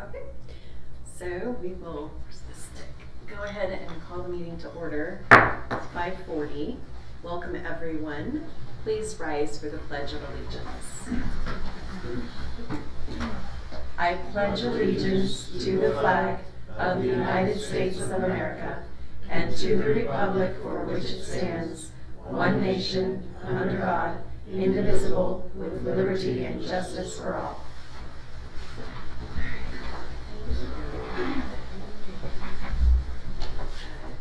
Okay, so we will go ahead and call the meeting to order. It's 5:40. Welcome everyone. Please rise for the Pledge of Allegiance. I pledge allegiance to the flag of the United States of America and to the republic for which it stands, one nation, under God, indivisible, with liberty and justice for all.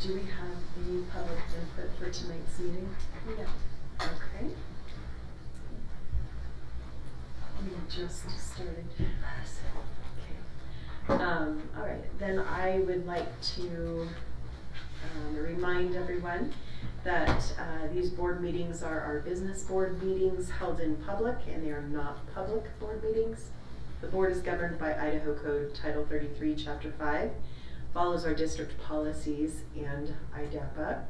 Do we have any public input for tonight's meeting? No. Okay. We just started. Okay. All right, then I would like to remind everyone that these board meetings are our business board meetings held in public, and they are not public board meetings. The board is governed by Idaho Code Title 33, Chapter 5, follows our district policies and IDAPA.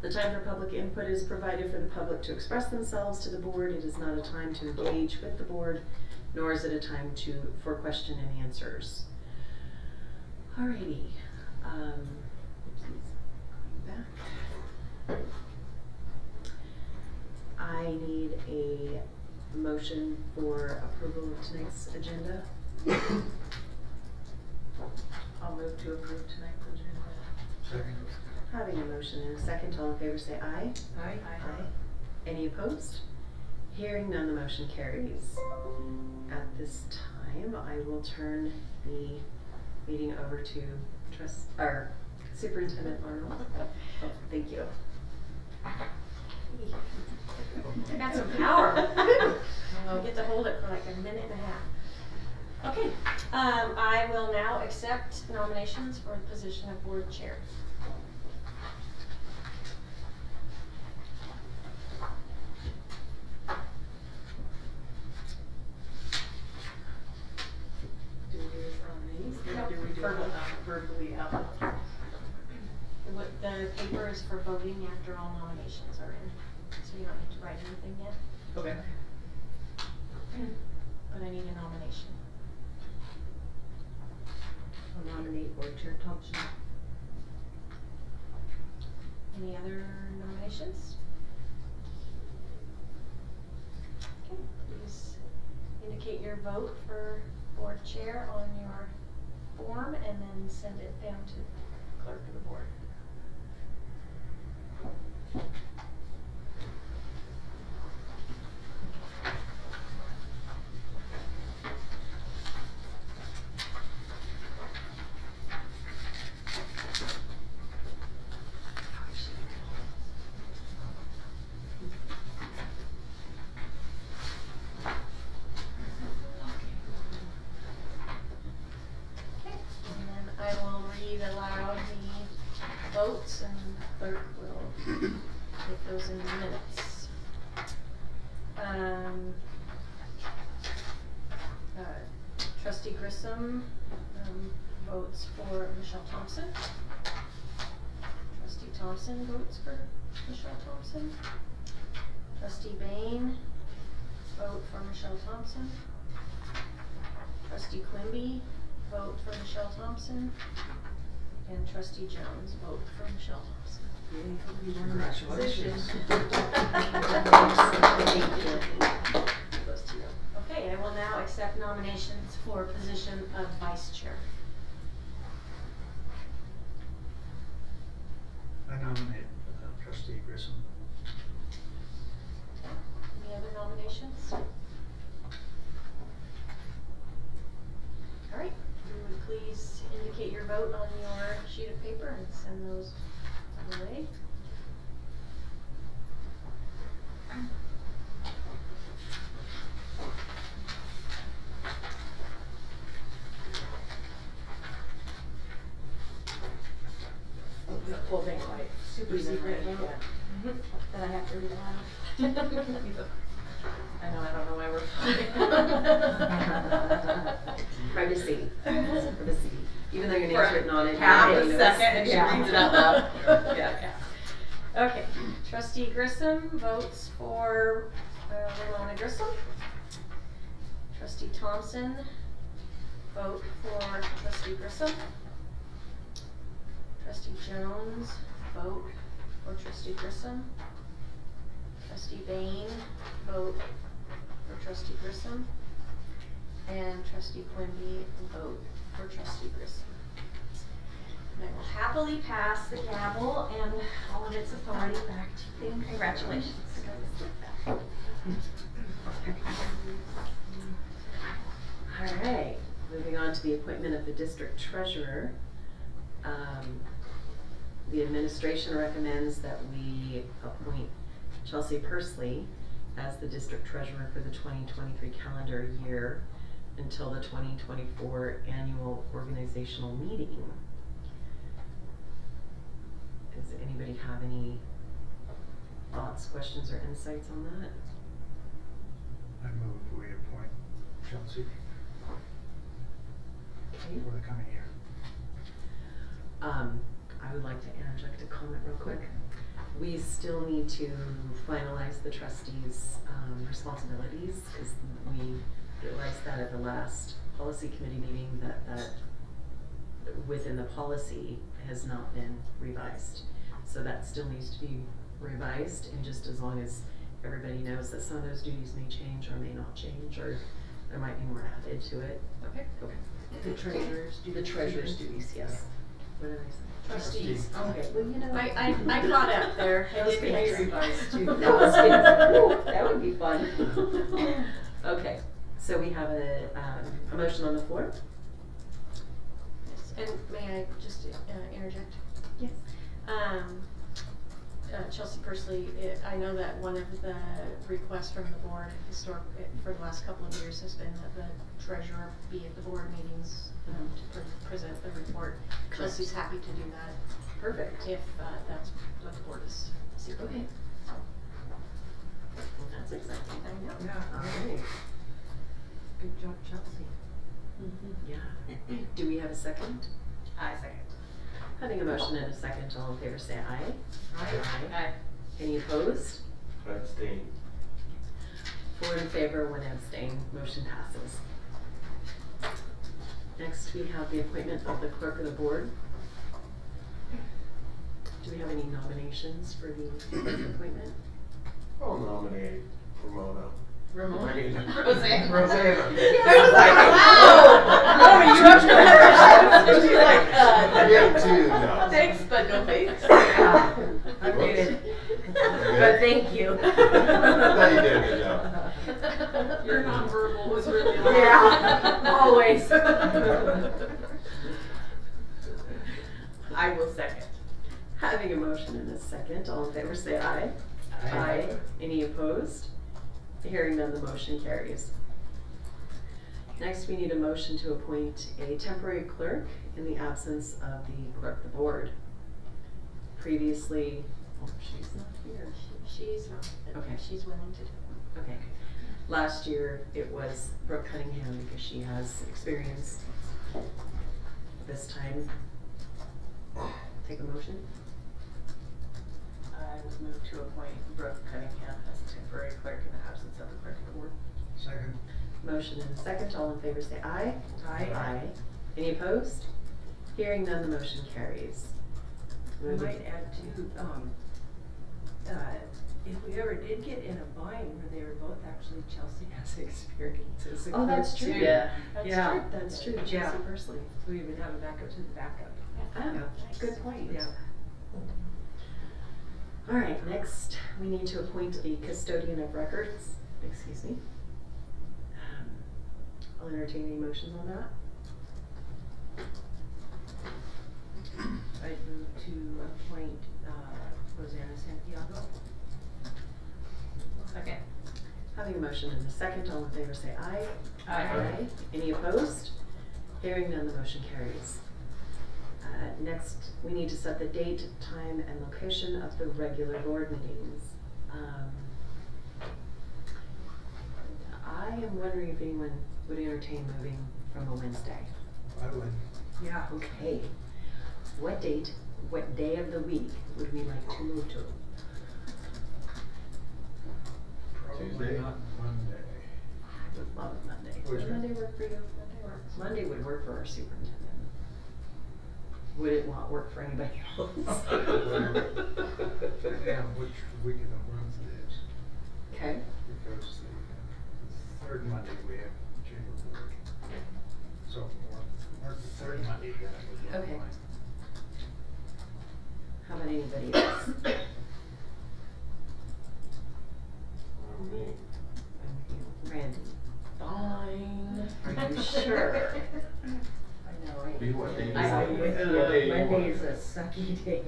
The time for public input is provided for the public to express themselves to the board. It is not a time to engage with the board, nor is it a time for question and answers. Alrighty. Going back. I need a motion for approval of tonight's agenda. I'll move to approve tonight's agenda. Second. Having a motion and a second, all in favor say aye. Aye. Aye. Any opposed? Hearing none, the motion carries. At this time, I will turn the meeting over to Superintendent Arnold. Oh, thank you. I got some power. I get to hold it for like a minute and a half. Okay, I will now accept nominations for the position of board chair. Do we do this on these? No, Or do we do verbal. it verbally out loud? The paper is for voting after all nominations are in, so you don't need to write anything yet. Okay. But I need a nomination. I'll nominate Board Chair Thompson. Any other nominations? Okay, please indicate your vote for board chair on your form and then send it down to the clerk of the board. I will read aloud the votes and the clerk will take those in the minutes. Trustee Grissom votes for Michelle Thompson. Trustee Thompson votes for Michelle Thompson. Trustee Bain vote for Michelle Thompson. Trustee Quimby vote for Michelle Thompson, and Trustee Jones vote for Michelle Thompson. Congratulations. Okay, I will now accept nominations for position of vice chair. I nominate Trustee Grissom. Any other nominations? All right, you would please indicate your vote on your sheet of paper and send those away. The full thing, like super secret vote That I have to read aloud. I don't know why we're Privacy. Privacy. Even though your name's For written on it. half nobody a knows. second and she Yeah. reads it out loud. Yeah. Okay, Trustee Grissom votes for Ramona Grissom. Trustee Thompson vote for trustee Grissom. Trustee Jones, vote for trustee Grissom. Trustee Bain, vote for trustee Grissom. And trustee Quimby, vote for trustee Grissom. And I will happily pass the gavel and all of its authority back to you. Congratulations. All right, moving on to the appointment of the district treasurer. The administration recommends that we appoint Chelsea Pursley as the district treasurer for the 2023 calendar year until the 2024 annual organizational meeting. Does anybody have any thoughts, questions, or insights on that? I move we appoint Chelsea Okay. for the coming year. I would like to interject a comment real quick. We still need to finalize the trustees' responsibilities, because we realized that at the last policy committee meeting that within the policy has not been revised. So that still needs to be revised, and just as long as everybody knows that some of those duties may change or may not change, or there might be more added to it. Okay. Okay. The treasurer's duties. The treasurer's duties, yes. What did I say? Trustees. Okay, well, you know. I caught up there. I did That was get revised too. That was good. That would be fun. Okay, so we have a motion on the floor. Yes, and may I just interject? Yes. Chelsea Pursley, I know that one of the requests from the board for the last couple of years has been that the treasurer be at the board meetings to present the report. Correct. Chelsea's happy to do that Perfect. if that's what the board is seeking. Okay. Well, that's exciting. I know. Yeah. All right. Good job, Chelsea. Yeah. Do we have a second? I second. Having a motion and a second, all in favor say aye. Aye. Any opposed? Abstain. 4 in favor, 1 abstain. Motion passes. Next, we have the appointment of the clerk of the board. Do we have any nominations for the clerk appointment? I'll nominate Ramona. Ramona. I mean, Rosanna. Rosanna. I was like, wow! Oh, you up to that? She's like, I get 2 now. thanks, but no thanks. I'm muted. Good. But thank you. I thought you did a good job. Your nonverbal was really loud. Yeah, always. I will second. Having a motion and a second, all in favor say aye. Aye. Any opposed? Hearing none, the motion carries. Next, we need a motion to appoint a temporary clerk in the absence of the clerk of the board. Previously, she's not here. She's not. Okay. She's willing to do it. Okay. Last year, it was Brooke Cunningham because she has experience. This time, take a motion. I would move to appoint Brooke Cunningham as temporary clerk in the absence of the clerk of the board. Second. Motion and a second, all in favor say aye. Aye. Aye. Any opposed? Hearing none, the motion carries. I might add too, if we ever did get in a bind where they were both actually, Chelsea has experience as a Oh, that's clerk, true. too. Yeah. That's Yeah. true. That's true, Yeah. Chelsea Pursley. So we would have a backup to the backup. Ah, Yeah. good point. Yeah. All right, next, we need to appoint a custodian of records. Excuse me. I'll entertain any motions on that. I'd move to appoint, Rosanna Santiago. Second. Having a motion and a second, all in favor say aye. Aye. Any opposed? Hearing none, the motion carries. Next, we need to set the date, time, and location of the regular board meetings. I am wondering if anyone would entertain moving from a Wednesday. I would. Yeah. Okay. What date, what day of the week would we like to move to? Probably Tuesday. not Monday. would love Monday. Which Does one? Monday work for you? Monday works. Monday would work for our superintendent. Would it not work for anybody else? Yeah, which week of the month it is, Okay, because the third Monday we have chamber board. So, mark the third Monday, then it would work Okay. fine. how about anybody else? Me. Randy? Fine. Are you sure? I know, Be what day I- you want. With What you, day you Monday want. is a sucky day.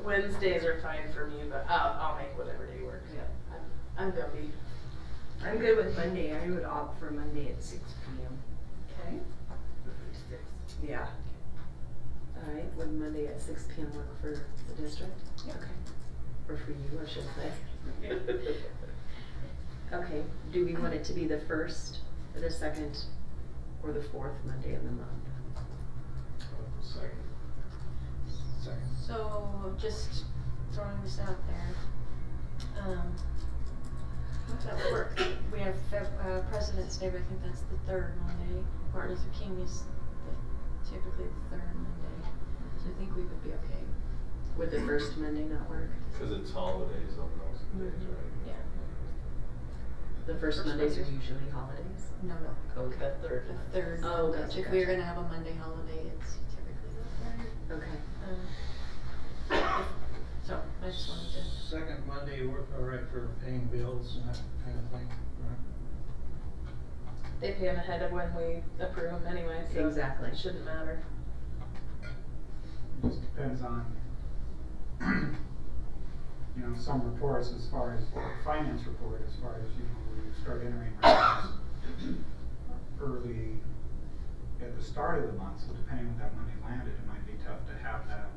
Wednesdays are fine for me, but I'll make whatever day work. Yeah. I'm gonna be. I'm good with Monday, I would opt for Monday at 6 p.m. Okay. Yeah. Alright, would Monday at 6 p.m. work for the district? Yeah. Okay. Or for you, I should say. Okay, do we want it to be the first, or the second, or the fourth Monday of the month? Second. Second. So, just throwing this out there, that would work. We have President's Day, but I think that's the third Monday. Martin Luther King is typically the third Monday, so I think we would be okay. Would the first Monday not work? Cause it's holidays on those days, right? Yeah. The first First Mondays are Mondays. usually holidays? No, Okay. The third. the third Oh, Monday. gotcha, If we were gotcha. gonna have a Monday holiday, it's typically the third. Okay. So, I just wanted to. Second Monday work all right for paying bills and that kind of thing, right? They pay them ahead of when we approve them anyway, so Exactly. it shouldn't matter. Just depends on, you know, some reports as far as, finance report, as far as, you know, when you start entering records early at the start of the month, so depending when that money landed, it might be tough to have that.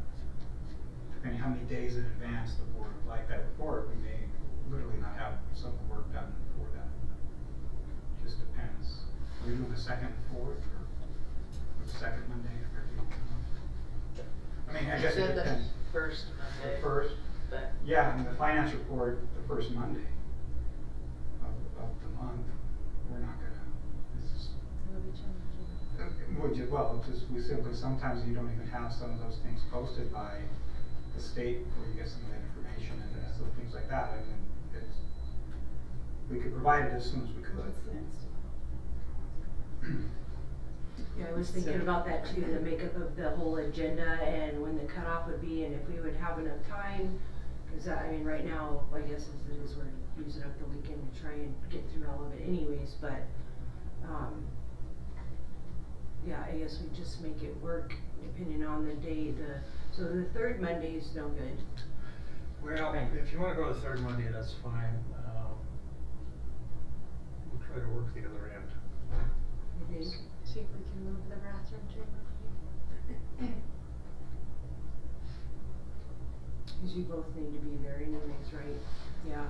Depending how many days in advance the board would like that report, we may literally not have some of the work done before that. Just depends. Are we doing the second and fourth, or the second Monday of every month? I mean, I guess it Said the depends. first The Monday, first, but yeah, I mean, the finance report, the first Monday of the month, we're not gonna, this is, It'll be challenging. we simply, sometimes you don't even have some of those things posted by the state before you get some of that information and so things like that. I mean, we could provide it as soon as we could. Yeah, I was thinking about that too, the makeup of the whole agenda and when the cutoff would be and if we would have enough time. Cause I mean, right now, I guess as it is, we're using up the weekend to try and get through all of it anyways, but, yeah, I guess we just make it work depending on the day, so the third Monday is no good. Well, Right. if you wanna go to the third Monday, that's fine, we'll try to work the other end. You think? See if we can move the bathroom chamber meeting. Cause you both need to be there anyways, right? Yeah.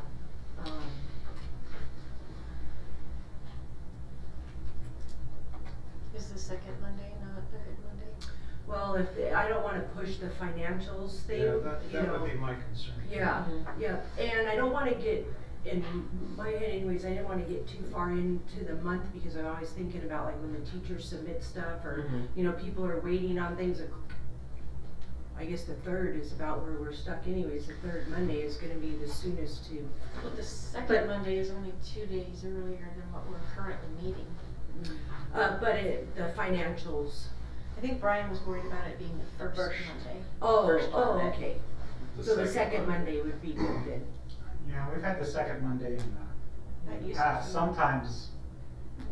Is the second Monday not a good Monday? Well, I don't wanna push the financials thing, Yeah, you that know. would be my concern. Yeah, yeah, and I don't wanna get, in my head anyways, I didn't wanna get too far into the month because I'm always thinking about like when the teachers submit stuff or, Mhm. you know, people are waiting on things. I guess the third is about where we're stuck anyways, the third Monday is gonna be the soonest to. Well, the second But- Monday is only 2 days earlier than what we're currently meeting. But the financials, I think Brian was worried about it being the first First. Monday. oh, Monday. okay, so the second Monday would be good then. Yeah, we've had the second Monday in That the used past. to be- Sometimes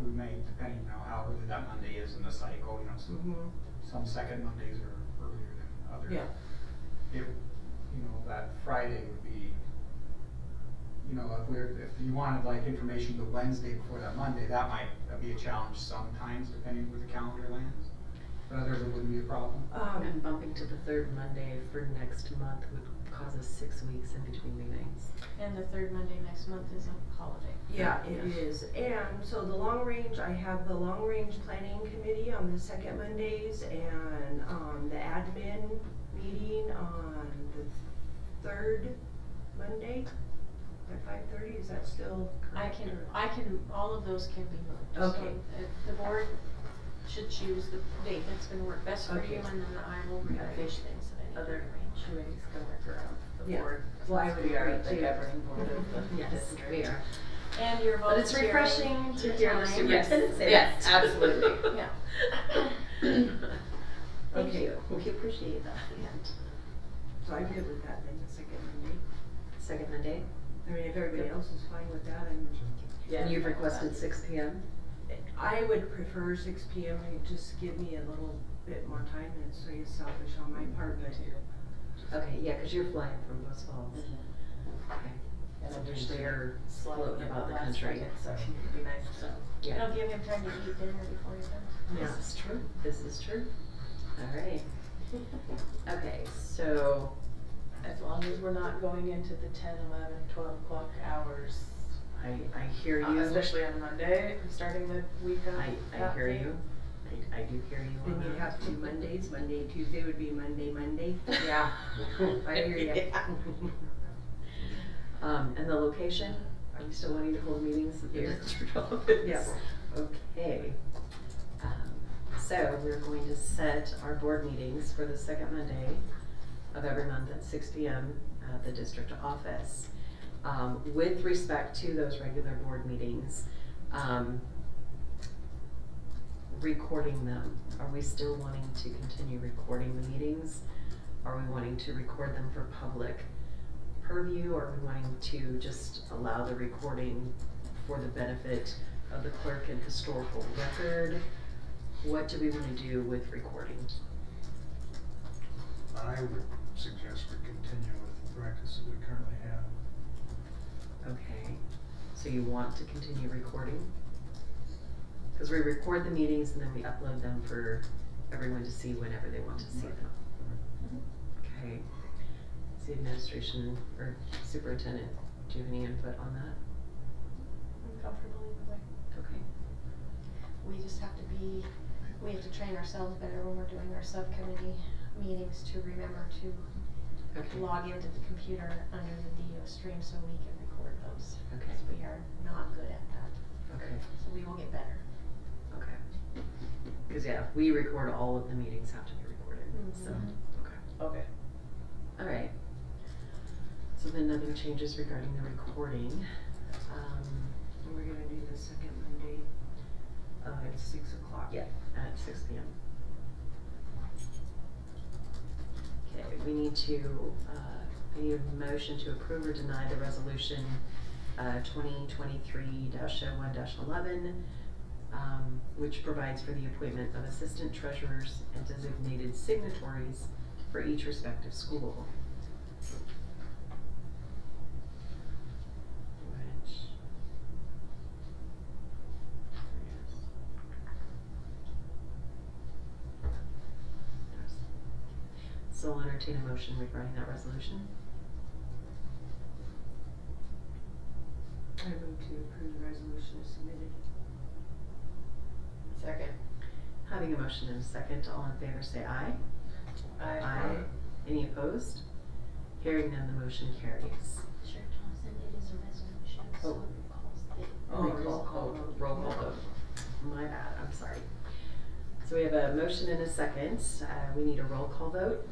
we may, depending on how early that Monday is in the cycle, you know, some second Mondays are earlier than others. Yeah. If, you know, that Friday would be, you know, if you wanted like information the Wednesday before that Monday, that might be a challenge sometimes, depending where the calendar lands. But others, it wouldn't be a problem. And bumping to the third Monday for next month would cause us 6 weeks in between meetings. And the third Monday next month is a holiday. Yeah, it is, and so the long range, I have the long range planning committee on the second Mondays and, the admin meeting on the third Monday. At 5:30, is that still correct? all of those can be moved. Okay. So, the board should choose the date that's gonna work best for Okay. you, and then I will Yeah, I think rearrange things that I need to Other arrange. committees can work around the Yeah. board. Well, I since would we are agree the too. governing board of the Yes, district. we are. And your But it's volunteering refreshing to your hear the time. superintendent say Yes, that. absolutely. Yeah. Thank Okay. you, we appreciate that. So I'm good with that then, the second Monday. Second Monday, I mean, if everybody else is fine with that, I'm. Yeah. and you've requested 6 p.m.? I would prefer 6 p.m. It just give me a little bit more time, and it's so selfish on my part, but. Okay, yeah, cause you're flying from West Falls. Okay. And So I'm just usually you're floating floating about the last country. minute, so it'd be nice to. Yeah. It'll give him time to eat dinner before you're done. This is true, this is true. Alright. Okay, so, As long as we're not going into the 10, 11, 12 o'clock hours. I hear you. Especially on Monday, starting the week of I that hear date. you. I do hear you on Then you that. have 2 Mondays, Monday, Tuesday would be Monday. Yeah. I hear ya. Yeah. And the location, are you still wanting to hold meetings at the Here. district office? Yes. Okay. So we're going to set our board meetings for the second Monday of every month at 6 p.m. at the district office. With respect to those regular board meetings, recording them, are we still wanting to continue recording the meetings? Are we wanting to record them for public purview, or are we wanting to just allow the recording for the benefit of the clerk and historical record? What do we wanna do with recording? I would suggest we continue with the practice that we currently have. Okay, so you want to continue recording? Cause we record the meetings and then we upload them for everyone to see whenever they want to see them. Okay, is the administration or superintendent, do you have any input on that? I'm comfortable either way. Okay, We just have to train ourselves better when we're doing our subcommittee meetings to remember to okay, log into the computer under the DO stream so we can record those. Okay. 'Cause we are not good at that, okay, so we will get better. okay. Cause yeah, we record all of the meetings have to be recorded, so, Mhm. okay. Okay. Alright. So then nothing changes regarding the recording. And we're gonna do the second Monday at 6 o'clock. Yeah, at 6 p.m. Okay, we need to, I need a motion to approve or deny the resolution, 2023-01-11, which provides for the appointment of assistant treasurers and designated signatories for each respective school. Which is, so I'll entertain a motion regarding that resolution. I move to approve the resolution as submitted. Second. Having a motion and a second, all in favor say aye. Aye. Any opposed? Hearing none, the motion carries. Chair Thompson, it is a resolution, so Oh. it calls the. Oh, Roll call vote. Roll call vote. My bad, I'm sorry. So we have a motion and a second. We need a roll call vote.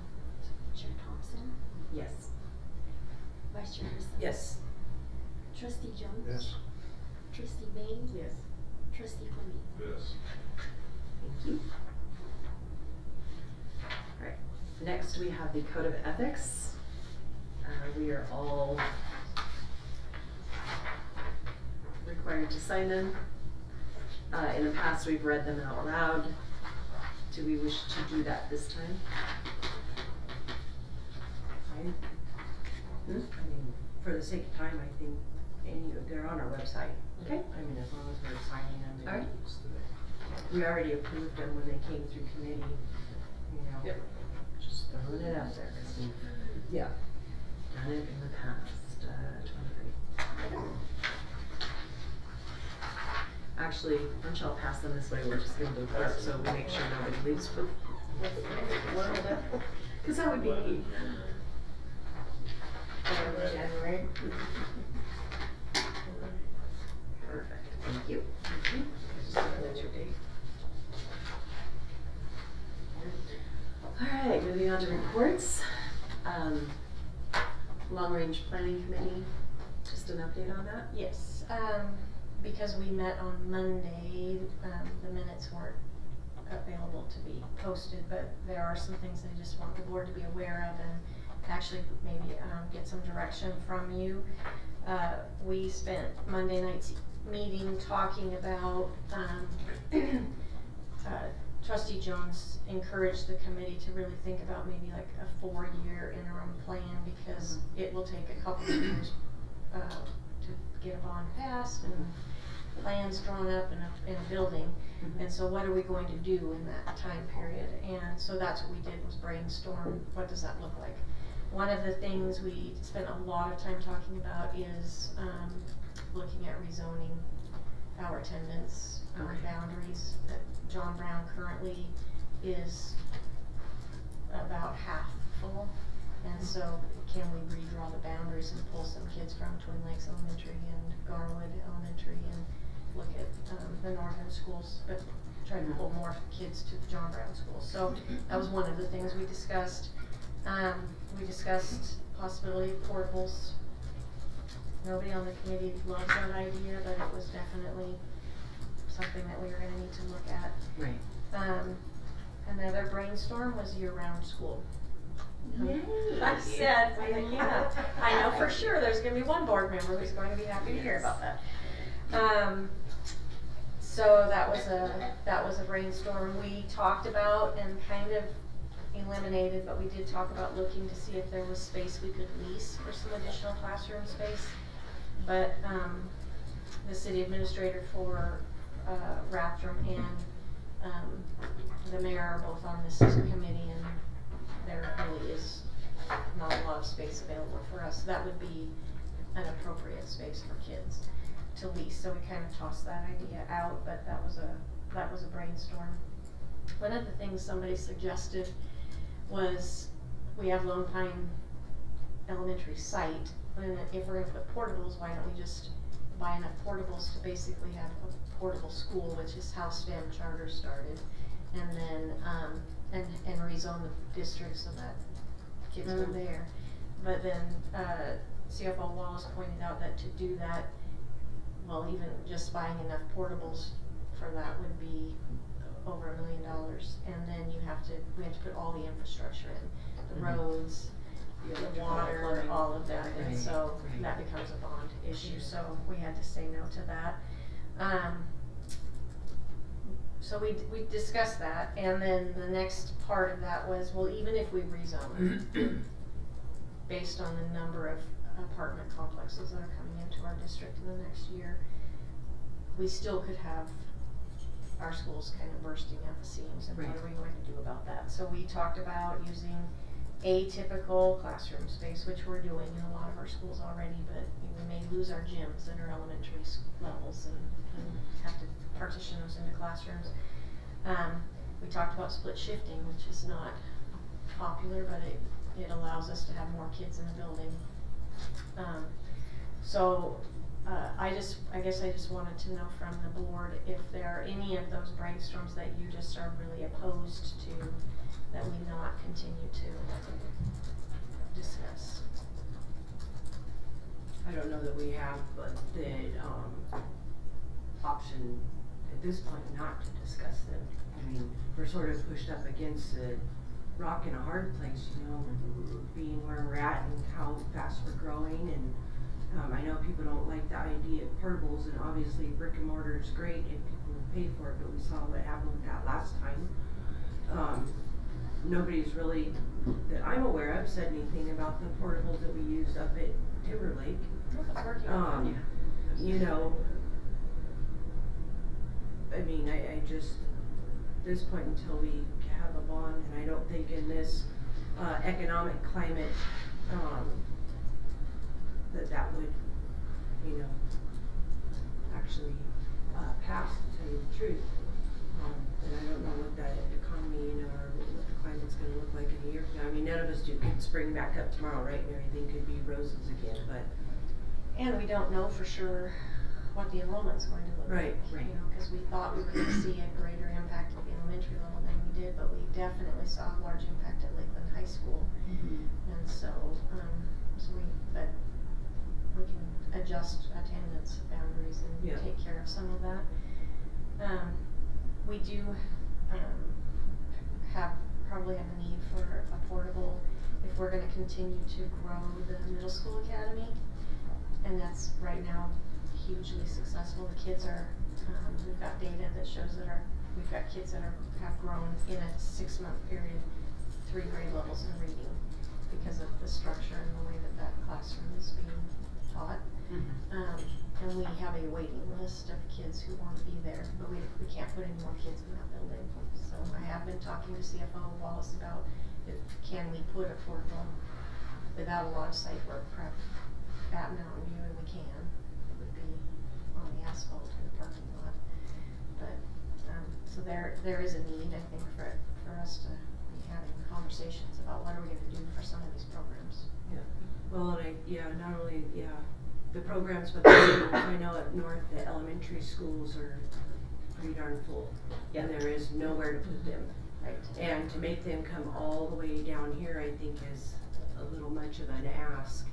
Chair Thompson, Yes. Vice Chair Grissom. Yes. Trustee Jones. Yes. Trustee Bain. Yes. Trustee Quimby. Yes. Thank you. Alright, next we have the Code of Ethics. We are all required to sign them. In the past, we've read them out loud. Do we wish to do that this time? Fine. Hmm? I mean, for the sake of time, I think they're on our website. Okay. I mean, as long as we're signing them. and Alright. We already approved them when they came through committee, you know. Yep. Just throwing it out there, 'cause we've Yeah. done it in the past, 23. Actually, why don't y'all pass them this way, we'll just give them to the clerk, so we make sure nobody leaves with. Cause that would be neat. January. Thank you. That's your date. Alright, moving on to reports. Long Range Planning Committee, just an update on that? Yes, because we met on Monday, the minutes weren't available to be posted, but there are some things I just want the board to be aware of and actually maybe get some direction from you. We spent Monday night's meeting talking about, Trustee Jones encouraged the committee to really think about maybe like a 4-year interim plan because it will take a couple of years to get a bond passed and plans drawn up in a building. And so what are we going to do in that time period? And so that's what we did, was brainstorm, what does that look like? One of the things we spent a lot of time talking about is looking at rezoning our attendance boundaries. John Brown currently is about half full, and so can we redraw the boundaries and pull some kids from Twin Lakes Elementary and Garwood Elementary and look at the northern schools, but try to pull more kids to the John Brown schools. So that was one of the things we discussed. We discussed possibility of portables. Nobody on the committee loves that idea, but it was definitely something that we were gonna need to look at. Right. Another brainstorm was year-round school. Yay. I said, yeah, I know for sure there's gonna be one board member who's going to be happy to hear about that. So that was a brainstorm. We talked about and kind of eliminated, but we did talk about looking to see if there was space we could lease for some additional classroom space. But the city administrator for Raptor and the mayor are both on this committee, and there really is not a lot of space available for us. That would be an appropriate space for kids to lease. So we kind of tossed that idea out, but that was a brainstorm. One of the things somebody suggested was, we have Lone Pine Elementary site, and if we're gonna put portables, why don't we just buy enough portables to basically have a portable school, which is how STEM charter started, and then and rezone the district so that kids go there. But then CFO Wallace pointed out that to do that, well, even just buying enough portables for that would be over $1 million, and then we have to put all the infrastructure in, the roads, the water, all of that, and so that becomes a bond issue, so we had to say no to that. So we discussed that, and then the next part of that was, well, even if we rezone based on the number of apartment complexes that are coming into our district in the next year, we still could have our schools kind of bursting at the seams, and what are we going to do about that? So we talked about using atypical classroom space, which we're doing in a lot of our schools already, but we may lose our gyms that are elementary levels and have to partition those into classrooms. We talked about split shifting, which is not popular, but it allows us to have more kids in the building. I guess I just wanted to know from the board if there are any of those brainstorms that you just are really opposed to, that we not continue to discuss. I don't know that we have the option at this point not to discuss them. I mean, we're sort of pushed up against a rock and a hard place, you know, being where we're at and how fast we're growing, and I know people don't like the idea of portables, and obviously brick and mortar is great if people will pay for it, but we saw what happened with that last time. Nobody's really, that I'm aware of, said anything about the portables that we used up at Timberlake. You know, I mean, I just, at this point, until we have a bond, and I don't think in this economic climate that would, you know, actually pass, to tell you the truth. And I don't know what that economy, you know, or what the climate's gonna look like in a year from now. I mean, none of us could spring back up tomorrow, right? And everything could be roses again, but. And we don't know for sure what the enrollment's going to look Right, like. right. You know, cause we thought we were gonna see a greater impact at the elementary level than we did, but we definitely saw a large impact at Lakeland High School. And so, but we can adjust attendance boundaries and Yeah. take care of some of that. We do, probably have a need for a portable if we're gonna continue to grow the middle school academy. And that's right now hugely successful. The kids are, we've got data that shows that we've got kids that have grown in a 6-month period 3 grade levels in reading because of the structure and the way that classroom is being taught. And we have a waiting list of kids who want to be there, but we can't put any more kids in that building. So I have been talking to CFO Wallace about can we put a portable without a lot of site work prep at Mountain View, and we can. It would be on the asphalt in the parking lot. But, so there is a need, I think, for us to be having conversations about what are we gonna do for some of these programs. Yeah, well, and not only, the programs, but the schools. I know at North, the elementary schools are pretty darn full. And there is nowhere to put them. Right. And to make them come all the way down here, I think is a little much of an ask.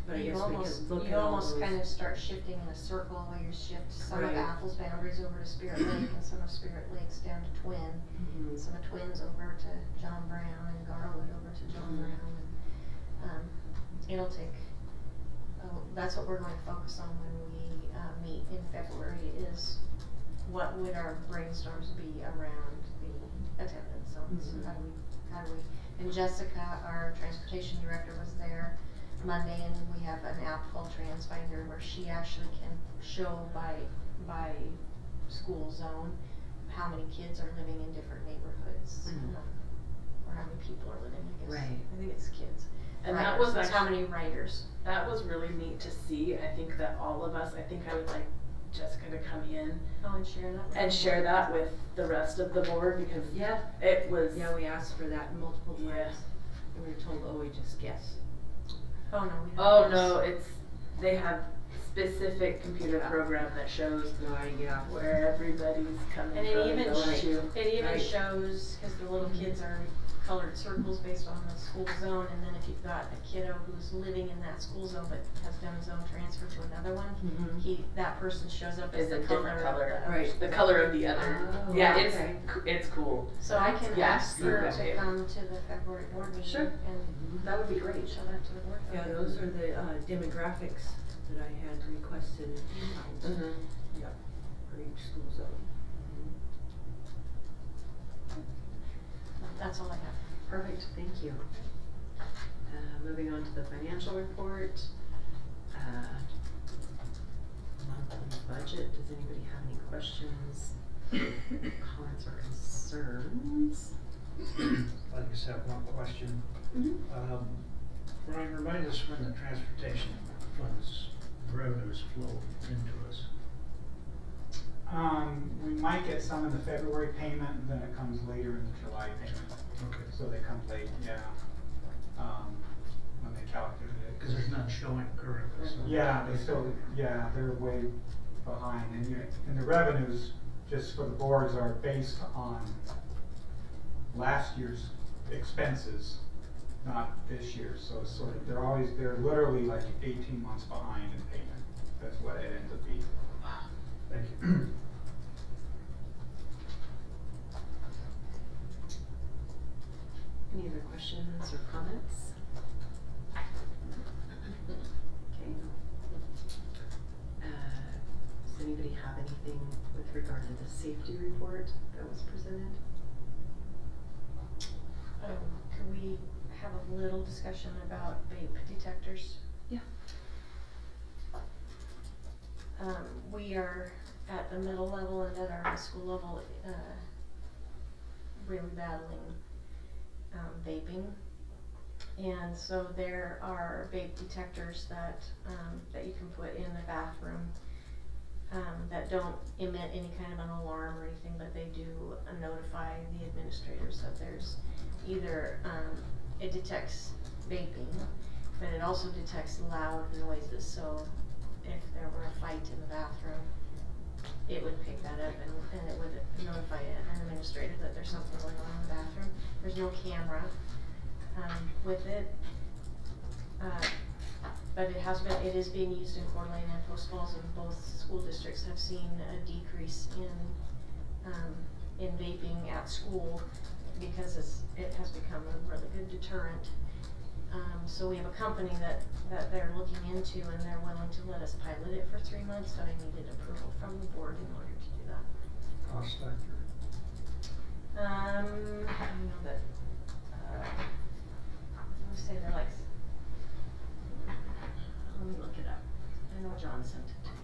But I guess we could look You at all almost those. kind of start shifting in a circle where you shift some of Right. Apple's boundaries over to Spirit Lake and some of Spirit Lake's down to Twin. Mhm. And some of Twin's over to John Brown and Garwood over to John Brown. And, it'll take, that's what we're going to focus on when we meet in February is what would our brainstorms be around the attendance zones. Mhm. How do we, and Jessica, our transportation director, was there Monday, and we have an app called TransFinder where she actually can show by school zone how many kids are living in different neighborhoods. Or how many people are living, I guess. Right. I think it's kids. And Riders. that was It's how actually, many riders. that was really neat to see. I think that all of us, I think I would like Jessica to come in Oh, and share that with and the share board. that with the rest of the board because Yeah. it was. Yeah, we asked for that multiple times. Yeah. And we were told, oh, we just guess. Oh, no, we don't. Oh no, they have specific computer program that shows No, where everybody's coming And from it even, going to. it even Right. shows, cause the little kids are colored circles based on the school zone, and then if you've got a kiddo who's living in that school zone but has done his own transfer to another one, Mhm. that person shows up as Is a the color different of color. the other. Right. The color of the other. Oh, Yeah, okay. it's cool. So I can Yeah, ask her yeah. to come to the February board meeting Sure. and That would be great. show that to the board. Yeah, those are the demographics that I had requested a few times. Yep, for each school zone. That's all I have. Perfect, thank you. Moving on to the financial report. Monthly budget, does anybody have any questions, comments or concerns? I just have one question. Brian, remind us when the transportation funds revenues flow into us. We might get some in the February payment, and then it comes later in the July payment. Okay. So they come late, yeah. When they calculate it. Cause there's none showing currently, so. Yeah, they're way behind, and the revenues, just for the boards, are based on last year's expenses, not this year's, so it's sort of, they're literally like 18 months behind in payment, that's what it ends up being. Thank you. Any other questions or comments? Okay. Does anybody have anything with regard to the safety report that was presented? Could we have a little discussion about vape detectors? Yeah. We are at the middle level and at our high school level, really battling, vaping. And so there are vape detectors that you can put in the bathroom, that don't emit any kind of an alarm or anything, but they do notify the administrators that there's either, it detects vaping, but it also detects loud noises, so if there were a fight in the bathroom, it would pick that up and it would notify an administrator that there's something going on in the bathroom. There's no camera, with it. But it is being used in Coeur d'Alene and Post Falls, and both school districts have seen a decrease in vaping at school because it has become a really good deterrent. So we have a company that they're looking into, and they're willing to let us pilot it for 3 months, but I needed approval from the board in order to do that. Cost factor. I know that, let me say they're like, let me look it up. I know John sent it to me.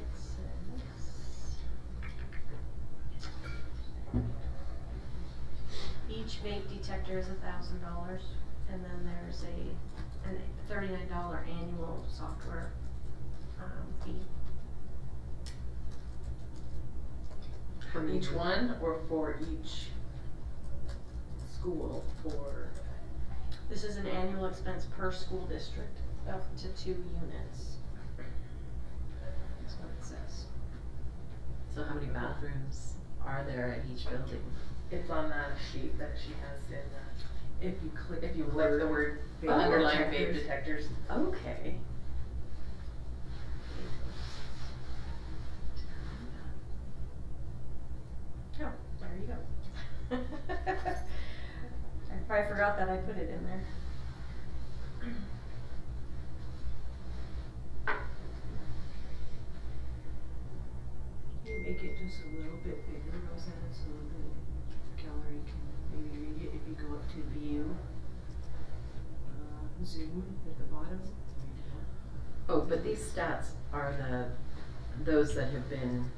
It says each vape detector is $1,000, and then there's a $39 annual software fee. For each one or for each school for? This is an annual expense per school district, up to 2 units. That's what it says. So how many bathrooms are there at each building? It's on that sheet that she has in the, If you click. if you click the word, vape underline vape detectors. detectors. Okay. Oh, there you go. I forgot that I put it in there. Can you make it just a little bit bigger, Roseanne, so that Gallery can maybe read it if you go up to view, zoom at the bottom? Oh, but these stats are those that have been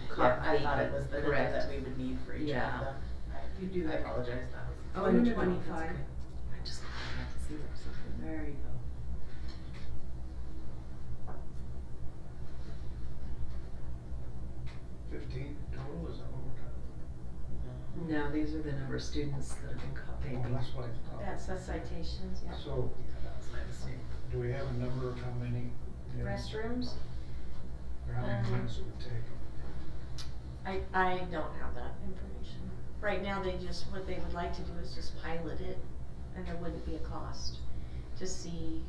caught Yeah, I thought it vaping, was the number correct? that we would need for each one Yeah. of them. You do I it. apologize, that was. Oh, and 25. I just have to see or something. There you go. Total, is that what we're talking No, these are the number of students that have been caught about? vaping. Oh, that's what I thought. That's the citations, yeah. So, That was my mistake. do we have a number of how many? Restrooms, Or how many minutes it would take? I don't have that information. Right now, what they would like to do is just pilot it, and there wouldn't be a cost to see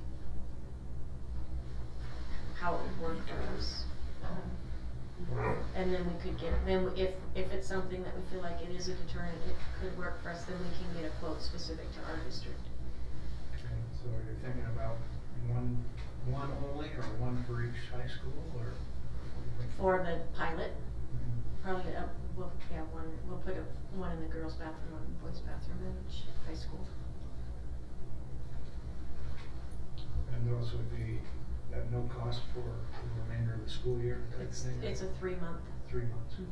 how it would work for us. And then we could if it's something that we feel like it is a deterrent, it could work for us, then we can get a quote specific to our district. Okay, so are you thinking about one only, or one for each high school, or? For the pilot, Mhm. probably we'll put one in the girls' bathroom, one in the boys' bathroom in each high school. And those would be at no cost for the remainder of the school year type thing? It's a 3-month. 3 months. I see.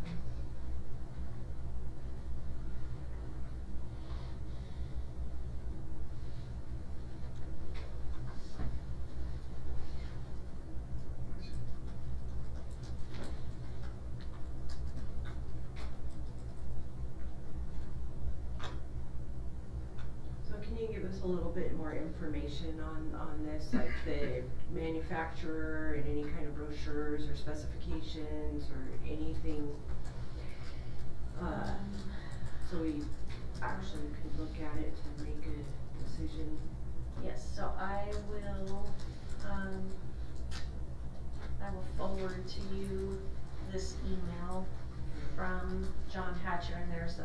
So can you give us a little bit more information on this, like the manufacturer and any kind of brochures or specifications or anything? So we actually could look at it to make a decision. Yes, so I will forward to you this email from John Hatcher, and there's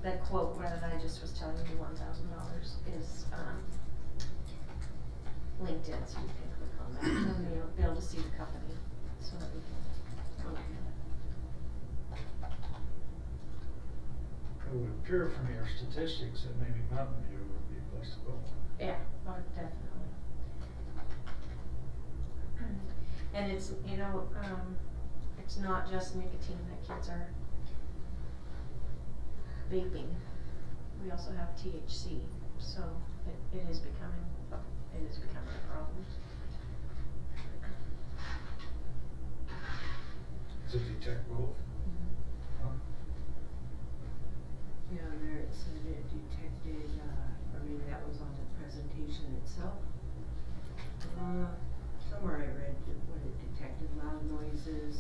that quote where I just was telling you, $1,000 is linked in, so you can click on that, and we'll be able to see the company, so that we can go ahead. It would appear from your statistics that maybe Mountain View would be a place to go. Yeah, oh, definitely. And it's, you know, it's not just nicotine that kids are vaping. We also have THC, so it is becoming a problem. To detect both. Huh? Yeah, there it said it detected, or maybe that was on the presentation itself. Somewhere I read what it detected, loud noises.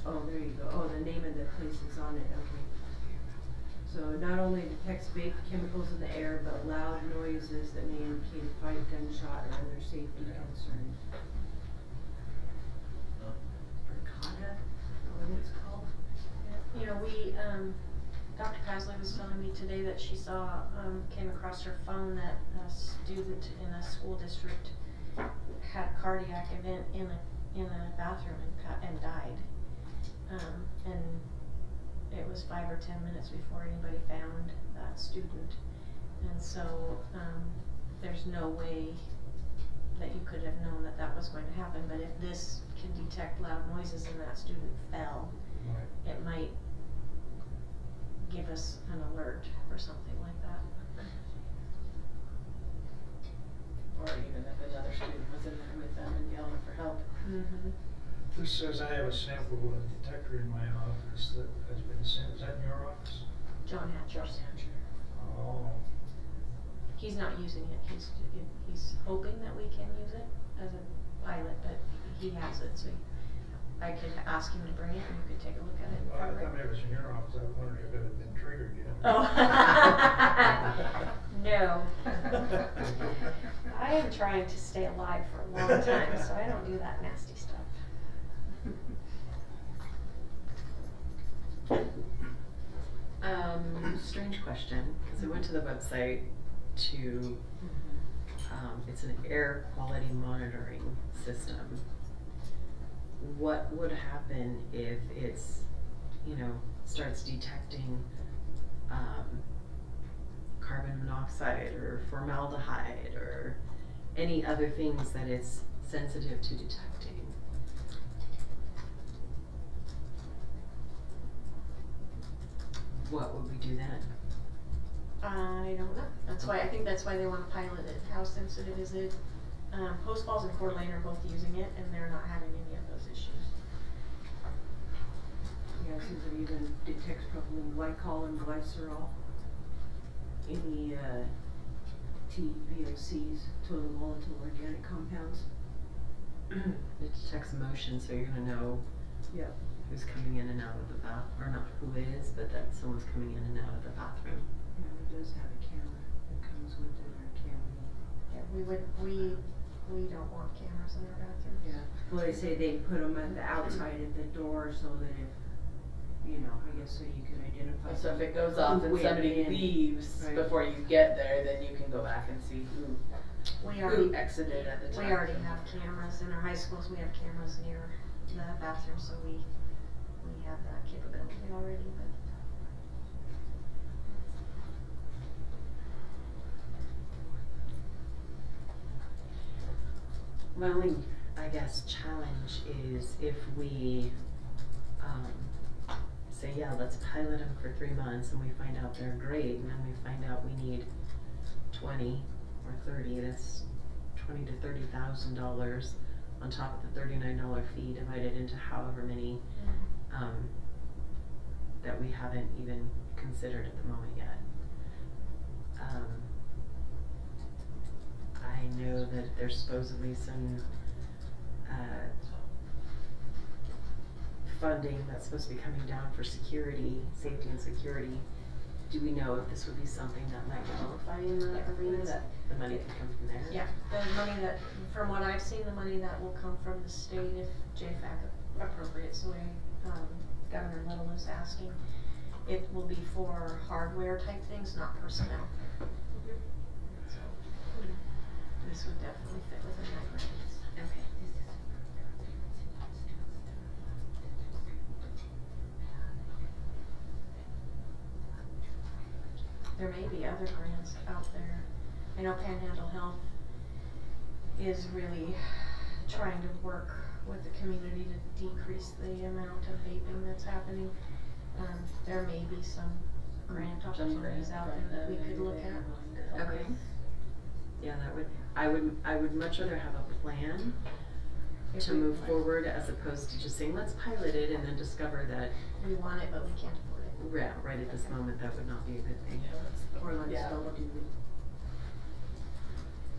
Oh, there you go. Oh, the name of the place is on it, okay. So it not only detects vape chemicals in the air, but loud noises that may indicate a fight, gunshot, or other safety concern. Percata, is that what it's called? You know, Dr. Pasley was telling me today that she saw, came across her phone that a student in a school district had a cardiac event in a bathroom and died. And it was 5 or 10 minutes before anybody found that student. And so, there's no way that you could have known that that was going to happen, but if this can detect loud noises and that student fell, Right. it might give us an alert or something like that. Or even if another student was in there with them and yelling for help. Mm-hmm. This says I have a sample of a detector in my office that has been sent. Is that in your office? John Hatcher's. Oh. He's not using it, he's hoping that we can use it as a pilot, but he has it, so I could ask him to bring it and you could take a look at it. Well, I thought maybe it was in your office. I was wondering if it had been triggered yet. Oh. No. I am trying to stay alive for a long time, so I don't do that nasty stuff. Strange question, because I went to the website to, it's an air quality monitoring system. What would happen if it's, starts detecting, carbon monoxide or formaldehyde or any other things that it's sensitive to detecting? What would we do then? I don't know. I think that's why they wanna pilot it. How sensitive is it? Post Falls and Coeur d'Alene are both using it and they're not having any of those issues. Yeah, since it even detects propylene glycol and glycerol. Any, TVOCs, total volatile organic compounds. It detects motion, so you're gonna know Yeah. who's coming in and out of the bath, or not who is, but that someone's coming in and out of the bathroom. Yeah, it does have a camera that comes with it, or camera. Yeah, we don't want cameras in our bathrooms. Yeah, well, they say they put them at the outside of the door so that if, I guess so you can identify. So if it goes off who and went somebody in. leaves Right. before you get there, then you can go back and see who We already exited at the time. We already have cameras in our high schools, we have cameras near the bathroom, so we have that capability already, but. My only, I guess, challenge is if we, say, yeah, let's pilot them for 3 months and we find out they're great, and then we find out we need 20 or 30, that's $20,000 to $30,000 on top of the $39 fee divided into however many, that we haven't even considered at the moment yet. I know that there's supposedly some funding that's supposed to be coming down for security, safety and security. Do we know if this would be something that might qualify in the arena, that the money could come from there? Yeah, the money that, from what I've seen, the money that will come from the state if JFAC appropriates the way Governor Little is asking. It will be for hardware type things, not personnel. this would definitely fit within that grant. Okay. There may be other grants out there. I know Panhandle Health is really trying to work with the community to decrease the amount of vaping that's happening. There may be some grant opportunities out there that we could look at. Okay. Yeah, I would much rather have a plan If to we- move forward as opposed to just saying, let's pilot it and then discover that, We want it, but we can't afford it. yeah, right at this moment, that would not be a good thing. Or let's Yeah. don't do it.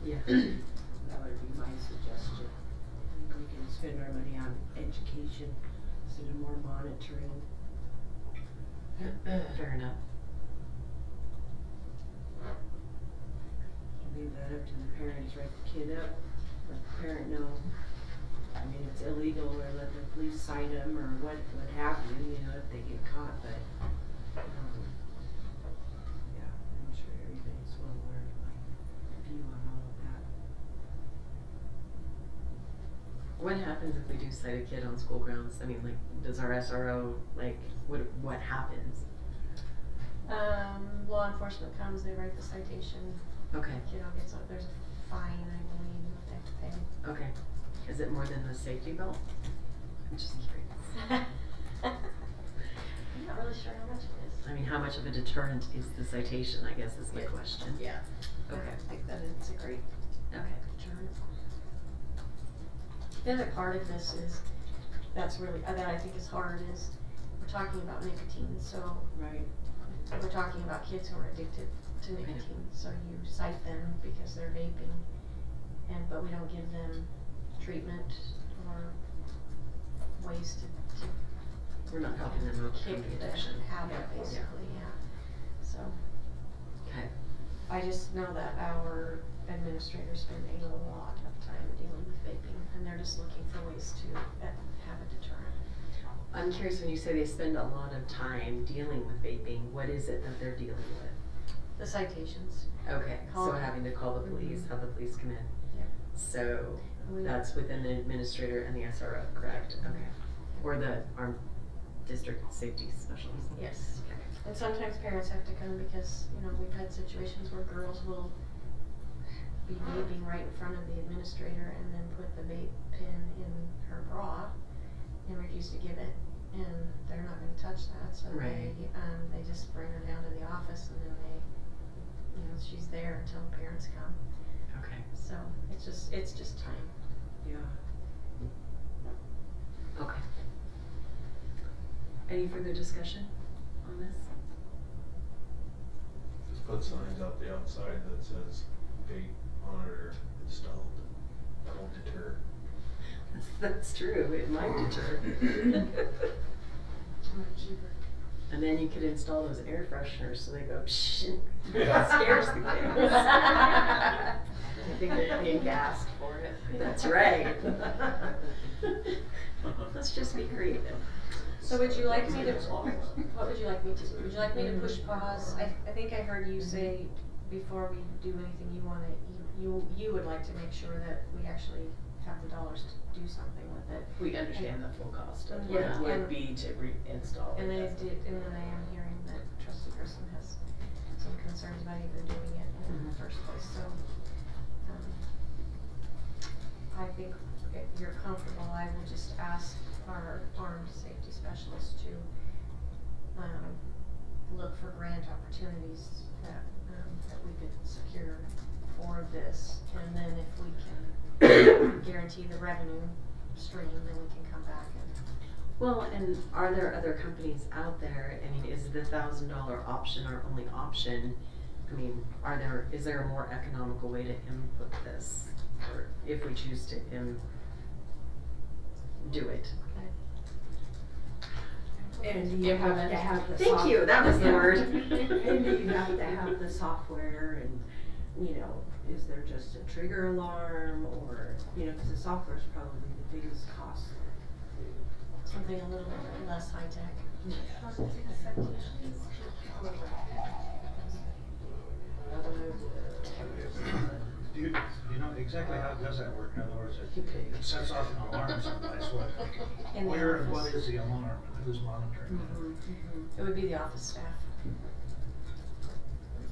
Yeah. That would be my suggestion. I think we can spend our money on education instead of more monitoring. Fair enough. Leave that up to the parents, write the kid up, let the parent know. I mean, it's illegal, or let the police cite them, or what have you, if they get caught, but, yeah, I'm sure everybody's well aware of my view on all of that. What happens if we do cite a kid on school grounds? I mean, like, does our SRO, like, what happens? Law enforcement comes, they write the citation, Okay, kiddo gets up, there's a fine, I believe, that they have to pay. okay. Is it more than the safety belt? I'm just curious. I'm not really sure how much it is. I mean, how much of a deterrent is the citation, I guess is my question. Yeah. Okay, I think that it's a great okay. deterrent. The other part of this is, that's really, that I think is hard is, we're talking about nicotine, so Right. we're talking about kids who are addicted to nicotine, so you cite them because they're vaping, but we don't give them treatment or ways to We're not helping them overcome kick the the addiction. habit, basically, yeah. So, Okay, I just know that our administrators spend a lot of time dealing with vaping, and they're just looking for ways to have a deterrent. I'm curious, when you say they spend a lot of time dealing with vaping, what is it that they're dealing with? The citations. Okay, so Call- having to call the police, have the police come in. Yep. So, We- that's within the administrator and the SRO, correct? Okay. Or the armed district safety specialist? Yes. Okay. And sometimes parents have to come because, we've had situations where girls will be vaping right in front of the administrator and then put the vape pen in her bra and refuse to give it, and they're not gonna touch that, so Right. they just bring her down to the office and then she's there until parents come. Okay. So, it's just time. Yeah. Okay. Any further discussion on this? Just put signs out the outside that says vape monitor installed. That won't deter. That's true, it might deter. And then you could install those air fresheners so they go pshh, Yeah. scares the kids. I think they're being gassed for it. That's right. Let's just be creative. So would you like me to, what would you like me to do? Would you like me to push pause? I think I heard you say before we do anything, you would like to make sure that we actually have the dollars to do something with it. We understand the full cost of what Yeah. it would be to reinstall it. And then I am hearing that Trustee Grissom has some concerns about even doing it in the first place, so, I think if you're comfortable, I will just ask our armed safety specialist to, look for grant opportunities that we could secure for this, and then if we can guarantee the revenue stream, then we can come back and. Well, and are there other companies out there? I mean, is the $1,000 option our only option? I mean, is there a more economical way to input this? Or if we choose to do it? And you have to have the Thank you, that was the word. And you have to have the software and, is there just a trigger alarm or, cause the software is probably the biggest cost. Something a little less high tech. Do you know exactly how does that work? In other words, You pay. it sets off an alarm someplace, what, In the where and what office. is the alarm, and who's monitoring It would be the office staff.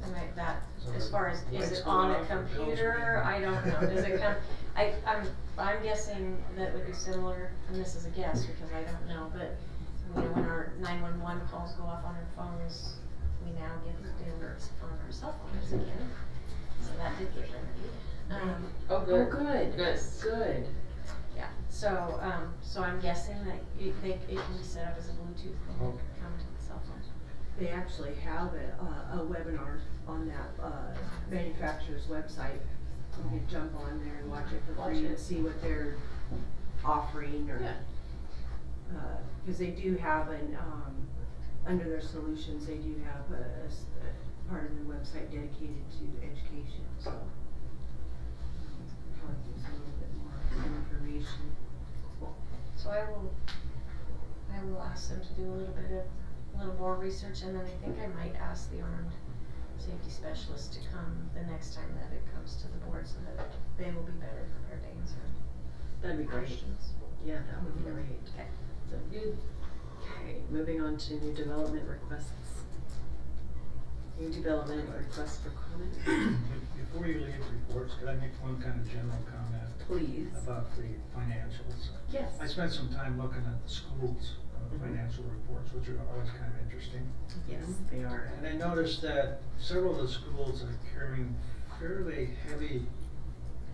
And like that, So as far as, is lights it go on a off or bells computer, ring? I don't know, does it come, I'm guessing that would be similar, and this is a guess because I don't know, but, you know, when our 911 calls go off on our phones, we now get alerts on our cell phones again, so that did get remedied. Oh, good. Good. Good. Yeah, so I'm guessing that it can be set up as a Bluetooth and Okay. come to the cell phone. They actually have a webinar on that, manufacturer's website. You can jump on there and watch it for Watch free it. and see what they're offering or. Yeah. Cause they do have under their solutions, they do have a part of their website dedicated to education, so. Probably gives a little bit more information. So I will ask them to do a little more research, and then I think I might ask the armed safety specialist to come the next time that it comes to the board, so that they will be better prepared to answer That'd be great. questions. Yeah, that would be great. Okay. So good. Okay, moving on to new development requests. New development requests for comment, Before you leave reports, could I make one kind of general comment please. about the financials? Yes. I spent some time looking at the schools' Mhm. financial reports, which are always kind of interesting. Yes, they are. And I noticed that several of the schools are carrying fairly heavy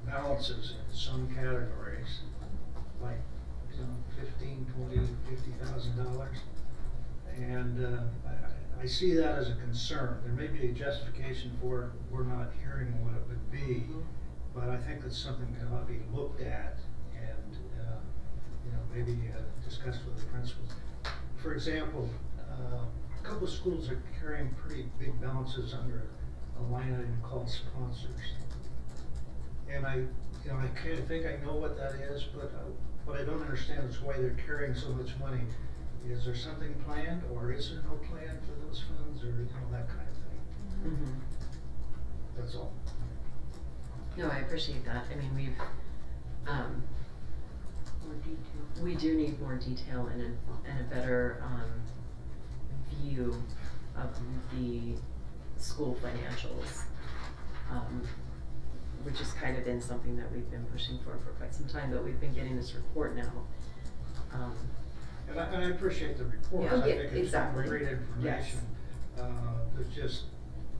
balances in some categories, like, you know, $15,000, $20,000, $50,000. And I see that as a concern. There may be a justification for it, we're not hearing what it would be, but I think it's something that ought to be looked at and, you know, maybe discussed with the principals. For example, a couple of schools are carrying pretty big balances under a line item called sponsors. And I kind of think I know what that is, but what I don't understand is why they're carrying so much money. Is there something planned, or is there no plan for those funds, or, you know, that kind of thing? Mm-hmm. That's all. No, I appreciate that. I mean, we've, More detail. we do need more detail and a better, view of the school financials. Which has kind of been something that we've been pushing for quite some time, but we've been getting this report now. And I appreciate the reports. Yeah, I think it's exactly. great information. Yes. There's just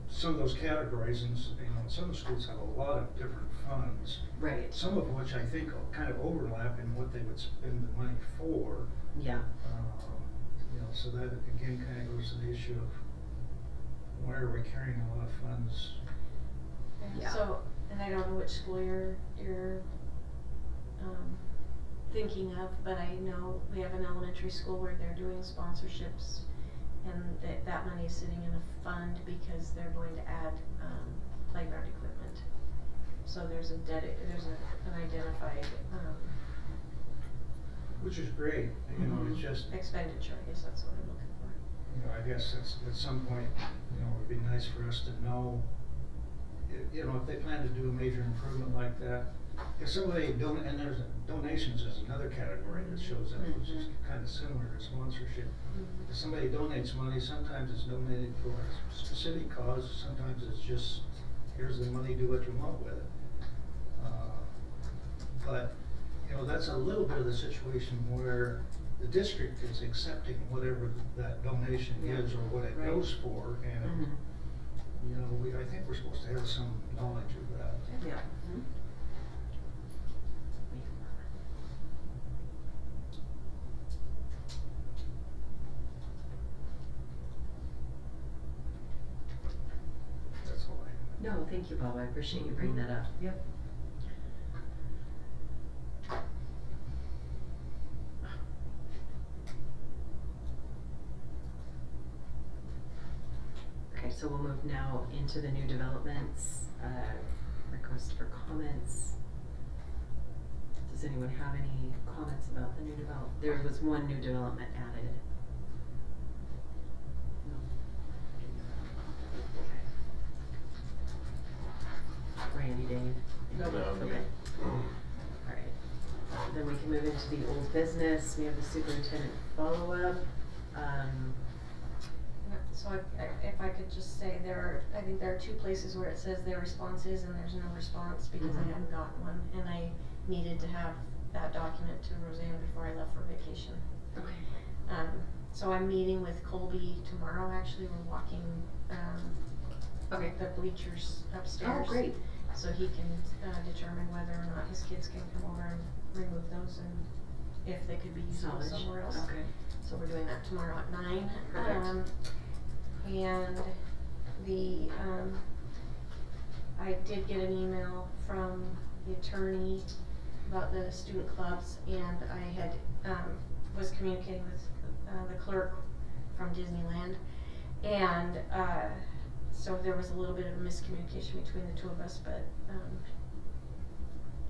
some of those categories, and, you know, some schools have a lot of different funds. Right. Some of which I think kind of overlap in what they would spend the money for. Yeah. You know, so that again kind of goes to the issue of why are we carrying a lot of funds? Yeah. So, and I don't know which school you're thinking of, but I know we have an elementary school where they're doing sponsorships, and that money is sitting in a fund because they're going to add playground equipment. So there's an identified Which is great, you know, it's just, expenditure, I guess that's what I'm looking for. you know, I guess it's, at some point, you know, it would be nice for us to know, you know, if they plan to do a major improvement like that. If somebody and there's donations is another category that shows up, which is kind of similar to sponsorship. If somebody donates money, sometimes it's donated for a specific cause, sometimes it's just, here's the money, do what you want with it. But, you know, that's a little bit of the situation where the district is accepting whatever that donation is or what it Right. goes for, and, Mhm. you know, I think we're supposed to have some knowledge of that. Yeah. That's all I have. No, thank you, Bob. I appreciate you bringing that up. Yep. Okay, so we'll move now into the new developments, request for comments. Does anyone have any comments about the new there was one new development added. No. Okay. Randy, Dave? No, I'm Okay. good. Alright, then we can move into the old business, we have the superintendent follow-up, So if I could just say I think there are two places where it says their response is and there's no response because I Mhm. hadn't gotten one and I needed to have that document to Roseanne before I left for vacation. okay. So I'm meeting with Colby tomorrow, actually, we're walking, Okay. the bleachers upstairs. Oh, great. So he can, determine whether or not his kids can come over and remove those and if they could be usable Knowledge. somewhere else. Okay. So we're doing that tomorrow at 9. Perfect. And I did get an email from the attorney about the student clubs and I had, was communicating with, the clerk from Disneyland. And, so there was a little bit of miscommunication between the two of us, but,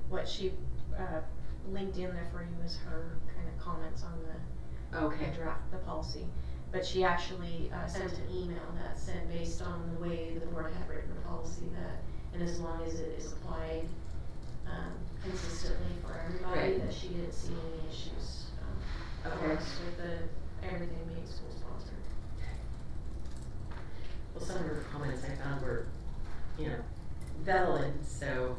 what she, linked in there for you is her kind of comments on the Okay. draft, the policy. But she actually, sent an email that said based on the way the board had written the policy that, and as long as it is applied, consistently for everybody, Right. that she didn't see any issues, for Okay. us with everything being school sponsored. Well, some of her comments I found were, valid, so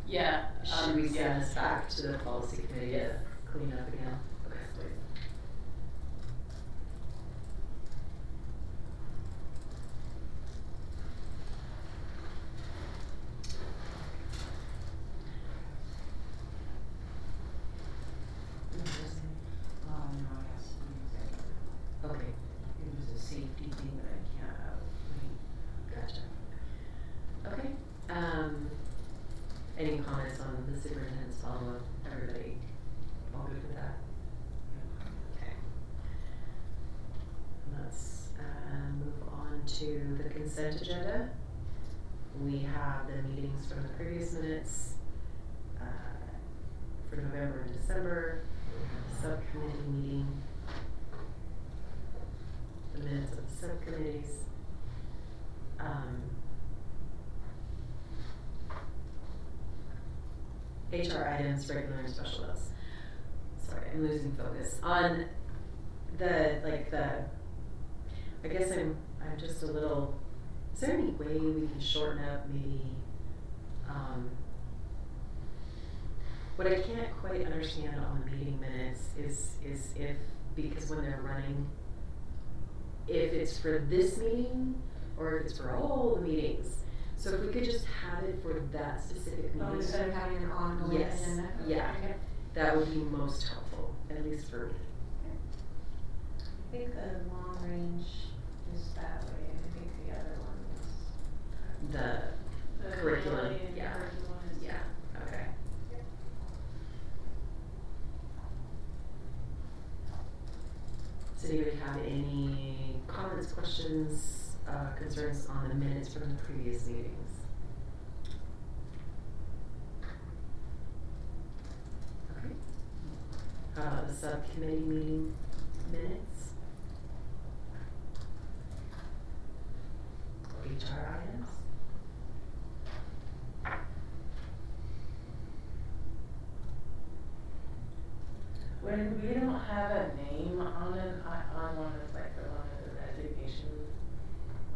Yeah. should we send this back to the policy committee to clean up again? Okay. No, it has to be executive. Okay, It was a safety thing that I can't, gotcha. Okay, any comments on the superintendent's follow-up? Everybody all good with that? Okay. Let's, move on to the consent agenda. We have the meetings from the previous minutes, for November and December. We have the subcommittee meeting, the minutes of the subcommittees. HR items, regular and special eds. Sorry, I'm losing focus. On I guess I'm just a little, is there any way we can shorten up maybe, what I can't quite understand on the meeting minutes is if, because when they're running, if it's for this meeting or if it's for all the meetings. So if we could just have it for that specific meeting. Oh, instead of having an ongoing Yes, agenda? yeah. Okay. That would be most helpful, at least for me. I think the long range is that way, I think the other one is. The curriculum, yeah, yeah, okay. Does anybody have any comments, questions, concerns on the minutes from the previous meetings? Okay. How about the subcommittee meeting minutes? HR items? When we don't have a name on on one of like the one of the resignation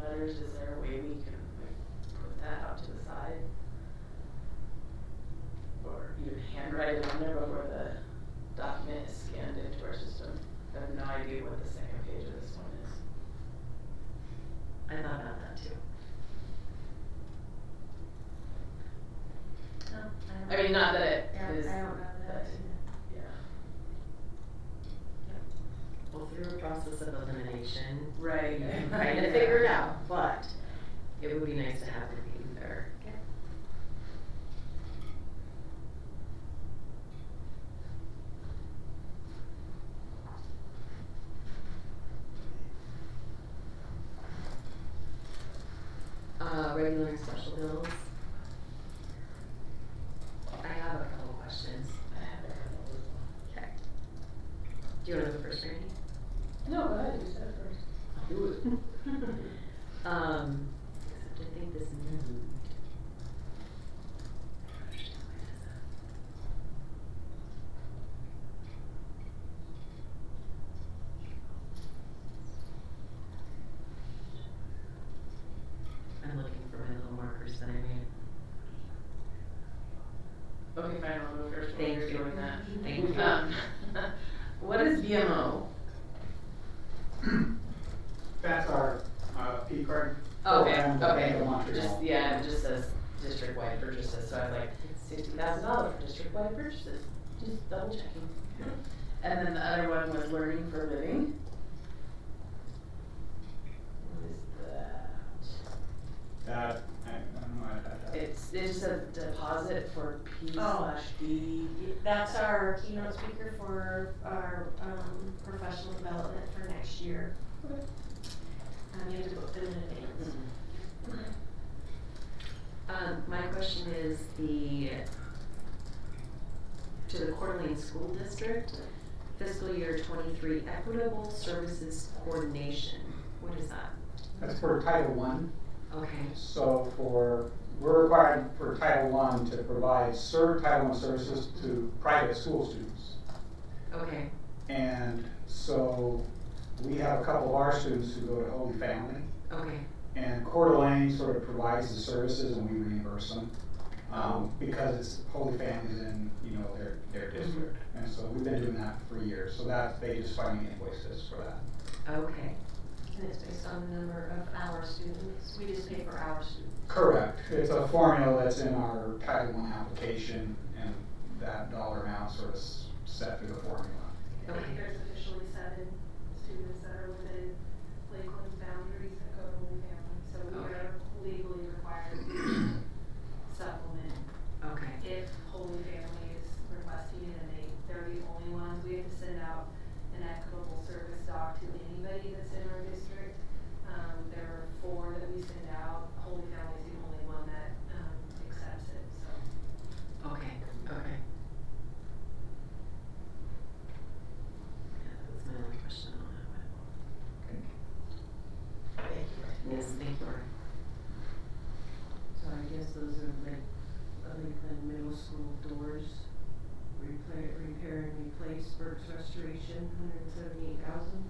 letters, is there a way we can like put that out to the side? Or even handwrite it on there before the document is scanned into our system? I have no idea what the second page of this one is. I thought about that too. No, I mean, not that it Yeah, is, I don't know that but, either. yeah. Well, through a process of elimination, Right. you kind of figure it out, but it would be nice to have it be there. Okay. Regular and special bills. I have a couple questions. I have it on the list. Okay. Do you wanna go first, Randy? No, go ahead, you said it first. I'll do it. Except I think this moved. fine, I'll go first while Thank you're you. doing that. Thank you. What is BMO? That's our, P card. Okay, program that okay, Bank of Montreal. just, yeah, it just says district-wide purchases, so I was like, $60,000 for district-wide purchases, just double checking. And then the other one was learning for living. What is that? That, I don't know, It just says deposit for P/D. That's our keynote speaker for our, professional development for next year. Okay. You have to book them in advance. My question is to the Coeur d'Alene School District, fiscal year 23 equitable services coordination. What is that? that's for Title I. Okay. So we're required for Title I to provide Title I services to private school students. Okay. And so we have a couple of our students who go to Holy Family. Okay. And Coeur d'Alene sort of provides the services and we reimburse them. Because it's Holy Family's in, their district. And so we've been doing that for years. So they just finally invoiced us for that. Okay. And it's based on the number of our students. We just pay for our students. Correct. It's a formula that's in our Title I application and that dollar amount sort of set through the formula. I think there's officially 7 students that are within Lakeland's boundaries that go to Holy Family, so we Okay. are legally required to supplement. Okay. If Holy Family is requesting it and they're the only ones, we have to send out an equitable service doc to anybody that's in our district. There are 4 that we send out, Holy Family is the only one that, accepts it, so. Okay. Okay. Yeah, that's my only question on that one. Thank you. Yes, thank you. So I guess those are like Lakeland Middle School doors, repair and replace, Burke's Restoration, $178,000.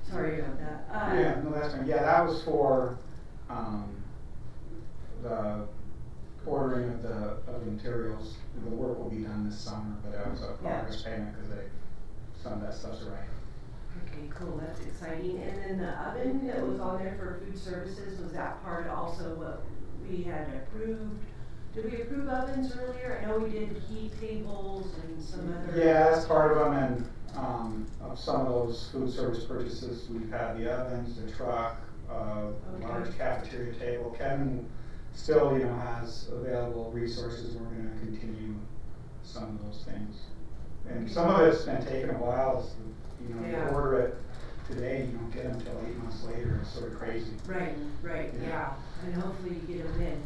Sorry about that. Yeah, no, that's fine. Yeah, that was for, the ordering of the materials. The work will be done this summer, but that was a progress payment because some of that stuff's right. Okay, cool, that's exciting. And then the oven that was on there for food services, was that part also what we had approved? Did we approve ovens earlier? I know we did heat tables and some other. Yeah, that's part of them, and, of some of those food service purchases, we've had the ovens, the truck, large cafeteria table. Kevin still, has available resources, we're gonna continue some of those things. And some of it's been taking a while, it's, you Yeah. order it today, you don't get them until 8 months later, it's sort of crazy. Right, Yeah. yeah, and hopefully you get them in.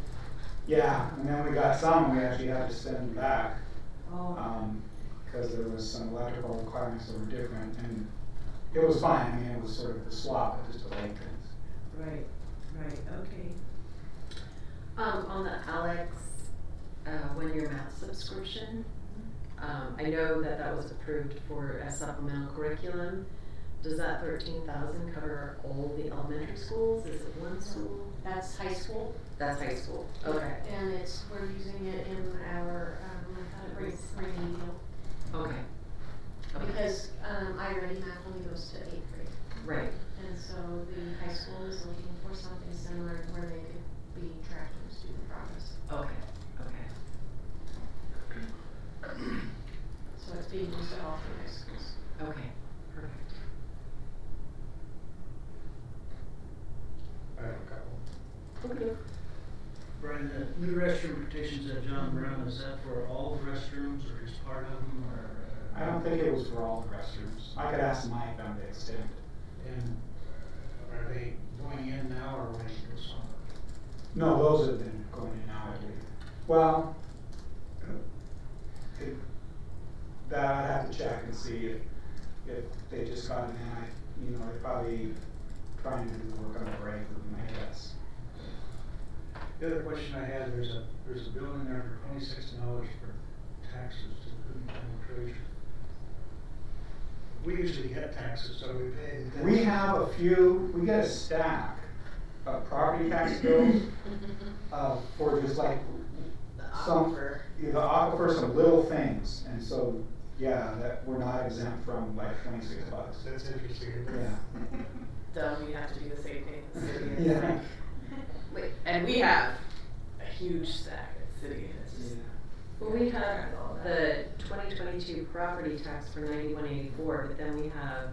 Yeah, and then we got some, we actually had to send them back. Oh. Because there was some electrical requirements that were different, and it was fine, I mean, it was sort of the swap, it just delayed things. Right, okay. On the Alex, 1-year math subscription, I know that was approved for a supplemental curriculum. Does that 13,000 cover all the elementary schools? Is it one school? That's high school. That's high school, okay. And we're using it in our, remedial. Okay. Okay. Because, I-ready math only goes to 8th grade. Right. And so the high school is looking for something similar where they could be tracking student progress. Okay, okay. So it's being used at all 3 high schools. Okay, perfect. I have a couple. Okay. Brian, the new restroom petitions at John Brown, is that for all the restrooms or just part of them, or? I don't think it was for all the restrooms. I could ask Mike on the extent. And are they going in now or waiting till summer? No, those have been going in now, I believe. Well, that I'd have to check and see if they just got it in. They're probably trying to do the work on the break, would be my guess. The other question I had, there's a bill in there for $26 for taxes to food penetration. We usually get taxes, so we pay. We have we get a stack of property tax bills, for just like, some, aquifer. the aquifer, some little things, and so, yeah, that we're not exempt from like $26. That's interesting. Yeah. Dumb, we have to do the same thing in the city. It's Yeah. like- Wait, and we have a huge stack at city, and it's just. Well, we have the 2022 property tax for 9184, but then we have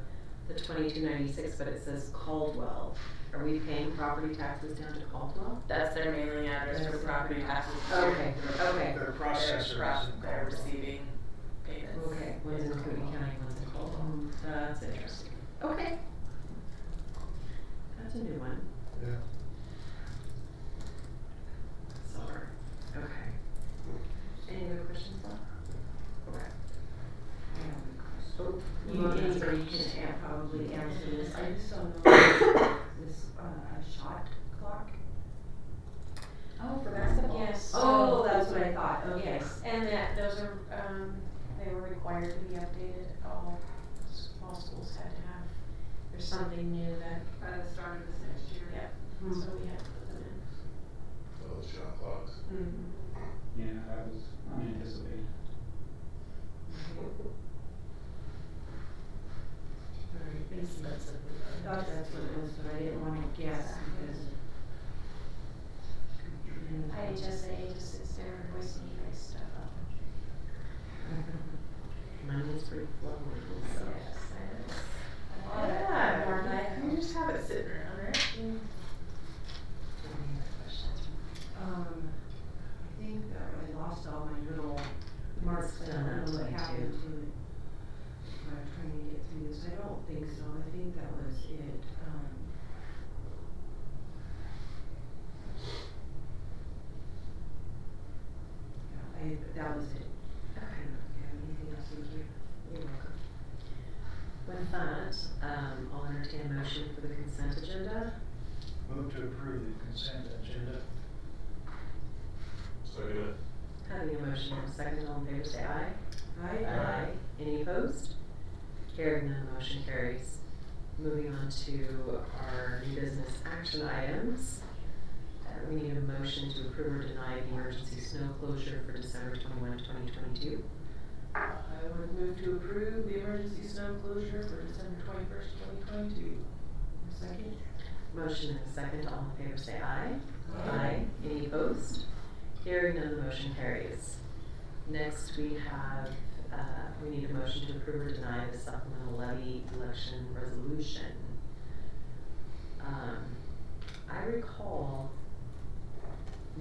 the 2296, but it says Caldwell. Are we paying property taxes down to Caldwell? That's their mailing address for property taxes. Okay, okay. Their processors. They're receiving payments. Okay, one's in Cooney County, one's in Caldwell. That's interesting. Okay. That's a new one. Yeah. Sorry. Okay. Any other questions left? Okay. Anybody can probably answer this, I just don't know, this, shot clock? Oh, for basketball? Yes. So- Oh, that's what I thought, okay. Yes, and that, those are, they were required to be updated, all schools had to have, there's something new that, By the start of this next year. yeah, so we had to put them in. Those shot clocks. Yeah, that was unanticipated. Alright, thank you. I thought that's what it was, but I didn't wanna guess because. IHSA just sits there and voicing you guys stuff up. Mine was pretty flowing, so. Yes, I know. Yeah, More than you just have it sitting around, right? Any other questions? I think that I lost all my little marks, I don't know what happened to it. I'm trying to get through this, I don't think so, I think that was it, yeah, that was it. Okay. I don't have anything else, thank you. You're welcome. With that, I'll entertain a motion for the consent agenda. Move to approve the consent agenda. Second it. Having a motion and a second, all in favor say aye. Aye. Any opposed? Hearing none, motion carries. Moving on to our new business action items. We need a motion to approve or deny the emergency snow closure for December 21, 2022. I would move to approve the emergency snow closure for December 21st, 2022. Second? Motion and a second, all in favor say aye. Aye. Any opposed? Hearing none, the motion carries. Next, we have, we need a motion to approve or deny the supplemental levy election resolution. I recall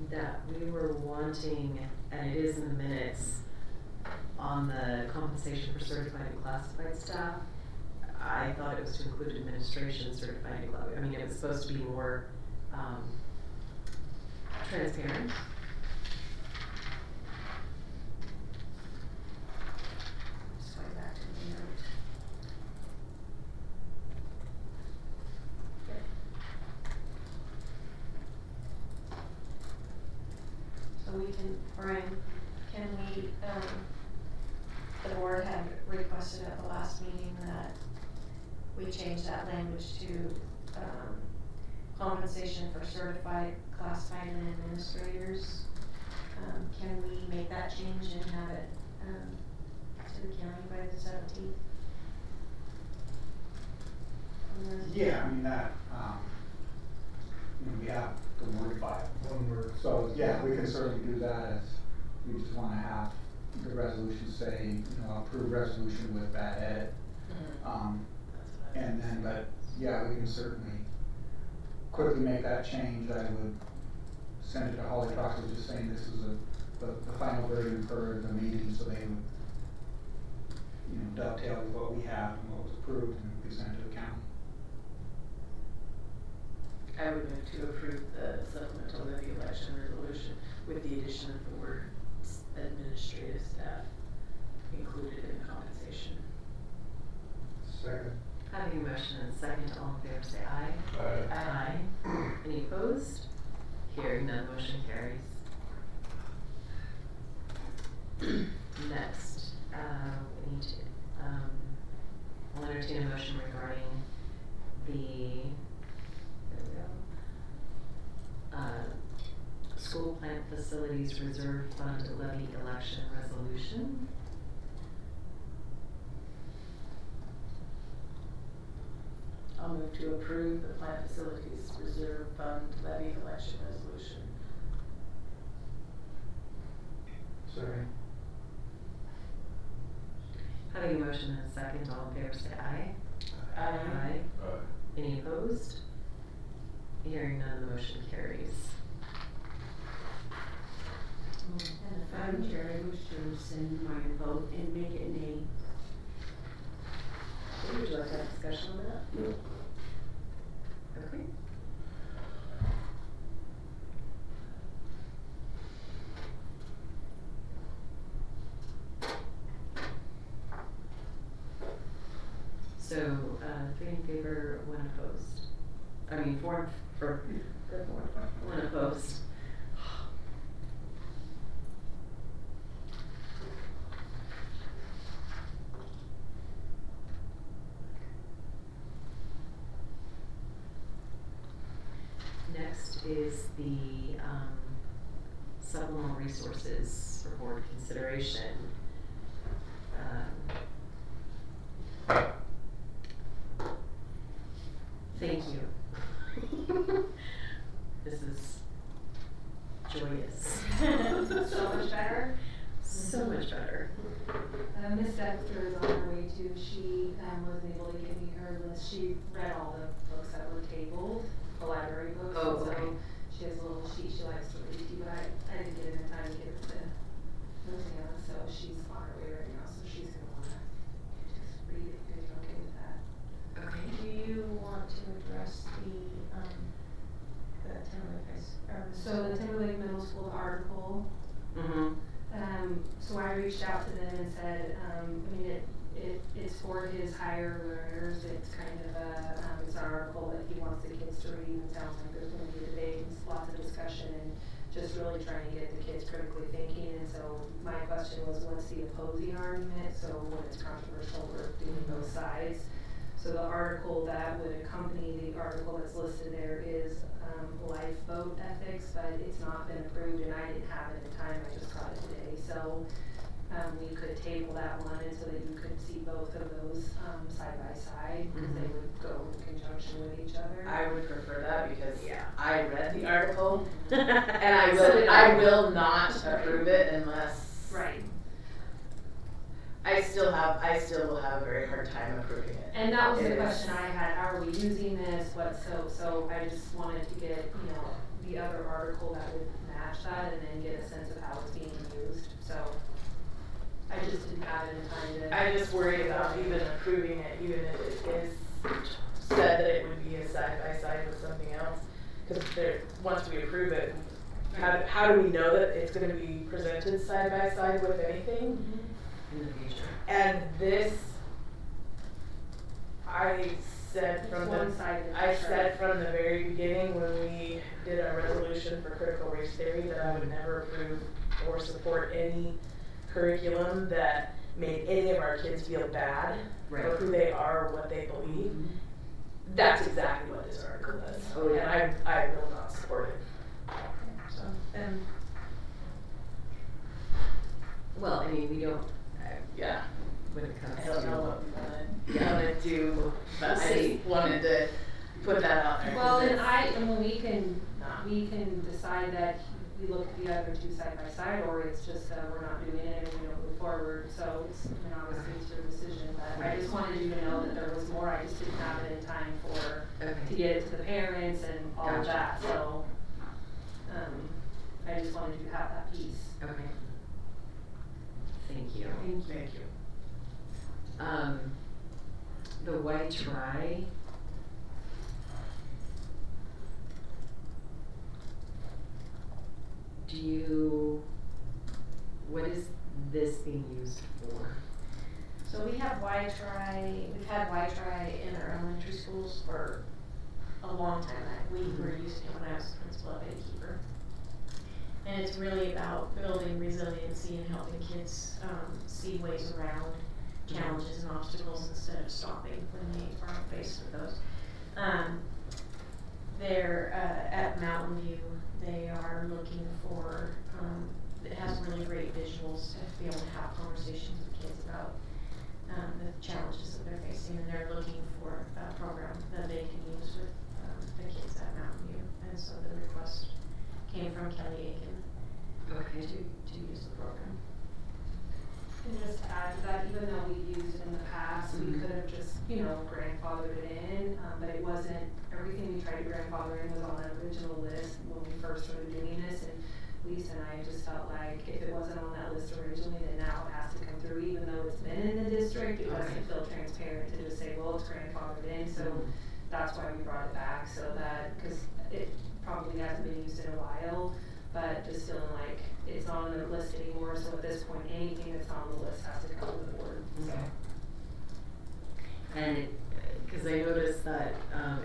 that we were wanting, and it is in the minutes, on the compensation for certified and classified staff. I thought it was to include administration, certified and classified. I mean, it was supposed to be more, transparent. Just going back to the note. So we can, Brian, can we, the board had requested at the last meeting that we change that language to, compensation for certified, classified, and administrators. Can we make that change and have it, to the county by the 17th? Yeah, I mean, that, we have the word file. One word. So, yeah, we can certainly do that if we just wanna have the resolution say, approve resolution with that edit. That's what I And was then, but, yeah, we can certainly quickly make that change. I would send it to Holly Crocker just saying this is the final version for the meeting, so they would, dovetail with what we have and what was approved and we send it to the county. I would move to approve the supplemental levy election resolution with the addition of the word administrative staff included in the compensation. Second. Having a motion and a second, all in favor say aye. Aye. Aye. Any opposed? Hearing none, motion carries. Next, we need to, I'll entertain a motion regarding the, there we go, school Plant Facilities Reserve Fund Levy Election Resolution. I'll move to approve the Plant Facilities Reserve Fund Levy Election Resolution. Sorry. Having a motion and a second, all in favor say aye. Aye. Any opposed? Hearing none, the motion carries. And if I'm chair, I wish to rescind my vote and make it nay. Would you like to have discussion on that? No. Okay. So, 3 in favor, 1 opposed. I mean, 4 for, good Lord, 1 opposed. Next is the supplemental resources for board consideration. Thank you. This is joyous. So much better. So much better. Miss Dexter is on her way too. She wasn't able to give me her list. She read all the books that were tabled, the library books. Oh, okay. So she has a little sheet she likes to read to, but I didn't get it in time to get her to Louisiana, so she's on her way right now. So she's gonna wanna just read it if you're okay with that. Okay. Do you want to address the Timberlake So the Timberlake Middle School article. Mm-hmm. So I reached out to them and said, I mean, it's for his higher learners. It's kind of it's an article that he wants the kids to read, and it sounds like there's going to be a debate and lots of discussion and just really trying to get the kids critically thinking. And so my question was, what's the opposing argument? So when it's controversial, we're doing both sides. So the article that would accompany the article that's listed there is lifeboat ethics, but it's not been approved, and I didn't have it at the time. I just got it today. So we could table that one, and so that you could see both of those side by side, because they would go in conjunction with each other. I would prefer that because Yeah. I read the article and So did I. I will not approve it unless Right. I still will have a very hard time approving it. And that was It the is. question I had, how are we using this, so I just wanted to get, the other article that would match that and then get a sense of how it's being used, so. I just didn't have it in time to. I just worry about even approving it, even if it is said that it would be a side by side with something else. Cause once we approve it, how do we know that it's gonna be presented side by side with anything? Mhm. In the future. And this, I said from the very beginning when we did our resolution for critical race theory that I would never approve or support any curriculum that made any of our kids feel bad Right. for who they are or what they believe. Mhm. That's exactly what this article does. Oh, yeah. And I will not support it. So, and Well, I mean, we don't, yeah. when it comes I to. don't know what we wanna do, but I See. just wanted to put that out there. Well, 'cause and it's- we can decide that we look at the other two side by side, or it's just, we're not doing it and we don't move forward, so it's, obviously it's your decision, but I just wanted you to know that there was more, I just didn't have it in time to Okay. get it to the parents and all of Gotcha. that, so, I just wanted you to have that piece. Okay. Thank you. Thank you. The white try. What is this being used for? So we've had Y-Tri in our elementary schools for a long time. We were using it when I was principal at Baykeeper. And it's really about building resiliency and helping kids see ways around challenges and obstacles instead of stopping when they are faced with those. They're, at Mountain View, they are looking for, it has really great visuals to be able to have conversations with kids about, the challenges that they're facing, and they're looking for a program that they can use with, the kids at Mountain View. And so the request came from Kelly Aiken. Okay. To use the program. And just to add to that, even though we've used it in the past, we could have just, grandfathered it in, but it wasn't, everything we tried to grandfather in was on the original list when we first started doing this, and Lisa and I just felt like if it wasn't on that list originally, then now it has to come through, even though it's been in the district, it doesn't feel transparent to just say, well, it's grandfathered in, so that's why we brought it back, so that, cause it probably hasn't been used in a while, but just feeling like it's not on the list anymore, so at this point, anything that's on the list has to come to the board, so. And it, cause I noticed that,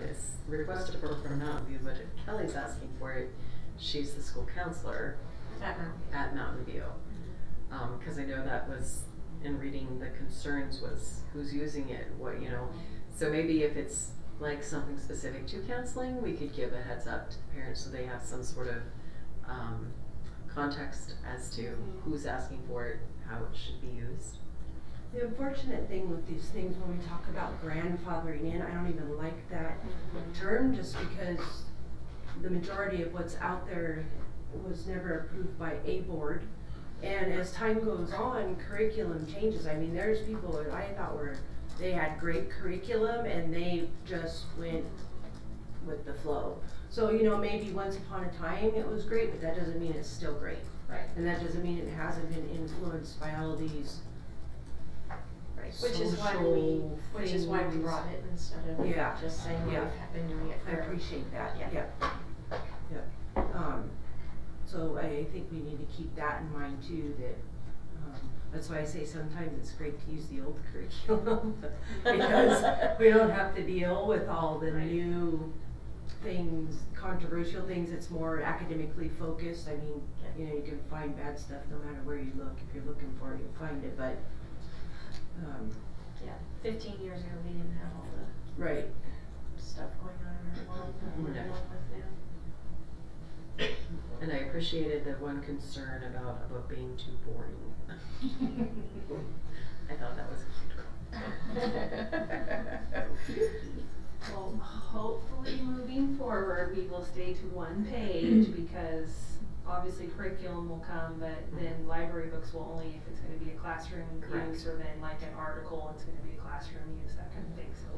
it's requested from Mountain View, but if Kelly's asking for it, she's the school counselor at Mountain View. Cause I know that was, in reading the concerns was who's using it, what, so maybe if it's like something specific to counseling, we could give a heads up to the parents so they have some sort of, context as to who's asking for it, how it should be used. The unfortunate thing with these things when we talk about grandfathering in, I don't even like that term just because the majority of what's out there was never approved by a board. And as time goes on, curriculum changes. I mean, there's people that I thought they had great curriculum and they just went with the flow. So, maybe once upon a time it was great, but that doesn't mean it's still great. Right. And that doesn't mean it hasn't been influenced by all these Which is why we brought it instead of just saying we've been doing it I forever. appreciate that, Yeah. Yep. So I think we need to keep that in mind too, that, that's why I say sometimes it's great to use the old curriculum, because we don't have to deal with all the new things, controversial things. It's more academically focused. I mean, you can find bad stuff no matter where you look. If you're looking for it, you'll find it, but, 15 years ago, we didn't have all the right. stuff going on in our world that we're dealing with now. And I appreciated the one concern about being too boring. I thought that was cute. Well, hopefully moving forward, we will stay to one page because obviously curriculum will come, but then library books will only if it's gonna be a classroom use, or then like an article, it's gonna be a classroom use, that kind of thing. So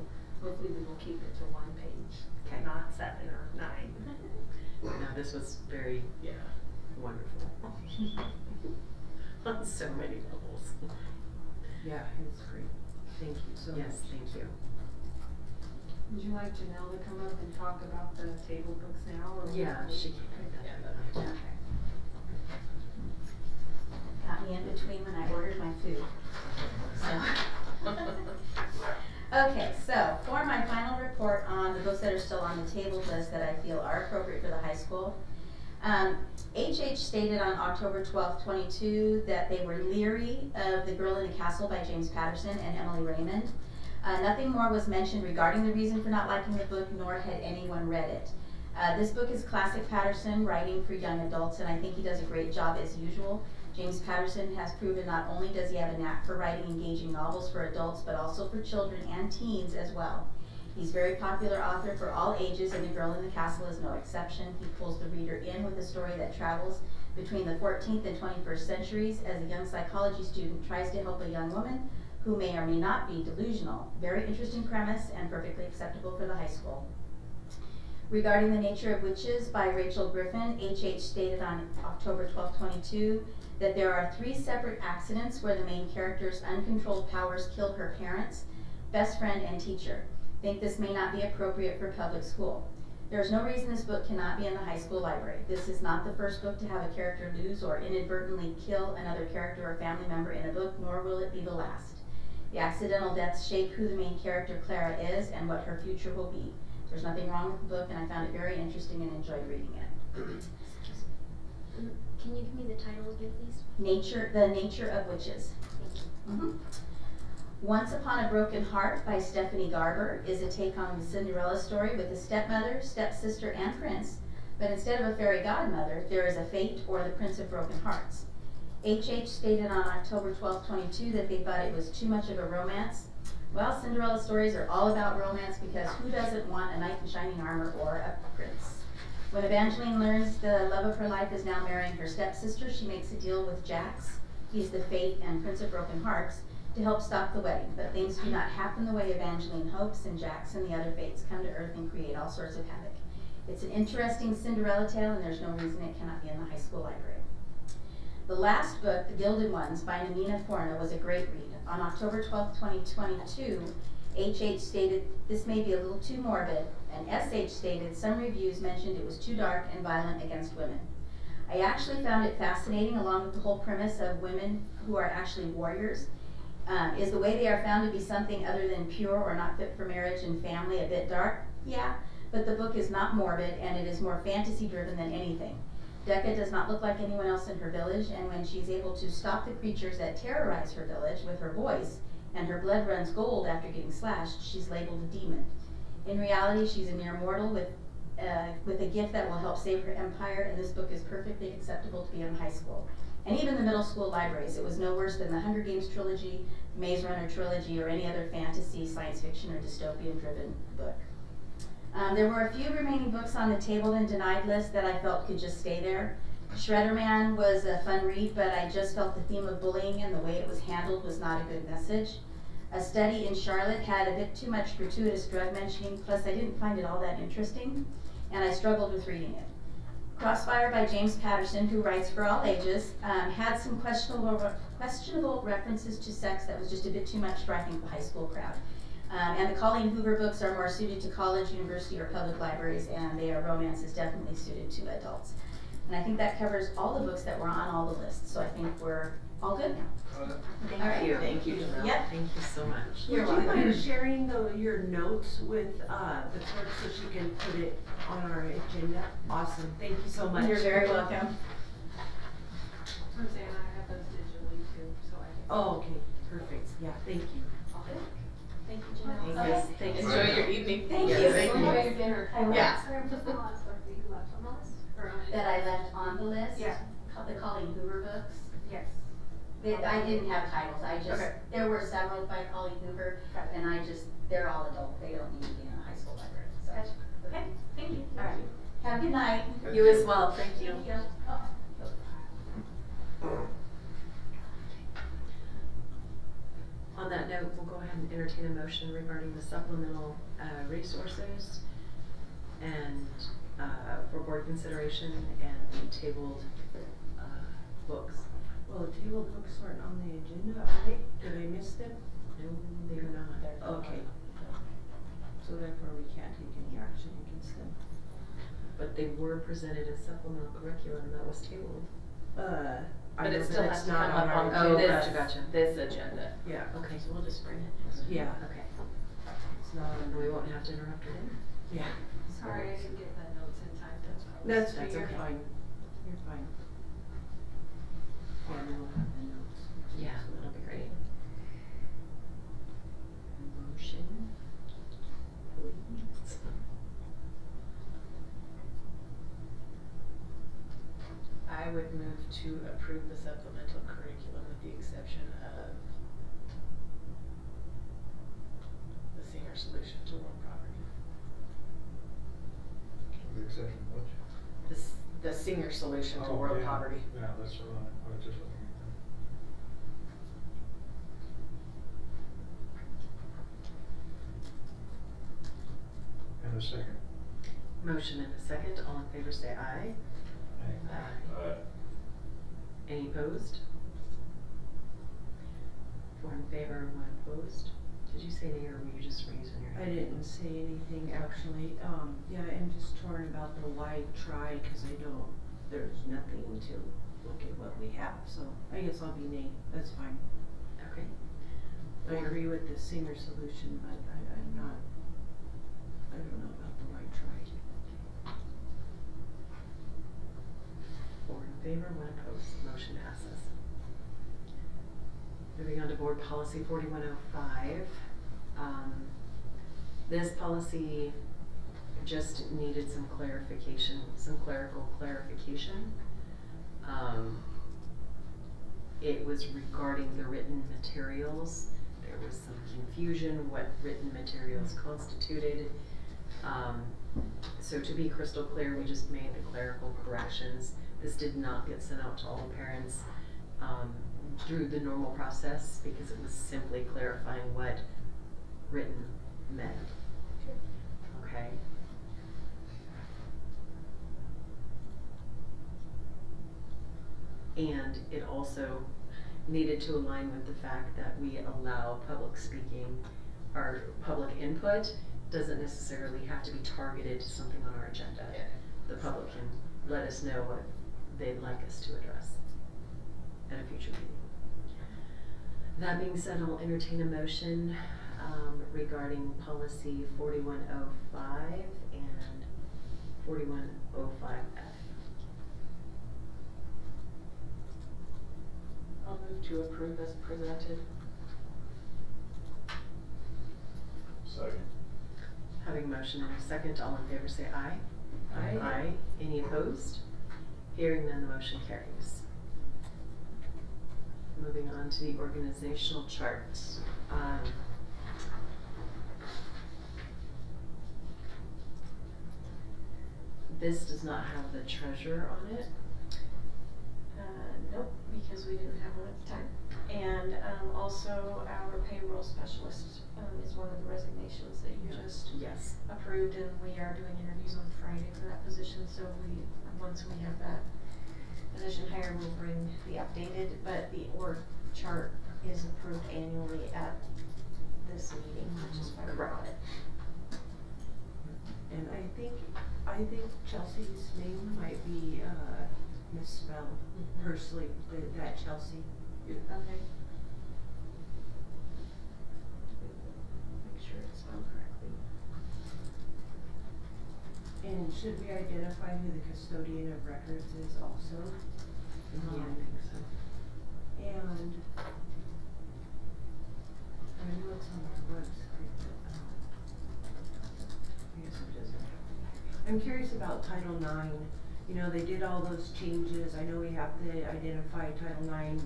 hopefully we will keep it to one page, not 7 or 9. No, this was very, wonderful. On so many levels. Yeah, it's great. Thank you so much. Yes, thank you. Would you like Janelle to come up and talk about the table books now, or? Yeah, she can do that. Got me in between when I ordered my food. So. Okay, so for my final report on the books that are still on the table list that I feel are appropriate for the high school, HH stated on October 12th, 22 that they were leery of The Girl in the Castle by James Patterson and Emily Raymond. Nothing more was mentioned regarding the reason for not liking the book, nor had anyone read it. This book is classic Patterson writing for young adults, and I think he does a great job as usual. James Patterson has proven not only does he have a knack for writing engaging novels for adults, but also for children and teens as well. He's a very popular author for all ages, and The Girl in the Castle is no exception. He pulls the reader in with a story that travels between the 14th and 21st centuries as a young psychology student tries to help a young woman who may or may not be delusional. Very interesting premise and perfectly acceptable for the high school. Regarding The Nature of Witches by Rachel Griffin, HH stated on October 12, 22 that there are 3 separate accidents where the main character's uncontrolled powers killed her parents, best friend, and teacher. Think this may not be appropriate for public school. There is no reason this book cannot be in the high school library. This is not the first book to have a character lose or inadvertently kill another character or family member in a book, nor will it be the last. The accidental deaths shape who the main character Clara is and what her future will be. There's nothing wrong with the book, and I found it very interesting and enjoyed reading it. Can you give me the title again, please? The Nature of Witches. Thank you. Once Upon a Broken Heart by Stephanie Garber is a take on the Cinderella story with a stepmother, stepsister, and prince, but instead of a fairy godmother, there is a fate or the Prince of Broken Hearts. H.H. stated on October 12, 22 that they thought it was too much of a romance. Well, Cinderella stories are all about romance because who doesn't want a knight in shining armor or a prince? When Evangeline learns the love of her life is now marrying her stepsister, she makes a deal with Jax, he's the fate and Prince of Broken Hearts, to help stop the wedding. But things do not happen the way Evangeline hopes, and Jax and the other fates come to Earth and create all sorts of havoc. It's an interesting Cinderella tale, and there's no reason it cannot be in the high school library. The last book, The Gilded Ones by Namina Forna, was a great read. On October 12, 2022, H.H. stated, this may be a little too morbid, and S.H. stated, some reviews mentioned it was too dark and violent against women. I actually found it fascinating, along with the whole premise of women who are actually warriors. Is the way they are found to be something other than pure or not fit for marriage and family a bit dark? Yeah, but the book is not morbid, and it is more fantasy-driven than anything. Decca does not look like anyone else in her village, and when she's able to stop the creatures that terrorize her village with her voice, and her blood runs gold after getting slashed, she's labeled a demon. In reality, she's a mere mortal with a gift that will help save her empire, and this book is perfectly acceptable to be in high school. And even the middle school libraries. It was no worse than the Hunger Games trilogy, Maze Runner trilogy, or any other fantasy, science fiction, or dystopian-driven book. There were a few remaining books on the tabled and denied list that I felt could just stay there. Shredder Man was a fun read, but I just felt the theme of bullying and the way it was handled was not a good message. A Study in Charlotte had a bit too much gratuitous drug mentioning, plus I didn't find it all that interesting, and I struggled with reading it. Crossfire by James Patterson, who writes for all ages, had some questionable references to sex that was just a bit too much for, I think, the high school crowd. And the Colleen Hoover books are more suited to college, university, or public libraries, and they are romances definitely suited to adults. And I think that covers all the books that were on all the lists, so I think we're all good now. Thank you. Thank you, Janelle. Yep. Thank you so much. You're Would you welcome. mind sharing your notes with the clerk so she can put it on our agenda? Awesome, thank you so much. You're very welcome. I'm saying I have those digitally too, so I can. Oh, okay, perfect, yeah, thank you. Thank you, Janelle. Yes, thank you. Enjoy your evening. Thank Yes, you. thank you. Enjoy your dinner. Yeah. Sorry, I'm just the last book that you left on the list, or on it? That I left on the list? Yeah. The Colleen Hoover books? Yes. I didn't have titles, I just, Okay. there were several by Colleen Hoover, and they're all adult, they don't need to be in a high school library, so. Gotcha. Okay, thank you. All right, have a good night. You as well, thank you. Thank you. On that note, we'll go ahead and entertain a motion regarding the supplemental resources and for board consideration and the tabled books. Well, the tabled books aren't on the agenda, are they? Did I miss them? No, they are not. Okay. So therefore we can't take any action against them. But they were presented as supplemental curriculum that was tabled. I But know it still that has it's to not come up our on agenda. gotcha. this agenda. Yeah, Okay, so we'll just bring it. yeah, Okay. it's not on We won't have to interrupt her then? yeah. Sorry, I didn't get the notes in time to. That's That's you're okay. fine, you're fine. Yeah, we'll have the notes. Yeah, that'll be great. Motion, please. I would move to approve the supplemental curriculum with the exception of the senior solution to world poverty. With the exception of which? The senior solution to Oh, world yeah. poverty. Yeah, that's what I was just looking at that. And a second. Motion and a second, all in favor say aye. Aye. Any opposed? 4 in favor, 1 opposed. Did you say nay or were you just raising your I hand? didn't say anything actually, yeah, I'm just torn about the why try, cause I know there's nothing to look at what we have, so I guess I'll be nay, that's fine. Okay. I agree with the singer solution, but I'm not, I don't know about the why try. 4 in favor, 1 opposed. Motion passes. Moving on to board policy 4105. This policy just needed some clarification, some clerical clarification. It was regarding the written materials. There was some confusion what written materials constituted. So to be crystal clear, we just made the clerical corrections. This did not get sent out to all the parents through the normal process because it was simply clarifying what written meant. Okay. And it also needed to align with the fact that we allow public speaking or public input doesn't necessarily have to be targeted to something on our agenda. Yeah. The public can let us know what they'd like us to address at a future meeting. That being said, I'll entertain a motion regarding policy 4105 and 4105F. I'll move to approve as presented. Second. Having a motion and a second, all in favor say aye. Aye. Aye. Any opposed? Hearing none, the motion carries. Moving on to the organizational chart. This does not have the treasurer on it. Nope, because we didn't have one at the time. And, also our payroll specialist, is one of the resignations that you just Yes. approved, and we are doing interviews on Friday for that position, so once we have that position hired, we'll bring the updated, but the org chart is approved annually at this meeting, which is why we brought it. And I think Chelsea's name might be misspelled personally, that Chelsea. Okay. Make sure it's spelled correctly. And should we identify who the custodian of records is also? Yeah, I think so. And I know it's on our website, but I guess it doesn't. I'm curious about Title IX. You know, they did all those changes. I know we have to identify Title IX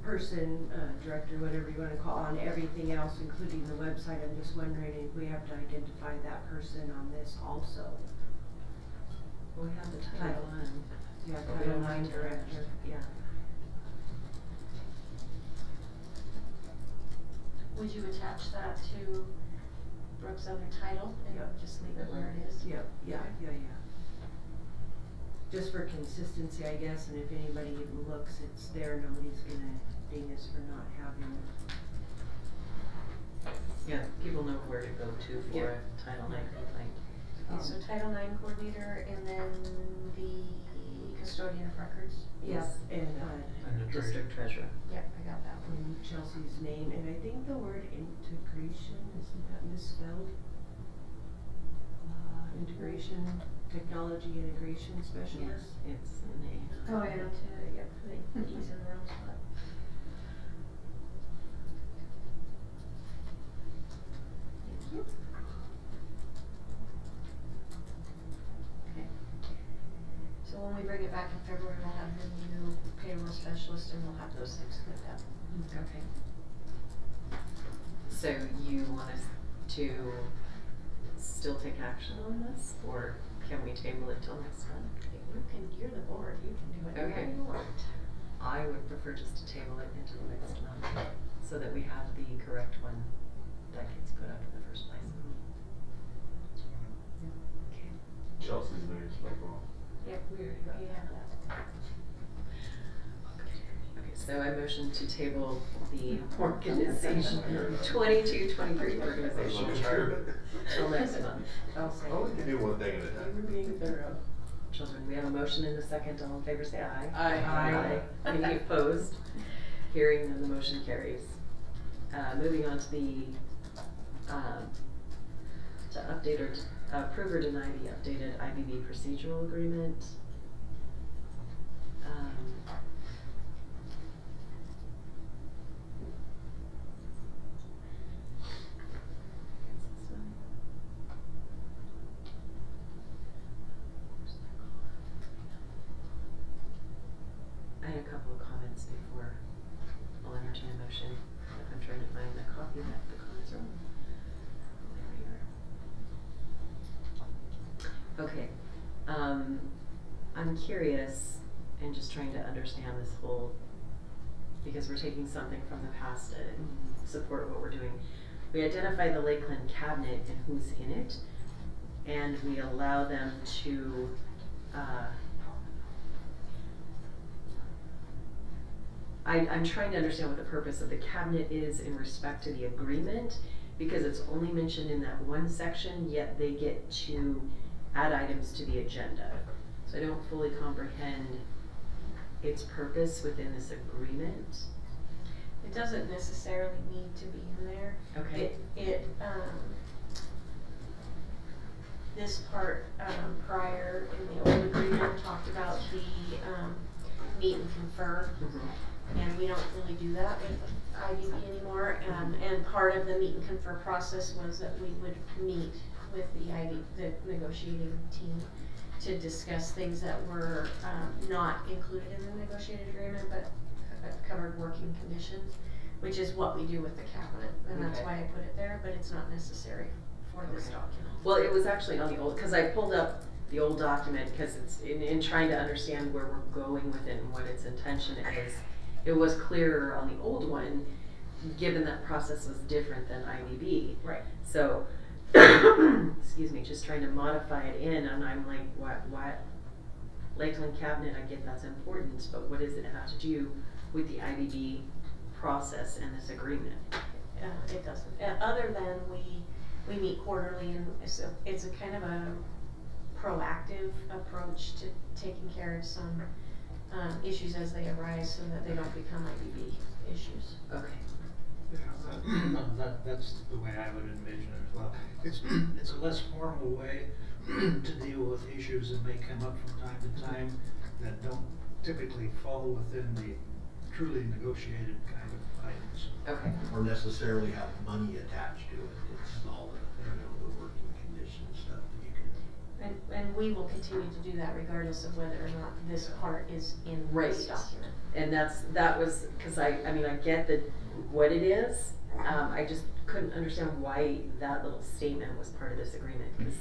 person, director, whatever you wanna call, on everything else, including the website. I'm just wondering if we have to identify that person on this also. We have the title on. Yeah, But we Title don't have IX to- director, yeah. Would you attach that to Brooke's other title and Yep. just leave it where it is? Yep, yeah. Just for consistency, I guess, and if anybody even looks, it's there, nobody's gonna ding us for not having it. Yeah, people know where to go to for Yeah. a Title IX complaint. Okay, so Title IX coordinator and then the custodian of records? Yes, and And the District treasurer. Yep, I got that one. and Chelsea's name, and I think the word integration, isn't that misspelled? Integration, technology integration specialist. It's the name. Oh, yeah, yep, the E's in the wrong spot. Thank you. Okay. So when we bring it back in February, we'll have the new payroll specialist and we'll have those things cleaned up. Okay. So you want us to still take action on this, or can we table it till next month? You're the board, you can do whatever Okay. you want. I would prefer just to table it until next month, so that we have the correct one that gets put up in the first place. Okay. Chelsea's name's spelled wrong. Yep, we have that. Okay, so I motion to table the organization, 22-23 organizational chart till next month. I'll say. Oh, we can do one thing at a You time. were being thorough. Children, we have a motion and a second. All in favor say aye. Aye. Any opposed? Hearing none, the motion carries. Moving on to the, to update or approve or deny the updated IBB procedural agreement. Okay, I'm curious and just trying to understand this whole, because we're taking something from the past to support what we're doing. We identify the Lakeland cabinet and who's in it, and we allow them to, I'm trying to understand what the purpose of the cabinet is in respect to the agreement, because it's only mentioned in that one section, yet they get to add items to the agenda. So I don't fully comprehend its purpose within this agreement. It doesn't necessarily need to be in there. Okay. This part, prior in the old agreement talked about the, meet and confer. And we don't really do that with IDB anymore, and part of the meet and confer process was that we would meet with the negotiating team to discuss things that were, not included in the negotiated agreement, but covered working conditions, which is what we do with the cabinet, and that's why I put it there, but it's not necessary for this document. Well, it was actually on the old, cause I pulled up the old document, cause it's in trying to understand where we're going with it and what its intention is. It was clearer on the old one, given that process was different than IDB. Right. So, excuse me, just trying to modify it in, and I'm like, what? Lakeland cabinet, I get that's important, but what does it have to do with the IDB process and this agreement? It doesn't, other than we meet quarterly, and so it's a kind of a proactive approach to taking care of some issues as they arise, so that they don't become IDB issues. Okay. Yeah, that's the way I would envision it as well. It's a less formal way to deal with issues that may come up from time to time that don't typically fall within the truly negotiated kind of items. Okay. Or necessarily have money attached to it. It's all the working condition stuff that you can. And we will continue to do that regardless of whether or not this part is in this document. And that was, cause I mean, I get what it is, I just couldn't understand why that little statement was part of this agreement, cause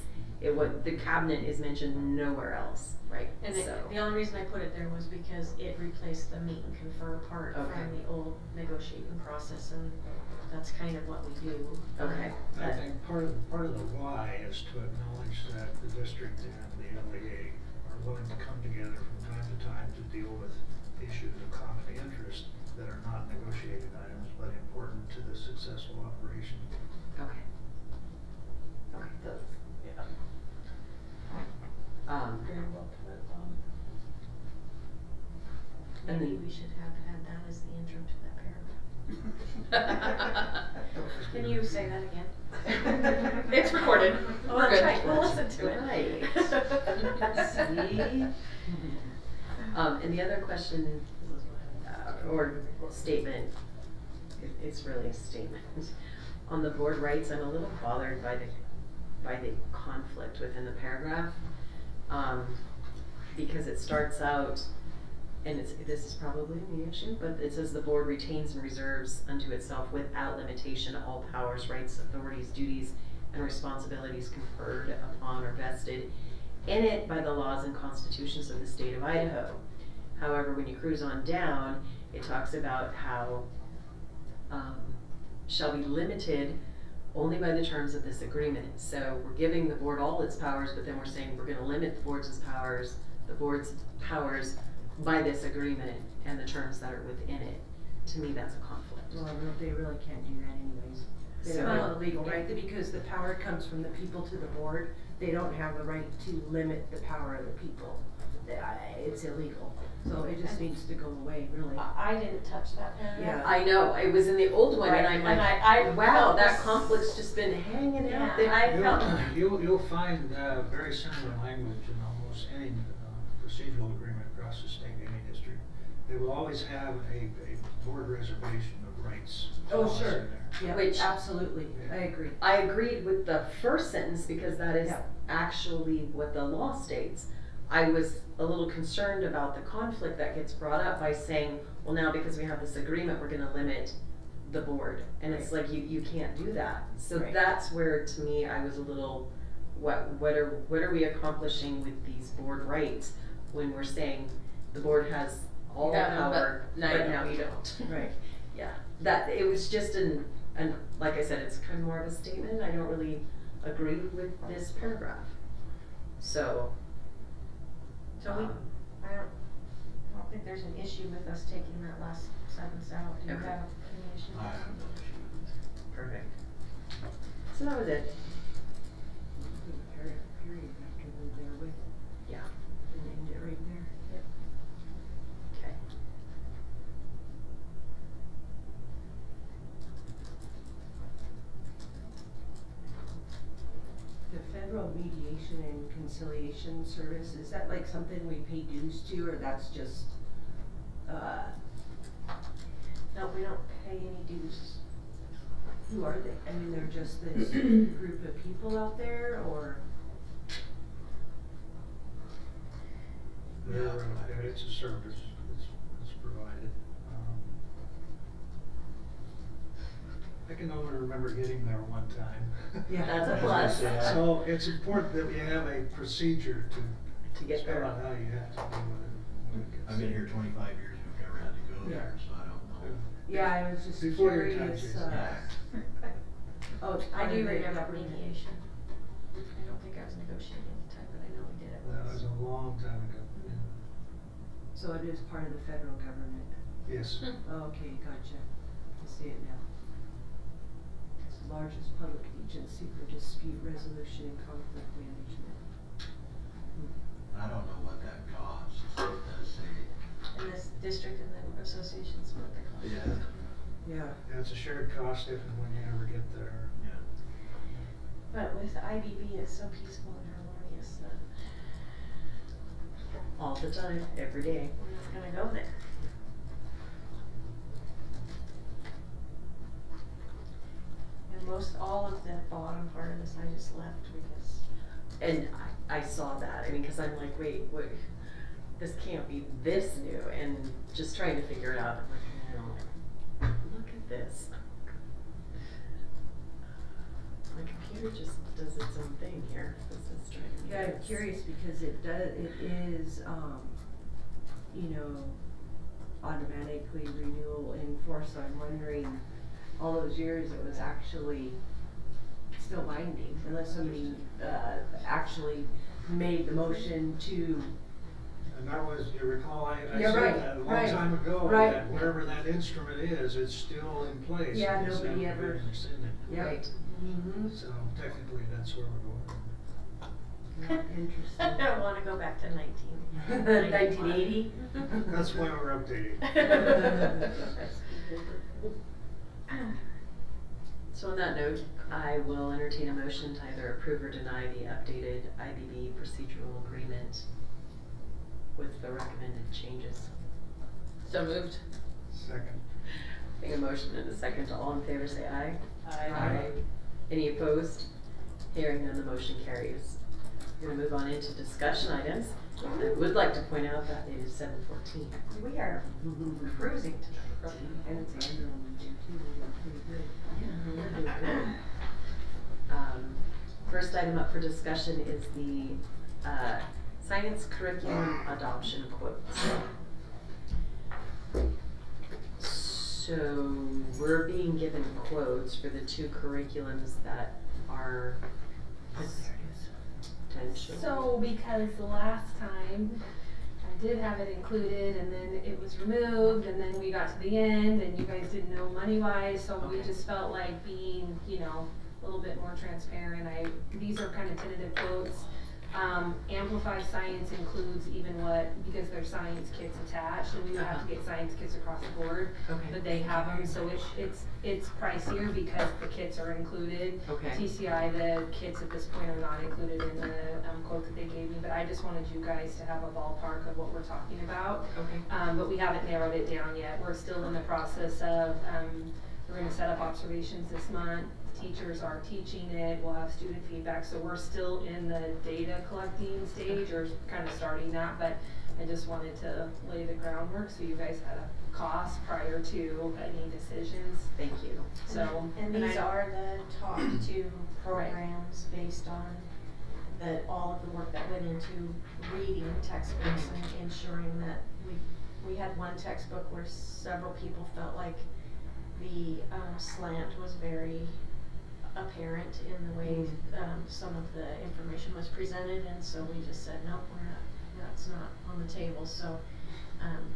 the cabinet is mentioned nowhere else, right? And So. the only reason I put it there was because it replaced the meet and confer part from the old negotiating process, and that's kind of what we do. Okay. I think part of the why is to acknowledge that the district and the LAA are willing to come together from time to time to deal with issues of common interest that are not negotiated items, but important to the successful operation. Okay. Okay, that's, yeah. Very well put, And Maybe then- we should have had that as the intro to that paragraph. Can you say that again? It's recorded. Oh, We're that's good. right, we'll listen to it. Right. See? And the other question, or statement, it's really a statement. On the board rights, I'm a little bothered by the conflict within the paragraph. Because it starts out, and this is probably the issue, but it says the board retains and reserves unto itself without limitation all powers, rights, authorities, duties, and responsibilities conferred upon or vested in it by the laws and constitutions of the state of Idaho. However, when you cruise on down, it talks about how shall be limited only by the terms of this agreement. So we're giving the board all its powers, but then we're saying we're gonna limit the board's powers by this agreement and the terms that are within it. To me, that's a conflict. Well, they really can't do that anyways. They So- don't have the legal right, because the power comes from the people to the board. They don't have the right to limit the power of the people. It's illegal. So it just needs to go away, really. I didn't touch that paragraph. Yeah. I know, it was in the old one, and Right, I'm like, and I wow, felt that this- conflict's just been hanging out Yeah, there. I felt. You'll find very similar language in almost any procedural agreement across the state gaming district. They will always have a board reservation of rights. Oh, clause sure. in there. Yeah, Which- absolutely, I agree. I agreed with the first sentence because that is Yeah. actually what the law states. I was a little concerned about the conflict that gets brought up by saying, well, now because we have this agreement, we're gonna limit the board. And it's like, you can't do that. So Right. that's where, to me, I was a little what are we accomplishing with these board rights when we're saying the board has all the Yeah, power, but now you don't. Right, yeah, that, it was just an, like I said, it's kind of more of a statement, I don't really agree with this paragraph. So. So I don't think there's an issue with us taking that last sentence out. Do you Okay. have any issue with I that? have no issue with it. Perfect. So that was it. Period after the there with, Yeah. and end it right there. Okay. The federal mediation and conciliation service, is that like something we pay dues to, or that's just, No, we don't pay any dues. who are they? I mean, they're just this group of people out there, or? It's a service that's provided. I can only remember getting there one time. Yeah. That's a plus. So it's important that we have a procedure To get spell there. out how you have to deal with it when it gets. I've been here 25 years and we've never had to go Yeah. there, so I don't know. Yeah, I was just Before your time, curious, Jason. oh, it's I part do of the remember government. mediation. I don't think I was negotiating at the time, but I know we did it That once. was a long time ago. So it is part of the federal government. Yes. Okay, gotcha. I see it now. It's the largest public agency for dispute resolution and conflict management. I don't know what that costs, it does say. In this district and then associations, what they call it. Yeah. Yeah, it's a shared cost if and when you ever get there. Yeah. But with IBB, it's so peaceful and harmonious that All the time, every day. we're not gonna go there. And all of the bottom part of this I just left because And I saw that, I mean, cause I'm like, wait, this can't be this new, and just trying to figure it out, I'm like, no, look at this. My computer just does its own thing here, this is driving me Yeah, I'm nuts. curious because it is, you know, automatically renewal in force, so I'm wondering, all those years it was actually still binding, unless somebody, actually made the motion to, And that was, you recall, I Yeah, said right, that a long right, time ago, right. that wherever that instrument is, it's still in place. Yeah, It's nobody never ever- been rescinded. yeah. Right. Mm-hmm. So technically, that's where we're going. Interesting. I don't wanna go back to 1980? That's why we're updating. So on that note, I will entertain a motion to either approve or deny the updated IBB procedural agreement with the recommended changes. So moved. Second. Make a motion and a second, all in favor say aye. Aye. Any opposed? Hearing none, the motion carries. We're gonna move on into discussion items. I would like to point out that it is 7:14. We are cruising tonight. And it's Andrew and you too, they're pretty good. First item up for discussion is the science curriculum adoption quotes. So we're being given quotes for the two curriculums that are potential. So, because the last time, I did have it included, and then it was removed, and then we got to the end, and you guys didn't know money-wise, so we Okay. just felt like being, you know, a little bit more transparent. These are kind of tentative quotes. Amplify Science includes even because there's science kits attached, and we would have to get science kits across the board, Okay. but they have them, so it's pricier because the kits are included. Okay. TCI, the kits at this point are not included in the quote that they gave me, but I just wanted you guys to have a ballpark of what we're talking about. Okay. But we haven't narrowed it down yet. We're still in the process of, we're gonna set up observations this month. Teachers are teaching it, we'll have student feedback, so we're still in the data collecting stage, or kind of starting that, but I just wanted to lay the groundwork so you guys had a cost prior to any decisions. Thank you. So, And these I- are the top two programs based on that all of the work that went into reading textbooks and ensuring that we had one textbook where several people felt like the slant was very apparent in the way some of the information was presented, and so we just said, nope, that's not on the table. So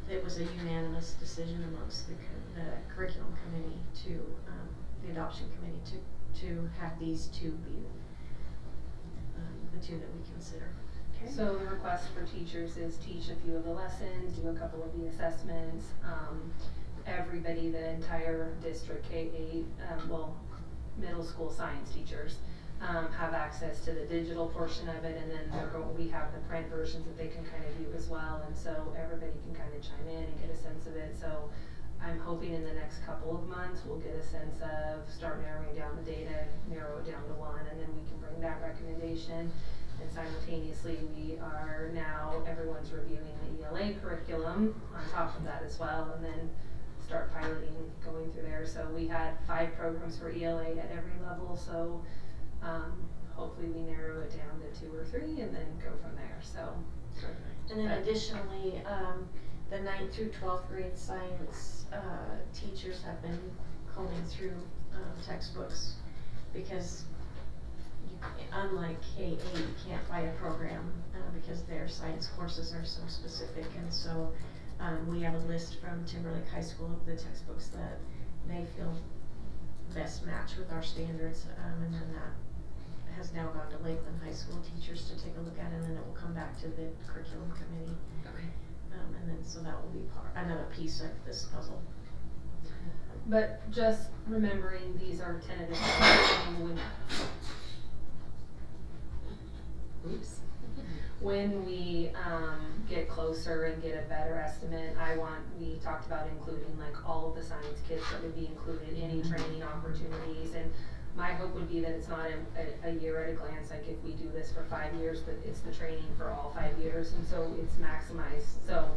it was a unanimous decision amongst the curriculum committee to, the adoption committee to have these two be the two that we consider. Okay. So the request for teachers is teach a few of the lessons, do a couple of the assessments. Everybody, the entire district, K-8, middle school science teachers, have access to the digital portion of it, and then we have the print versions that they can kind of view as well, and so everybody can kind of chime in and get a sense of it. So I'm hoping in the next couple of months we'll get a sense of, start narrowing down the data, narrow it down to one, and then we can bring that recommendation. And simultaneously we are now, everyone's reviewing the ELA curriculum on top of that as well, and then start piloting, going through there. So we had 5 programs for ELA at every level, so hopefully we narrow it down to 2 or 3 and then go from there. So And then additionally, the 9th through 12th grade science teachers have been combing through textbooks, because unlike K-8, you can't buy a program because their science courses are so specific, and so we have a list from Timberlake High School of the textbooks that they feel best match with our standards, and then that has now gone to Lakeland High School teachers to take a look at, and then it will come back to the curriculum committee. Okay. And then so that will be another piece of this puzzle. but just remembering these are tentative. Oops. When we get closer and get a better estimate, we talked about including like all of the science kits that would be included, any training opportunities, and my hope would be that it's not a year at a glance, like if we do this for 5 years, but it's the training for all 5 years, and so it's maximized. So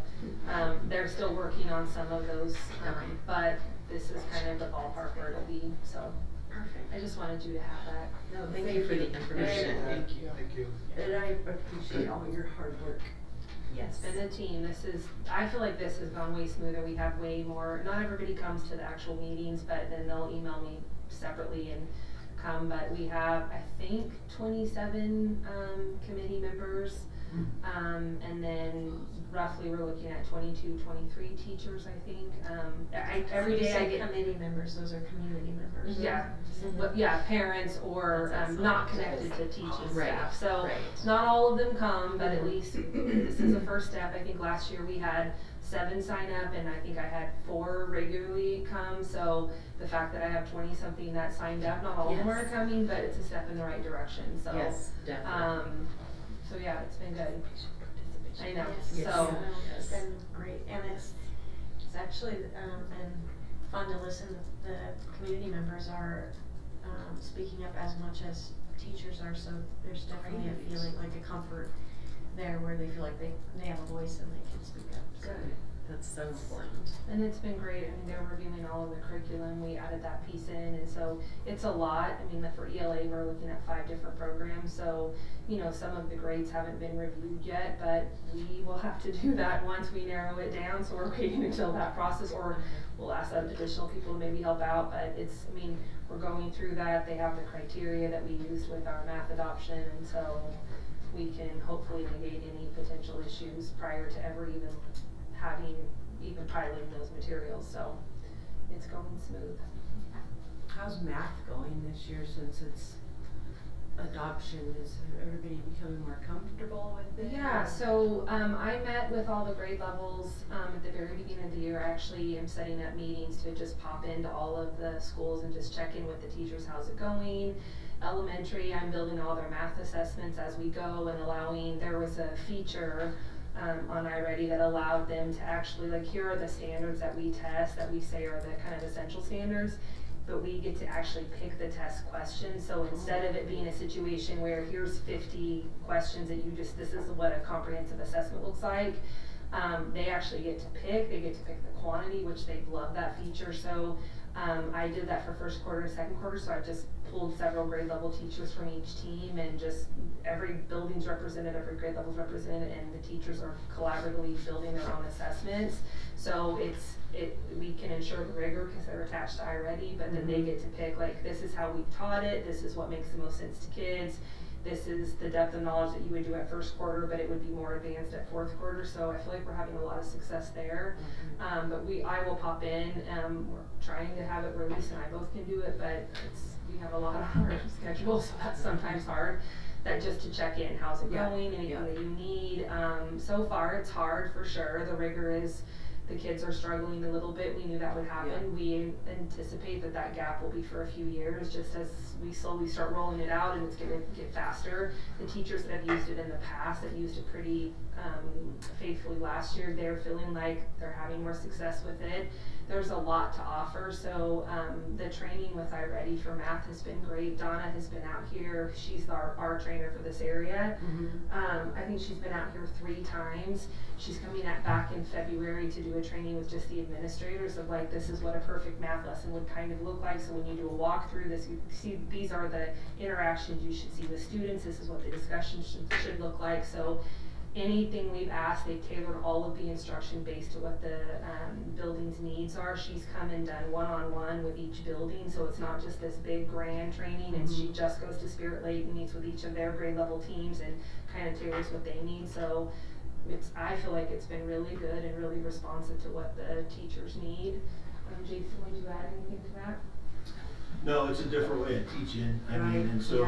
they're still working on some of those, but this is kind of the ballpark where it'll be, so. Perfect. I just wanted you to have that. No, thank you for the information. Thank you. Thank you. And I appreciate all your hard work. Yes. And the team, I feel like this has gone way smoother. We have way more, not everybody comes to the actual meetings, but then they'll email me separately and come, but we have, I think, 27 committee members. And then roughly we're looking at 22, 23 teachers, I think. Every day I get committee members, those are community members. Yeah, yeah, parents or not connected to teaching staff. So not all of them come, but at least this is a first step. I think last year we had 7 sign up, and I think I had 4 regularly come. So the fact that I have 20 something that signed up, not all of them are coming, but it's a step in the right direction. So yes, definitely. So yeah, it's been good. I know. Yes. So It's been great, and it's actually been fun to listen. The community members are speaking up as much as teachers are, so there's definitely a feeling, like a comfort there where they feel like they have a voice and they can speak up. So. Good. That's so important. And it's been great. I mean, they're reviewing all of the curriculum. We added that piece in, and so it's a lot. I mean, for ELA, we're looking at 5 different programs. So, you know, some of the grades haven't been reviewed yet, but we will have to do that once we narrow it down. So we're waiting until that process, or we'll ask some additional people to maybe help out. But I mean, we're going through that. They have the criteria that we used with our math adoption, and so we can hopefully negate any potential issues prior to ever even piloting those materials. So it's going smooth. How's math going this year since it's adoption? Is everybody becoming more comfortable with it? Yeah, so I met with all the grade levels at the very beginning of the year. Actually, I'm setting up meetings to just pop into all of the schools and just check in with the teachers. How's it going? Elementary, I'm building all their math assessments as we go, and there was a feature on iReady that allowed them to actually, like, here are the standards that we test that we say are the kind of essential standards, but we get to actually pick the test questions. So instead of it being a situation where here's 50 questions that this is what a comprehensive assessment looks like, they actually get to pick the quantity, which they've loved that feature. So I did that for first quarter and second quarter, so I just pulled several grade level teachers from each team, and just every building's represented, every grade level's represented, and the teachers are collaboratively building their own assessments. So we can ensure the rigor because they're attached to iReady, but then they get to pick, like, this is how we've taught it, this is what makes the most sense to kids, this is the depth of knowledge that you would do at first quarter, but it would be more advanced at fourth quarter. So I feel like we're having a lot of success there. But I will pop in, we're trying to have it where Lisa and I both can do it, but we have a lot on our schedule, so that's sometimes hard. That just to check in, how's it going, anything that you need. So far it's hard for sure. The rigor is, the kids are struggling a little bit. We knew that would happen. We anticipate that gap will be for a few years, just as we slowly start rolling it out, and it's gonna get faster. The teachers that have used it in the past, that used it pretty faithfully last year, they're feeling like they're having more success with it. There's a lot to offer, so the training with iReady for math has been great. Donna has been out here. She's our trainer for this area. I think she's been out here 3 times. She's coming back in February to do a training with just the administrators of, like, this is what a perfect math lesson would kind of look like. So when you do a walkthrough, you see these are the interactions you should see with students. This is what the discussion should look like. So anything we've asked, they've tailored all of the instruction based to what the building's needs are. She's come and done one-on-one with each building, so it's not just this big grand training, and she just goes to Spirit Lake and meets with each of their grade level teams and kind of tailors what they need. So I feel like it's been really good and really responsive to what the teachers need. Jason, would you add anything to that? No, it's a different way of teaching. I mean, and so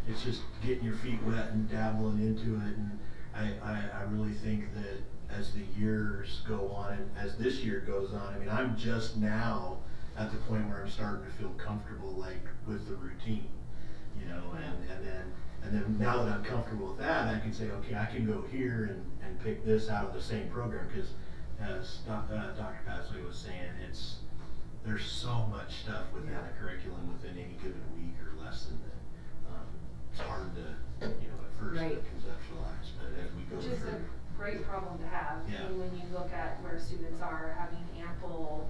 it's just getting your feet wet and dabbling into it. And I really think that as the years go on, and as this year goes on, I mean, I'm just now at the point where I'm starting to feel comfortable, like, with the routine, you know, and then now that I'm comfortable with that, I can say, okay, I can go here and pick this out of the same program, because as Dr. Pasley was saying, there's so much stuff within the curriculum within any given week or lesson that it's hard to, you know, at first conceptualize, but as we go Which is through. a great problem to have. Yeah. I mean, when you look at where students are having ample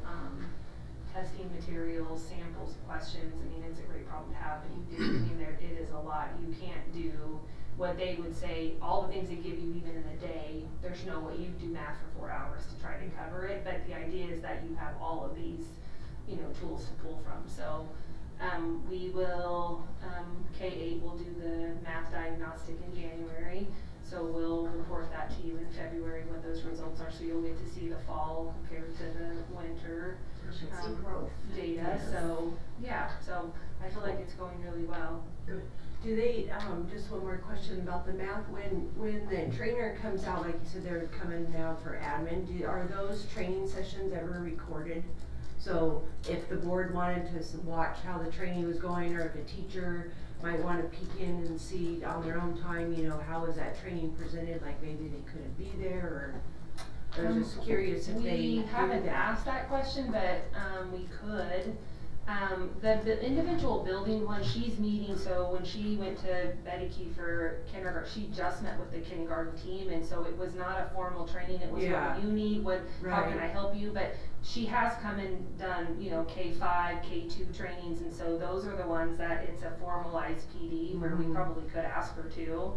testing materials, samples, questions, I mean, it's a great problem to have, but it is a lot. You can't do what they would say, all the things they give you even in a day. There's no way you do math for 4 hours to try to cover it, but the idea is that you have all of these, you know, tools to pull from. So we will, K-8 will do the math diagnostic in January. So we'll report that to you in February what those results are. So you'll get to see the fall compared to the winter data. So so I feel like it's going really well. Good. Do they, just one more question about the math, when the trainer comes out, like you said, they're coming now for admin, are those training sessions ever recorded? So if the board wanted to watch how the training was going, or if a teacher might want to peek in and see on their own time, you know, how is that training presented, like maybe they couldn't be there, or I was just curious if they We haven't asked that question, but we could. The individual building one, she's meeting, so when she went to Betty Key for kindergarten, she just met with the kindergarten team, and so it was not a formal training, it was what do you need, how can I help you, but she has come and done, you know, K5, K2 trainings, and so those are the ones that it's a formalized PD where we probably could ask her to.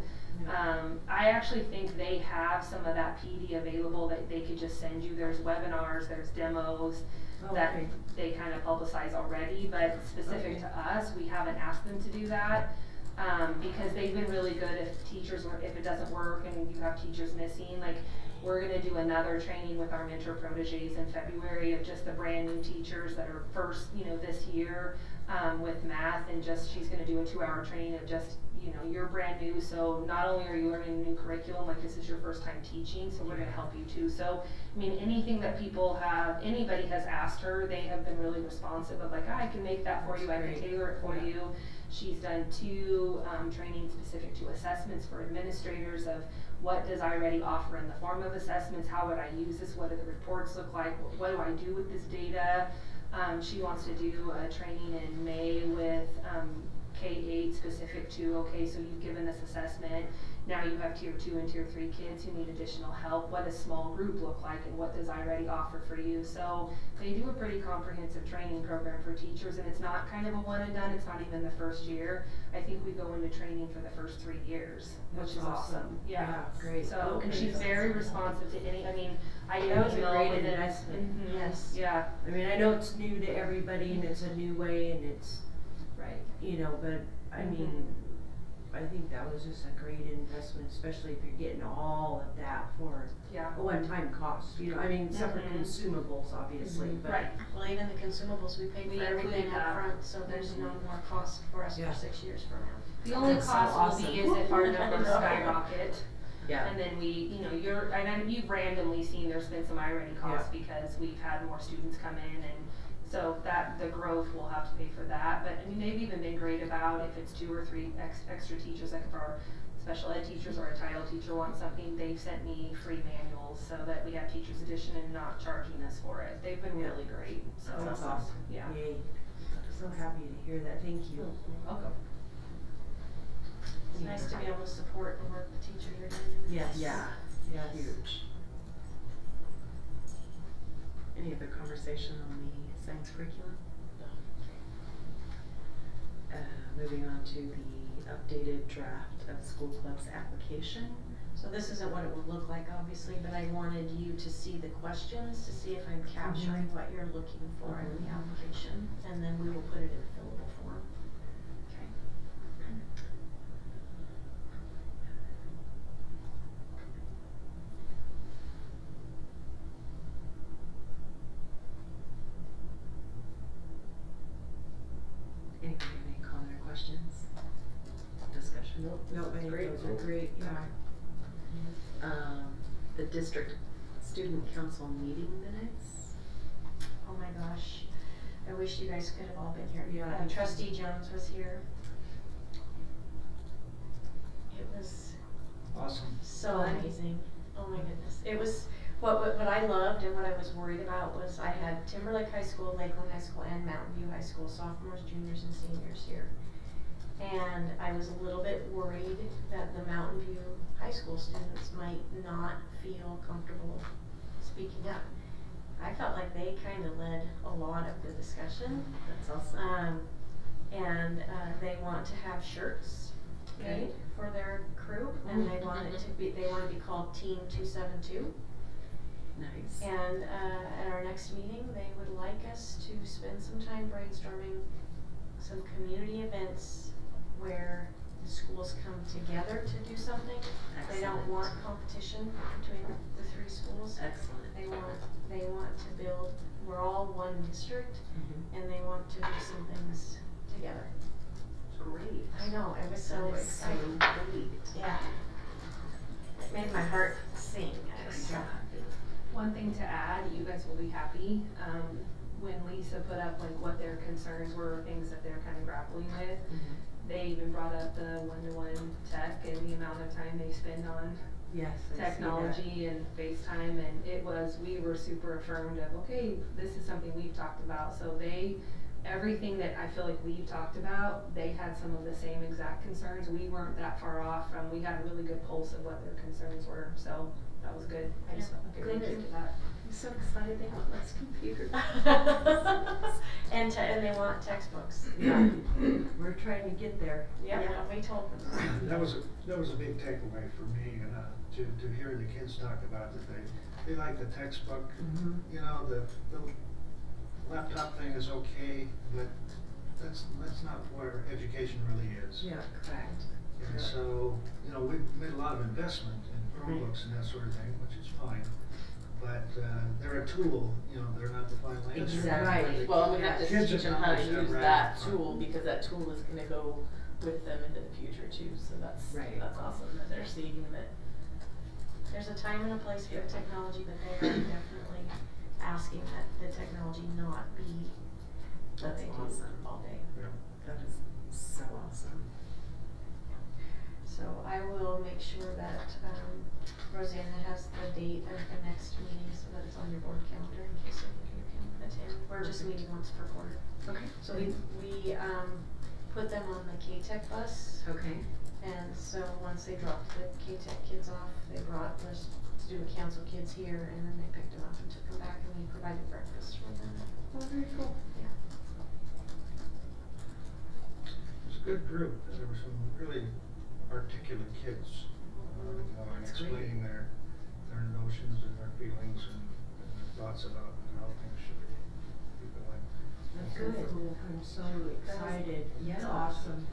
I actually think they have some of that PD available that they could just send you. There's webinars, there's demos that they kind of publicize already, but specific to us, we haven't asked them to do that because they've been really good if it doesn't work and you have teachers missing. Like, we're gonna do another training with our mentor proteges in February of just the brand new teachers that are first, you know, this year with math, and just she's gonna do a 2-hour training of just, you know, you're brand new, so not only are you learning a new curriculum, like this is your first time teaching, so we're gonna help you too. So, I mean, anything that anybody has asked her, they have been really responsive of like, I can make that for you, I can tailor it for you. She's done 2 trainings specific to assessments for administrators of what does iReady offer in the form of assessments, how would I use this, what do the reports look like, what do I do with this data. She wants to do a training in May with K-8 specifically specific to, okay, so you've given this assessment, now you have tier 2 and tier 3 kids who need additional help. What does small group look like, and what does iReady offer for you? So they do a pretty comprehensive training program for teachers, and it's not kind of a one and done. It's not even the first year. I think we go into training for the first 3 years, which That's is awesome. Yeah. Yeah, great. So, Okay. and she's very responsive to any, I mean, I get That was a email great within- investment. Mhm. Yes. Yeah, I mean, I know it's new to everybody and it's a new way and it's, right. you know, but I mean, I think that was just a great investment, especially if you're getting all of that for Yeah. a one-time cost, you know, I mean, separate Mhm. consumables, obviously, but. Right. Well, even the consumables, we paid We for everything include up that. front, so there's no more cost for us Yeah. for 6 years from now. The only That's so cost will be is if our awesome. numbers skyrocket. Yeah. And then we, you know, you've randomly seen there's been some iReady costs because we've had more students come in, and so that, the growth will have to pay for that. But I mean, they've even been great about if it's 2 or 3 extra teachers, like if our special ed teachers or a title teacher want something, they've sent me free manuals so that we have teachers edition and not charging us for it. They've been really great, so. That's awesome. Yeah. Yay. So happy to hear that, thank you. Welcome. It's nice to be able to support the work the teachers are doing. Yes. Yeah, Yes. huge. Any other conversation on the science curriculum? Moving on to the updated draft of school club's application. So this isn't what it would look like, obviously, but I wanted you to see the questions, to see if I'm capturing what you're looking for in the application, and then we will put it in a fillable form. Okay. Anybody have any comment or questions? Discussion? No, I think Great. those are great, yeah. The district student council meeting minutes. Oh my gosh, I wish you guys could have all been here. Yeah, I think so. Trustee Jones was here. It was Awesome. so amazing. Oh my goodness. It was, what I loved and what I was worried about was I had Timberlake High School, Lakeland High School, and Mountain View High School, sophomores, juniors, and seniors here. And I was a little bit worried that the Mountain View High School students might not feel comfortable speaking up. I felt like they kind of led a lot of the discussion. That's awesome. And they want to have shirts made for their crew, and they want it to be, they want to be called Team 272. Nice. And at our next meeting, they would like us to spend some time brainstorming some community events where the schools come together to do something. They don't Excellent. want competition between the 3 schools. Excellent. They want to build, we're all one district, and they want to do some things together. Great. I know, it was so That is so exciting. great. Yeah. It made my heart sing. I was so happy. One thing to add, you guys will be happy, when Lisa put up like what their concerns were, things that they're kind of grappling with. They even brought up the one-to-one tech and the amount of time they spend on Yes, I see that. technology and FaceTime, and we were super affirmed of, okay, this is something we've talked about, so everything that I feel like we've talked about, they had some of the same exact concerns. We weren't that far off from, we got a really good pulse of what their concerns were, so that was good. I just want to give thank you to that. I'm so excited they want less computers. And they want textbooks. Yeah, we're trying to get there. Yeah, we told them. That was a big takeaway for me, to hear the kids talk about that they like the textbook. You know, the laptop thing is okay, but that's not where education really is. Yeah, correct. And so, you know, we've made a lot of investment in Chromebooks and that sort of thing, which is fine. But they're a tool, you know, they're not the final answer. Exactly. Well, we have to Kids teach at them how to college have use read that it. tool, because that tool is gonna go with them into the future too, so that's Right. awesome that they're seeing that. There's a time and a place for the technology, but they are definitely asking that the technology not be what That's they awesome. do all day. That is so awesome. So I will make sure that Rosanna has the date of the next meeting so that it's on your board calendar in case any of you can attend. We're just meeting once per quarter. Okay. So we put them on the K-Tech bus. Okay. And so once they dropped the K-Tech kids off, they brought the student council kids here, and then they picked them up and took them back, and we provided breakfast for them. Oh, very cool. Yeah. It was a good group. There were some really articulate kids, and That's great. explaining their notions and their feelings and their thoughts about how things should be going. That's really cool, I'm so excited, it's yeah. awesome.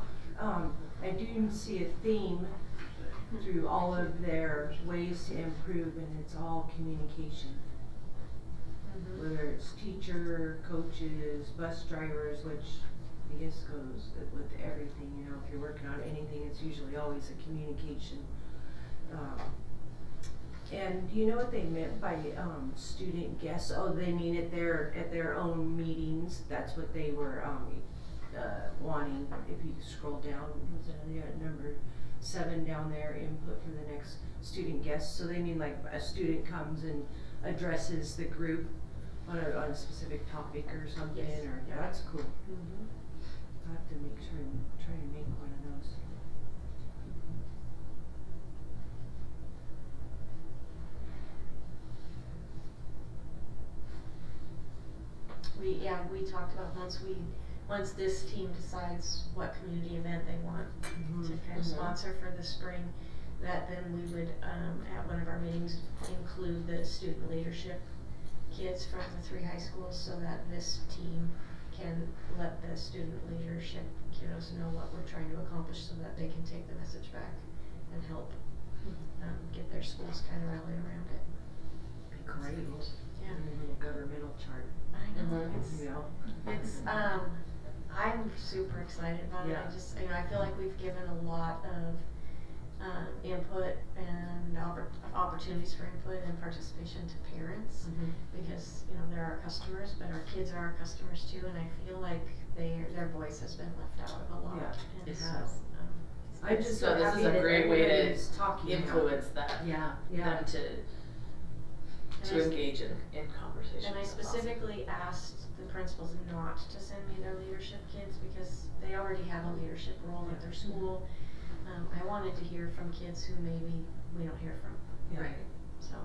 I do see a theme through all of their ways to improve, and it's all communication. Whether it's teacher, coaches, bus drivers, which I guess goes with everything, you know, if you're working on anything, it's usually always a communication. And do you know what they meant by student guests? Oh, they mean at their own meetings. That's what they were wanting. If you scroll down, was it number 7 down there? Input for the next student guest. So they mean like a student comes and addresses the group on a specific topic or something. Yes. Or yeah, that's cool. I have to make sure and try and make one of those. We talked about once this team decides what community event they want to kind of sponsor for the spring, that then we would, at one of our meetings, include the student leadership kids from the 3 high schools, so that this team can let the student leadership kiddos know what we're trying to accomplish, so that they can take the message back and help get their schools kind of rallied around it. Be great. Yeah. And a little governmental chart. I know. You know. It's I'm super excited about it. Yeah. I just, I feel like we've given a lot of input and opportunities for input and participation to parents, because they're our customers, but our kids are our customers too, and I feel like their voice has been left out of a lot. Yeah, and it so, has. I'm just So so this happy is a that great way to everybody's talking about influence it. that, Yeah, them to And I- engage in conversation. And I That's awesome. specifically asked the principals not to send me their leadership kids, because they already have a leadership role at their school. I wanted to hear from kids who maybe we don't hear from. Yeah. Right. So.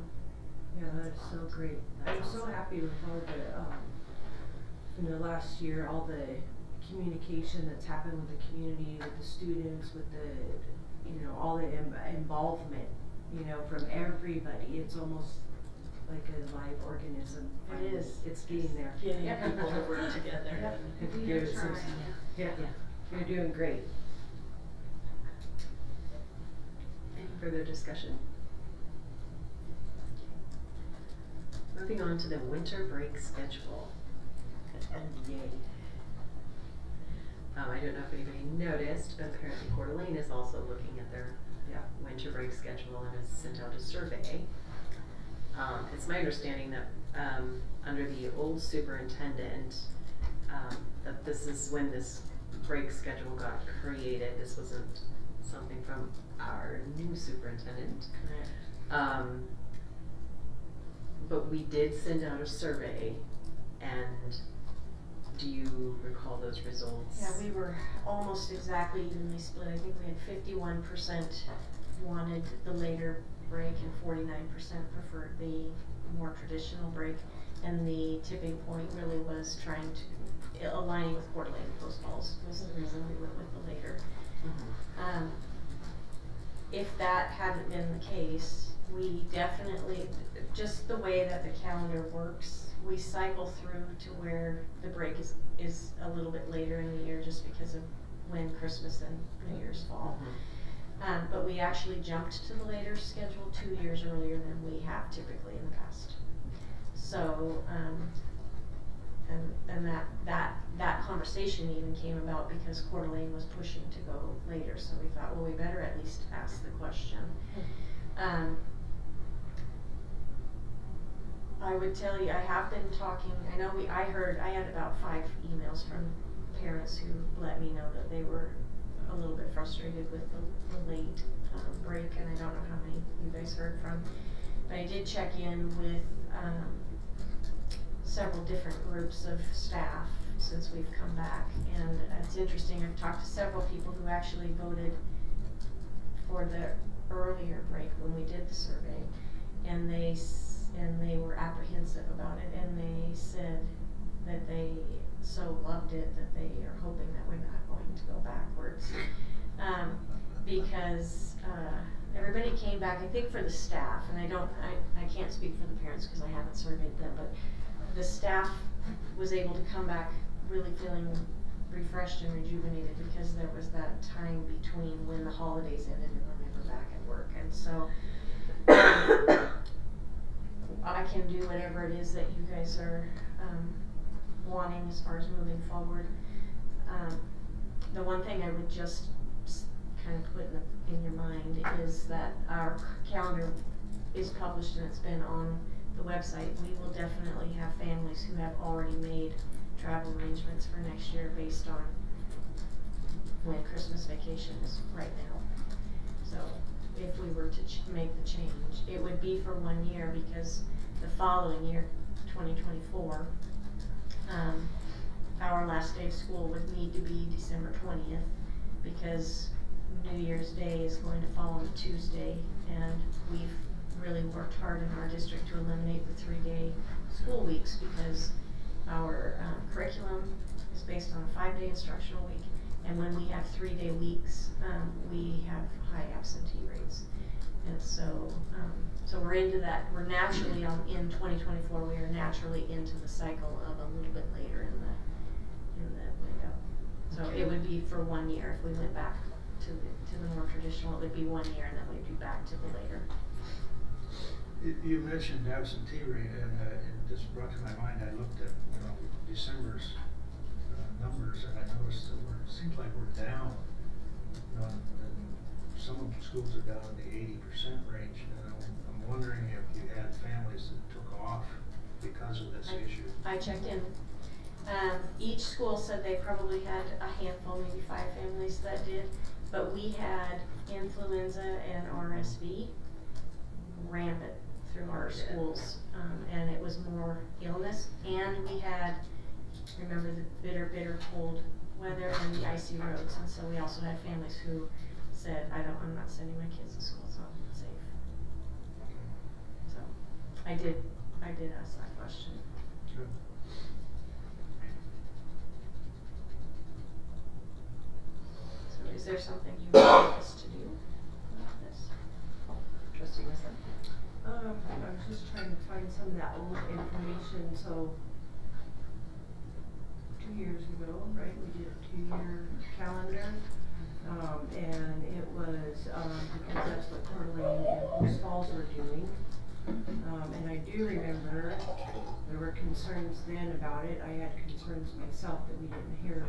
Yeah, that's so great. I'm That's so awesome. happy with all the, in the last year, all the communication that's happened with the community, with the students, with the, all the involvement, from everybody. It's almost like a live organism. It is. It's getting there. Getting people to work together. Yep. Give it some- Yeah, you're doing great. Any further discussion? Moving on to the winter break schedule. Yay. I don't know if anybody noticed, but apparently Coeur d'Alene is also looking at their Yeah. winter break schedule and has sent out a survey. It's my understanding that under the old superintendent, that this is when this break schedule got created. This wasn't something from our new superintendent. But we did send out a survey, and do you recall those results? Yeah, we were almost exactly evenly split. I think we had 51% wanted the later break and 49% preferred the more traditional break. And the tipping point really was trying to, aligning with Coeur d'Alene Post Falls was the reason we went with the later. If that hadn't been the case, we definitely, just the way that the calendar works, we cycle through to where the break is a little bit later in the year, just because of when Christmas and New Year's fall. But we actually jumped to the later schedule 2 years earlier than we have typically in the past. So, and that conversation even came about because Coeur d'Alene was pushing to go later, so we thought, well, we better at least ask the question. I would tell you, I have been talking, I had about 5 emails from parents who let me know that they were a little bit frustrated with the late break, and I don't know how many you guys heard from. But I did check in with several different groups of staff since we've come back, and it's interesting, I've talked to several people who actually voted for the earlier break when we did the survey, and they were apprehensive about it, and they said that they so loved it that they are hoping that we're not going to go backwards. Because everybody came back, I think for the staff, and I can't speak for the parents because I haven't surveyed them, but the staff was able to come back really feeling refreshed and rejuvenated because there was that time between when the holidays ended and when they were back at work. And so I can do whatever it is that you guys are wanting as far as moving forward. The one thing I would just kind of put in your mind is that our calendar is published and it's been on the website. We will definitely have families who have already made travel arrangements for next year based on when Christmas vacation is right now. So if we were to make the change, it would be for 1 year because the following year, 2024, our last day of school would need to be December 20th because New Year's Day is going to fall on a Tuesday, and we've really worked hard in our district to eliminate the 3-day school weeks because our curriculum is based on a 5-day instructional week, and when we have 3-day weeks, we have high absentee rates. And so we're into that. We're naturally in 2024. We are naturally into the cycle of a little bit later in the window. So it would be for 1 year if we went back to the more traditional. It would be 1 year, and then we'd be back to the later. You mentioned absentee rate, and it just brought to my mind. I looked at December's numbers, and I noticed that it seems like we're down. And some of the schools are down in the 80% range, and I'm wondering if you had families that took off because of this issue. I checked in. Each school said they probably had a handful, maybe 5 families that did, but we had influenza and RSV rampant through our schools, and it was more illness, and we had, remember the bitter cold weather and the icy roads, and so we also had families who said, I'm not sending my kids to school, so I'm not safe. So I did ask that question. Good. So is there something you want us to do about this? Trustee Wilson? I was just trying to find some of that old information. So 2 years ago, right, we did a 2-year calendar. And it was because that's what Coeur d'Alene and Post Falls were doing. And I do remember there were concerns then about it. I had concerns myself that we didn't hear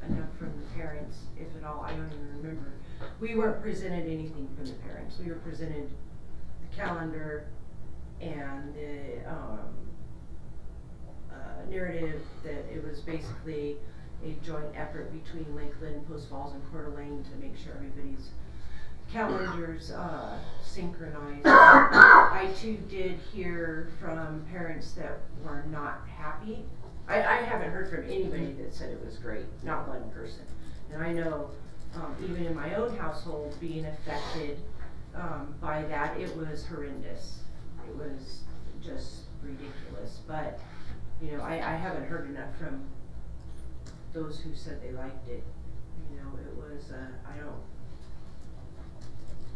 enough from the parents, if at all. I don't even remember. We weren't presented anything from the parents. We were presented the calendar and the narrative that it was basically a joint effort between Lakeland, Post Falls, and Coeur d'Alene to make sure everybody's calendars synchronized. I too did hear from parents that were not happy. I haven't heard from anybody that said it was great, not one person. And I know even in my own household being affected by that, it was horrendous. It was just ridiculous. But you know, I haven't heard enough from those who said they liked it. You know, it was,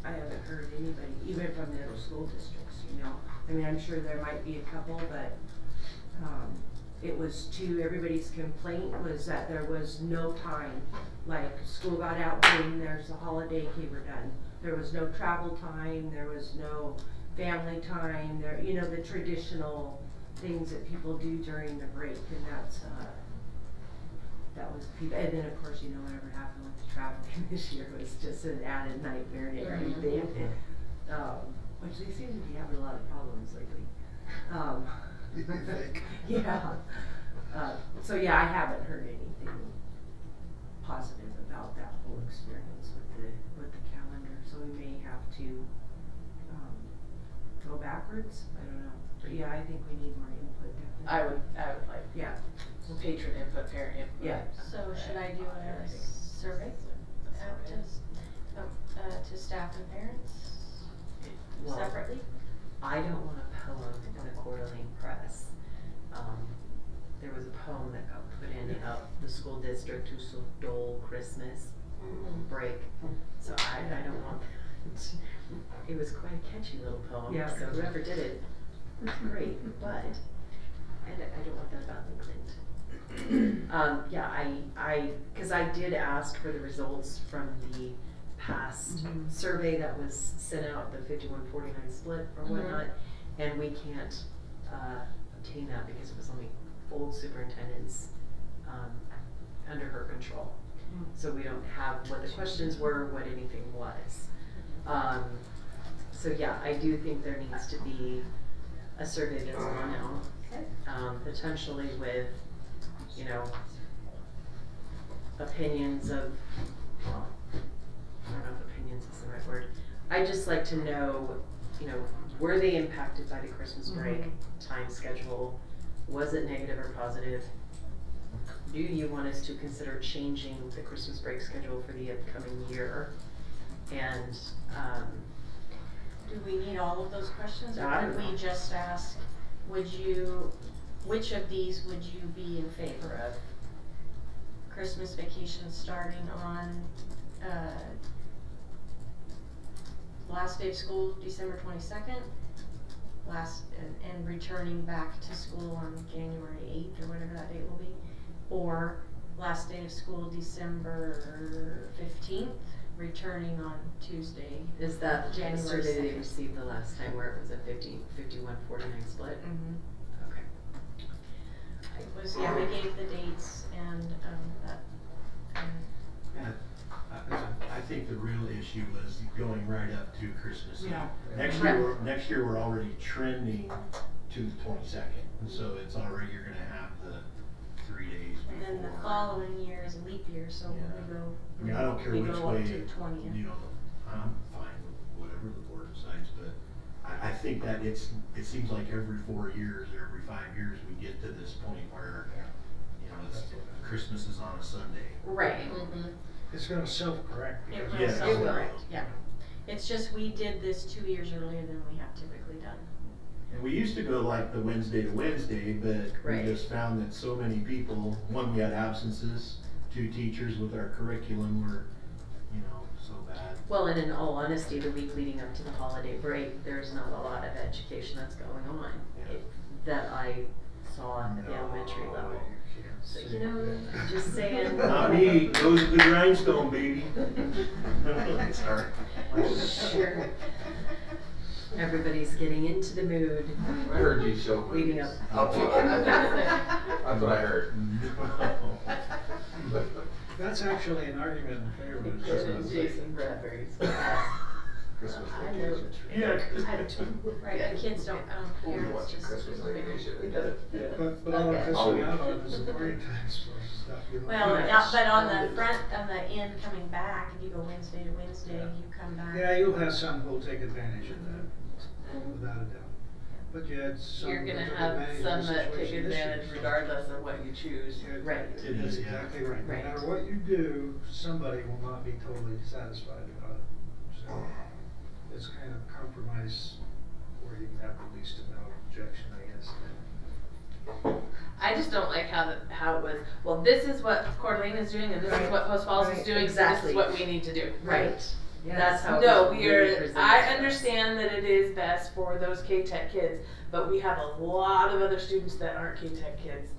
I haven't heard anybody, even from the other school districts, you know. I mean, I'm sure there might be a couple, but it was everybody's complaint was that there was no time. Like, school got out, boom, there's a holiday, okay, we're done. There was no travel time, there was no family time, you know, the traditional things that people do during the break, and that was people. And then of course, you know, whatever happened with the traveling this year was just an added nightmare and everything. Which they seem to be having a lot of problems lately. Yeah. So yeah, I haven't heard anything positive about that whole experience with the calendar. So we may have to go backwards. I don't know. But yeah, I think we need more input definitely. I would like. Yeah. Patron input, parent input. Yeah. So should I do a survey out to staff and parents Well, separately? I don't want a poem in a Coeur d'Alene press. There was a poem that got put in about the school district who stole Christmas break, so I don't want that. It was quite a catchy little poem, Yeah. so whoever did it, was great, but I don't want that about Lincoln. Yeah, cause I did ask for the results from the past survey that was sent out, the 51-49 split or whatnot, and we can't, obtain that because it was only old superintendents, under her control. So we don't have what the questions were, what anything was. So yeah, I do think there needs to be a survey that's gone out, potentially with, you know, opinions of, well, I don't know if opinions is the right word. I'd just like to know, you know, were they impacted by the Christmas break time schedule? Was it negative or positive? Do you want us to consider changing the Christmas break schedule for the upcoming year? And, Do we need all of those questions, or I could don't know. we just ask, which of these would you be in favor of? Christmas vacation starting on, last day of school, December 22nd, and returning back to school on January 8th, or whatever that date will be, or last day of school, December 15th, returning on Tuesday. is that the January survey they 2nd. received the last time where it was a 51-49 split? Okay. It was, yeah, we gave the dates and, that, Yeah, I think the real issue was going right up to Christmas Eve. Yeah. Next year, we're already trending to the 22nd, and so it's already, you're gonna have the 3 days before. and then the following year is a leap year, so Yeah. we go. I mean, I don't care we which go up way, to the 20th. you know, I'm fine with whatever the board decides, but I think that it seems like every 4 years, or every 5 years, we get to this point where, you know, Christmas is on a Sunday. Right. It's gonna self-correct. It because will Yes. self-correct, yeah. It's just we did this 2 years earlier than we have typically done. And we used to go like the Wednesday to Wednesday, but Right. we just found that so many people, one, we had absences, 2 teachers with our curriculum were, you know, so bad. Well, and in all honesty, the week leading up to the holiday break, there's not a lot of education that's going on Yeah. that I saw at the elementary No, level. you can't So, say you know, that. I'm just saying. Not me, goes to the grindstone, baby. Sorry. Sure. Everybody's getting into the mood. I heard you show Leading movies. up. I'll take it. That's what I heard. That's actually an argument in favor of Christmas. Jason Bradbury's. Christmas I know. vacation. Yeah. Right, the kids don't come, We'll be parents watching just. Christmas vacation together. But all I'm Okay. missing out on is the party times for stuff you don't. Well, do. but on the front, on the end coming back, if you go Wednesday to Wednesday, Yeah. you come back. Yeah, you'll have some who'll take advantage of that, without a doubt. But you had some You're that gonna took have advantage of some the that take situation this year, advantage so- regardless of what you choose. Yeah, Right. It That's is, yeah. exactly right. No Right. matter what you do, somebody will not be totally satisfied about it. So it's kind of compromise where you can have the least amount of objection, I guess. I just don't like how it was, well, this is what Coeur d'Alene is doing and this is what Post Falls is Right, doing, so this exactly. is what we need to do. Right. Yeah. That's how it No, was we really are, presented I to us. understand that it is best for those K-Tech kids, but we have a lot of other students that aren't K-Tech kids.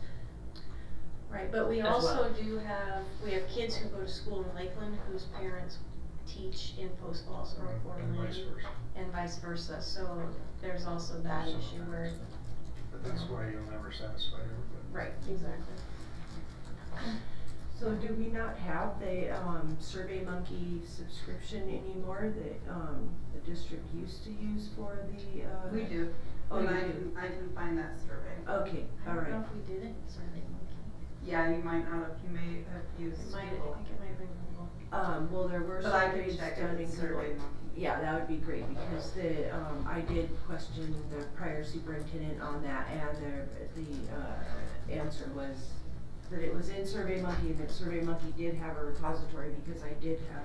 Right, but we As also well. we have kids who go to school in Lakeland whose parents teach in Post Falls or Coeur And vice d'Alene, versa. and vice versa, so there's also that So- issue where, But that's why you'll never satisfy everybody. right, exactly. So do we not have the Survey Monkey subscription anymore that the district used to use for the We do, Oh, and you I do? can, I can find that survey. Okay, I don't know alright. if we did it, Survey Monkey. Yeah, you might not have, you may have used It might, I Google. think it might have been Google. Well, there were But I can surveys check done it, in Survey Google. Monkey. Yeah, that would be great because the I did question the prior superintendent on that, and the answer was that it was in SurveyMonkey and that SurveyMonkey did have a repository because I did have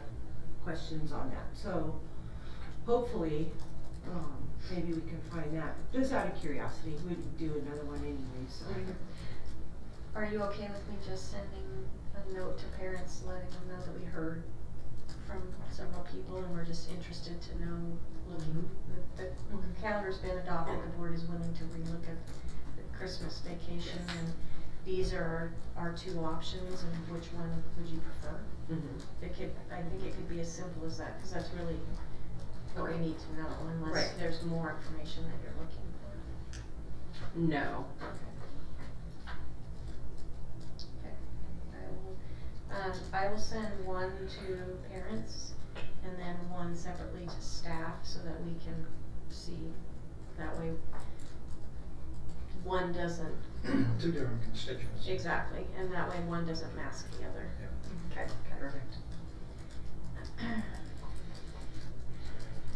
questions on that. So hopefully, maybe we can find that. Just out of curiosity, we'd do another one anyway, so. Are you okay with me just sending a note to parents, letting them know that we heard from several people and we're just interested to know, looking, the calendar's been adopted, the board is willing to relook at the Christmas vacation, and these are our two options, and which one would you prefer? It could, I think it could be as simple as that, cause that's really what we need to know, unless Right. there's more information that you're looking for. No. I will send one to parents and then one separately to staff so that we can see, that way one doesn't. Two different constituencies. Exactly, and that way one doesn't mask the other. Yeah. Okay, perfect.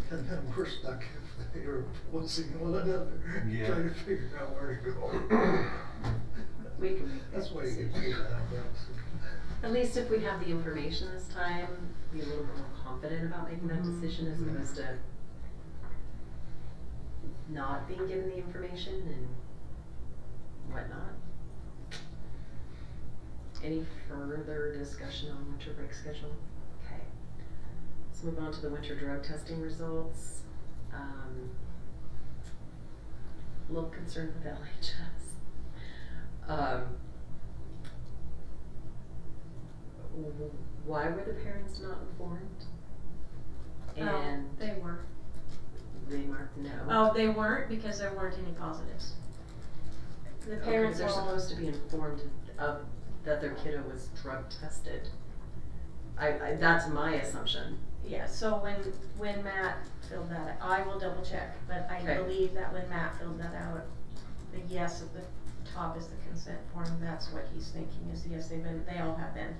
And then we're stuck if they are forcing one another, Yeah. trying to figure out where to go. We can make That's that why you get decision. paid out, that's. At least if we have the information this time, be a little bit more confident about making that decision as opposed to not being given the information and whatnot. Any further discussion on winter break schedule? Okay. Let's move on to the winter drug testing results. A little concerned with LHS. Why were the parents not informed? And They were. they weren't, no. Oh, they weren't because there weren't any positives. The Okay, parents they're all. supposed to be informed of that their kiddo was drug tested. I that's my assumption. Yeah, so when Matt filled that, I will double check, but I Okay. believe that when Matt filled that out, the yes at the top is the consent form, that's what he's thinking is yes, they all have been.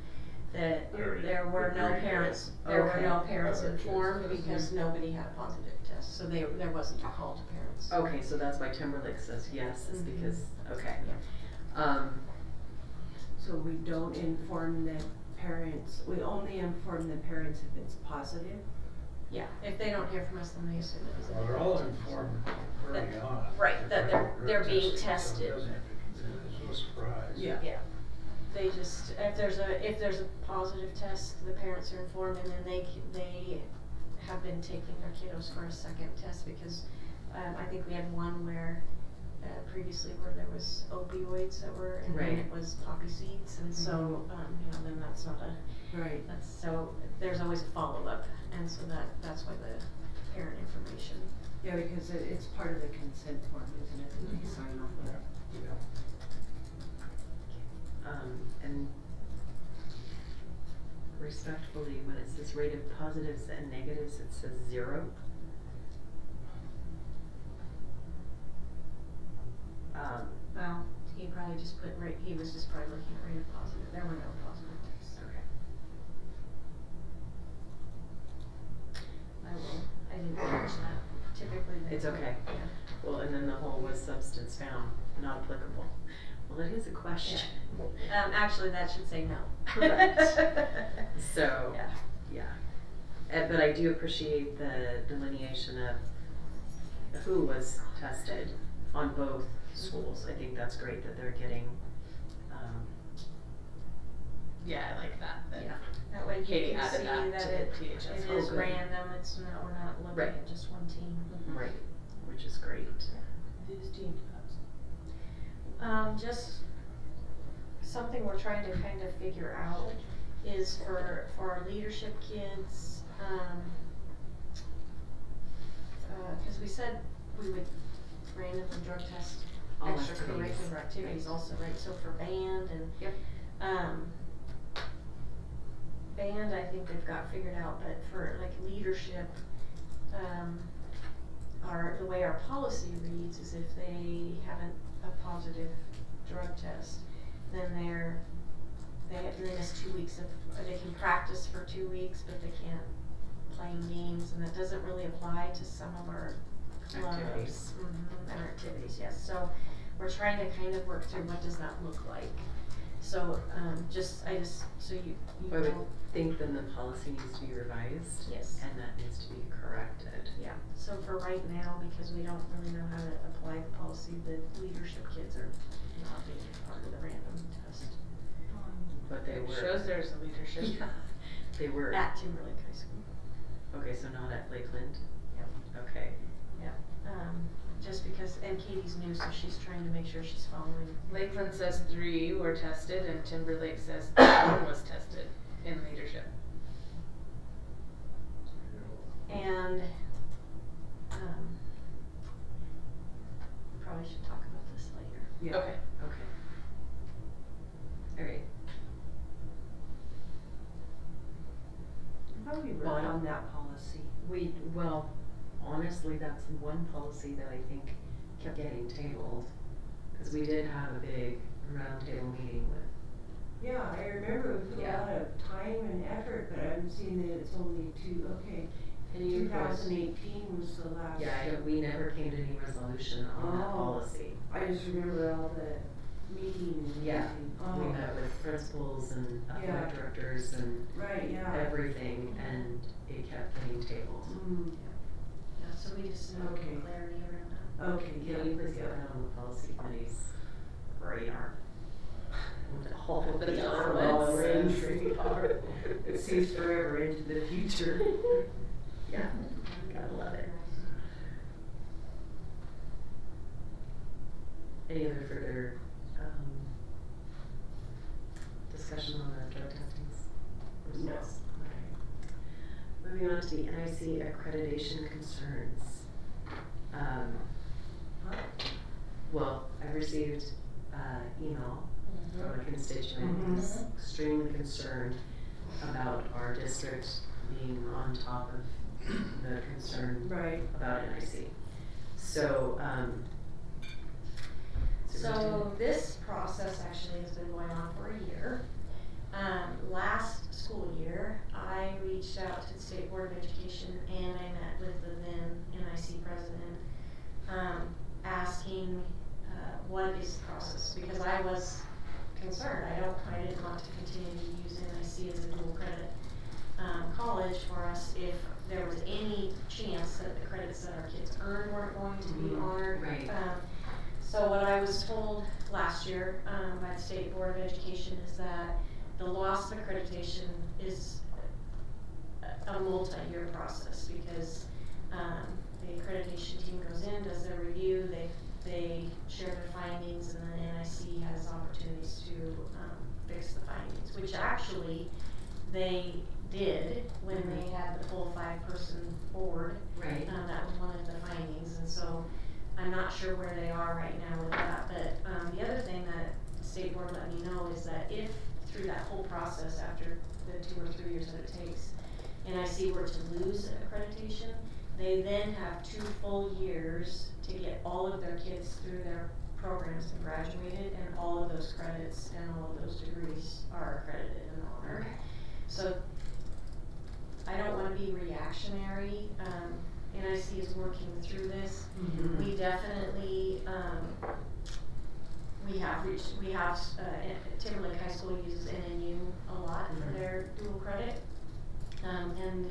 That there were no parents, Okay. informed because nobody had a positive test, so there wasn't a call to parents. Okay, so that's why Timberlake says yes, is because, okay. So we don't inform the parents, we only inform the parents if it's positive? Yeah, if they don't hear from us, then they assume it was a Well, they're all informed early on. right, that they're being So it tested. doesn't have to, there's no surprise. Yeah. Yeah, they just, if there's a positive test, the parents are informed, and then they have been taking their kiddos for a second test, because, I think we had one where, previously where there was opioids that were, and then Right. it was poppy seeds, and so, then that's not Right. so there's always a follow-up, and so that's why the parent information. Yeah, because it's part of the consent form, isn't it, that they sign off on? And respectfully, when it says rate of positives and negatives, it says 0. Well, he probably just put he was just probably looking at rate of positive, there were no positive tests. Okay. I didn't catch that, typically they. It's okay. Yeah. Well, and then the whole was substance found not applicable. Well, it is a question. Actually, that should say no. Correct. So, Yeah. But I do appreciate the delineation of who was tested on both schools. I think that's great that they're getting, Yeah, I like that. yeah. That way you Katie can added see that that to it the THS. is Oh, good. random, we're not looking Right. at just one team. Right, which is great. Who's team Just something we're trying to kind of figure out is for our leadership kids, cause we said we would randomly drug test All extracurricular activities. activities also, right? So for band and, Yep. band, I think they've got figured out, but for like leadership, the way our policy reads is if they haven't a positive drug test, then they miss 2 weeks or they can practice for 2 weeks, but they can't play games, and that doesn't really apply to some of our clubs. Activities. And our activities, yes, so we're trying to kind of work through what does that look like. So, so you I would know, think then the policy needs to be revised. Yes. And that needs to be corrected. yeah, so for right now, because we don't really know how to apply the policy, the leadership kids are not being part of the random test. But they It were. shows there's a leadership. Yeah, they were. At Timberlake High School. Okay, so not at Lakeland? Yep. Okay. Yeah, just because, and Katie's new, so she's trying to make sure she's following. Lakeland says 3 were tested and Timberlake says 1 was tested in leadership. And, probably should talk about this later. Yeah. Okay. Okay. Alright. How do we work on that policy? Well, honestly, that's one policy that I think kept getting tabled. Cause we did have a big roundtable meeting with. Yeah, I remember we put a lot of time and effort, but I'm seeing that it's only okay. And you guys- 2018 was the last. Yeah, we never came to any resolution on that Oh. policy. I just remember all the meetings and Yeah, everything. we Oh. met with principals and athletic Yeah. directors and Right, yeah. everything, and it kept getting tabled. Mm. Yeah, so we just need Okay. clarity around that. Okay, yeah. Can you please get that on the policy committee's radar? All of the elements. It seems forever into the future. Yeah, gotta love it. Any other further, discussion on the drug testings? No. Alright. Moving on to the NIC accreditation concerns. Well, I received, email from a constituent who's extremely concerned about our district being on top of the concern Right. about NIC. So, So this process actually has been going on for a year. Last school year, I reached out to the State Board of Education and I met with the then NIC president, asking, what is the process? Because I was concerned, I didn't want to continue to use NIC as a dual credit, college for us if there was any chance that the credits that our kids earned weren't going to be honored. Right. So what I was told last year, by the State Board of Education is that the loss of accreditation is a multi-year process because, the accreditation team goes in, does their review, they share their findings, and then NIC has opportunities to, fix the findings, which actually they did when they had the full 5-person board. right. That was one of the findings, and so I'm not sure where they are right now with that, but, the other thing that the state board let me know is that if through that whole process, after the 2 or 3 years that it takes, NIC were to lose accreditation, they then have 2 full years to get all of their kids through their programs and graduated, and all of those credits and all of those degrees are accredited and honored. So I don't wanna be reactionary, NIC is working through this. We definitely, Timberlake High School uses NNU a lot for their dual credit. And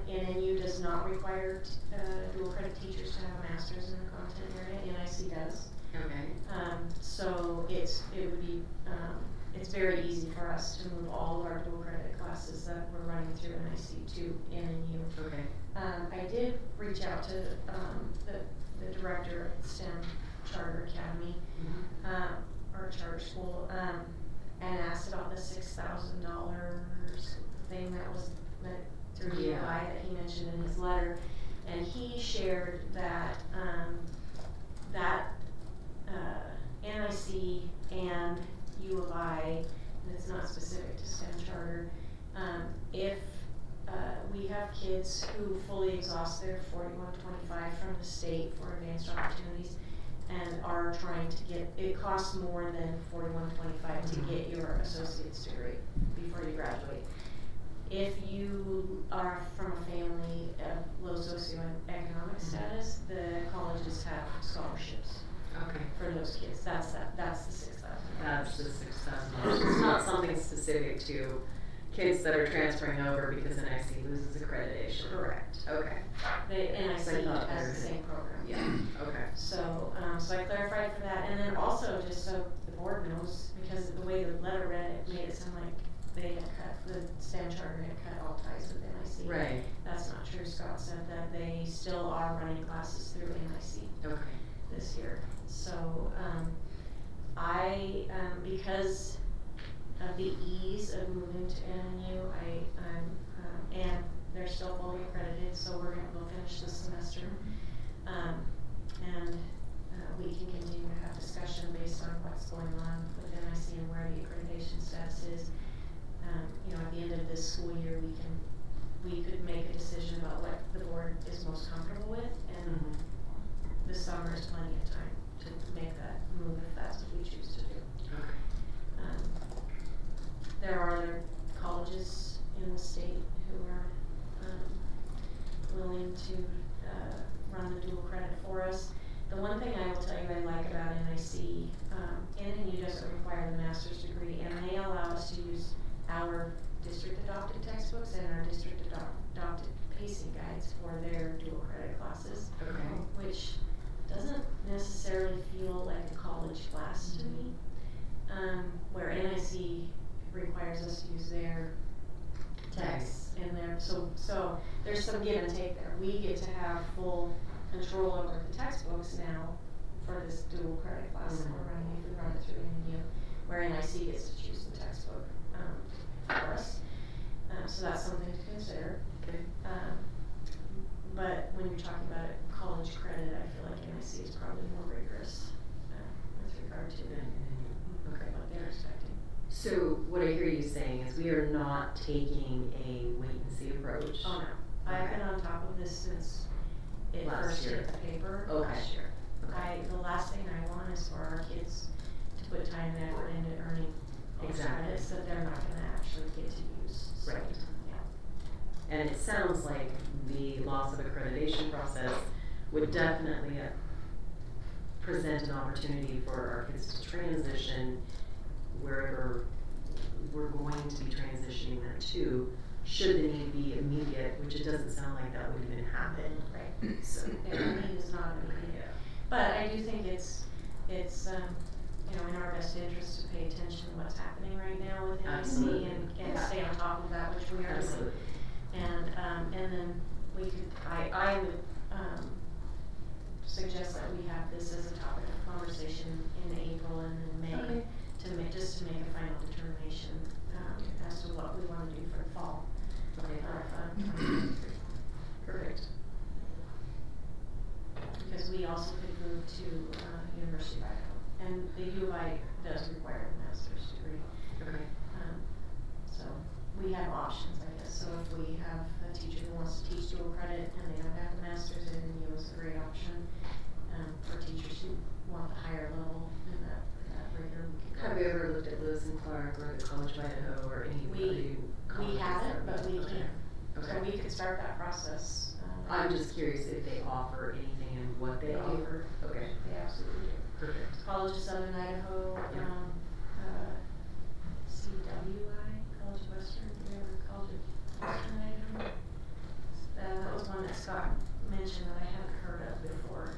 NNU does not require, dual credit teachers to have a master's in the content area, NIC does. Okay. So it would be, it's very easy for us to move all of our dual credit classes that we're running through NIC to NNU. Okay. I did reach out to, the director at STEM Charter Academy, or charter school, and asked about the $6,000 thing that was, through UI that he mentioned in his letter. And he shared that, NIC and U of I, and it's not specific to STEM Charter, if we have kids who fully exhaust their 4125 from the state for advanced opportunities and are trying to get, it costs more than 4125 to get your associate's degree before you graduate. If you are from a family of low socioeconomic status, the colleges have scholarships Okay. for those kids. That's the $6,000. That's the $6,000 specific to kids that are transferring over because NIC loses accreditation. Correct. Okay. NIC So I thought has there- the same program. Yeah, okay. So, so I clarified for that, and then also, just so the board knows, because the way the letter read, it made it sound like they had cut, the STEM charter had cut all ties with NIC. Right. That's not true. Scott said that they still are running classes through NIC Okay. this year. So, because of the ease of moving to NNU, and they're still fully accredited, so we'll finish this semester. We can continue to have discussion based on what's going on with NIC and where the accreditation status is. At the end of this school year, we could make a decision about what the board is most comfortable with, and this summer is plenty of time to make that move if that's what we choose to do. Okay. There are other colleges in the state who are willing to run the dual credit for us. The one thing I will tell you I like about NIC, NNU doesn't require the master's degree, and they allow us to use our district adopted textbooks and our district adopted pacing guides for their dual credit classes. Okay. Which doesn't necessarily feel like a college class to me. Where NIC requires us to use their texts and their, so there's some give and take there. We get to have full control over the textbooks now for this dual credit class that we're running if we run it through NNU, where NIC gets to choose the textbook for us. So that's something to consider. Okay. But when you're talking about college credit, I feel like NIC is probably more rigorous with regard to what they're expecting. So what I hear you saying is we are not taking a wait and see approach. Oh no, I've been on top of this since it Last first year. hit the paper Okay. last year. Okay. The last thing I want is for our kids to put time and effort into earning those Exactly. credits that they're not gonna actually get to use. So, Right. yeah. And it sounds like the loss of accreditation process would definitely present an opportunity for our kids to transition wherever we're going to be transitioning them to, should the need be immediate, which it doesn't sound like that would even happen. Right. So. Yeah, the need is not immediate. But I do think it's in our best interest to pay attention to what's happening right now with NIC Absolutely. and stay on top of that, which we are doing. Absolutely. And then we could, I would, suggest that we have this as a topic of conversation in April and in May Okay. to make a final determination, as to what we wanna do for the fall of, Okay. 2023. Perfect. Because we also could move to, University of Idaho, and the U of I does require a master's degree. Okay. So we have options, I guess. So if we have a teacher who wants to teach dual credit and they don't have a master's, then NNU is a great option. For teachers who want the higher level in that rigor. Have you ever looked at Lewis and Clark or the College of Idaho or any We haven't, but we Okay. can. Okay. So we could start that process. I'm just curious if they offer anything and what they They do. offer. Okay. They absolutely do. Perfect. College of Southern Idaho, Yeah. CWI, College of Western, College of Western Idaho. That was one that Scott mentioned that I hadn't heard of before.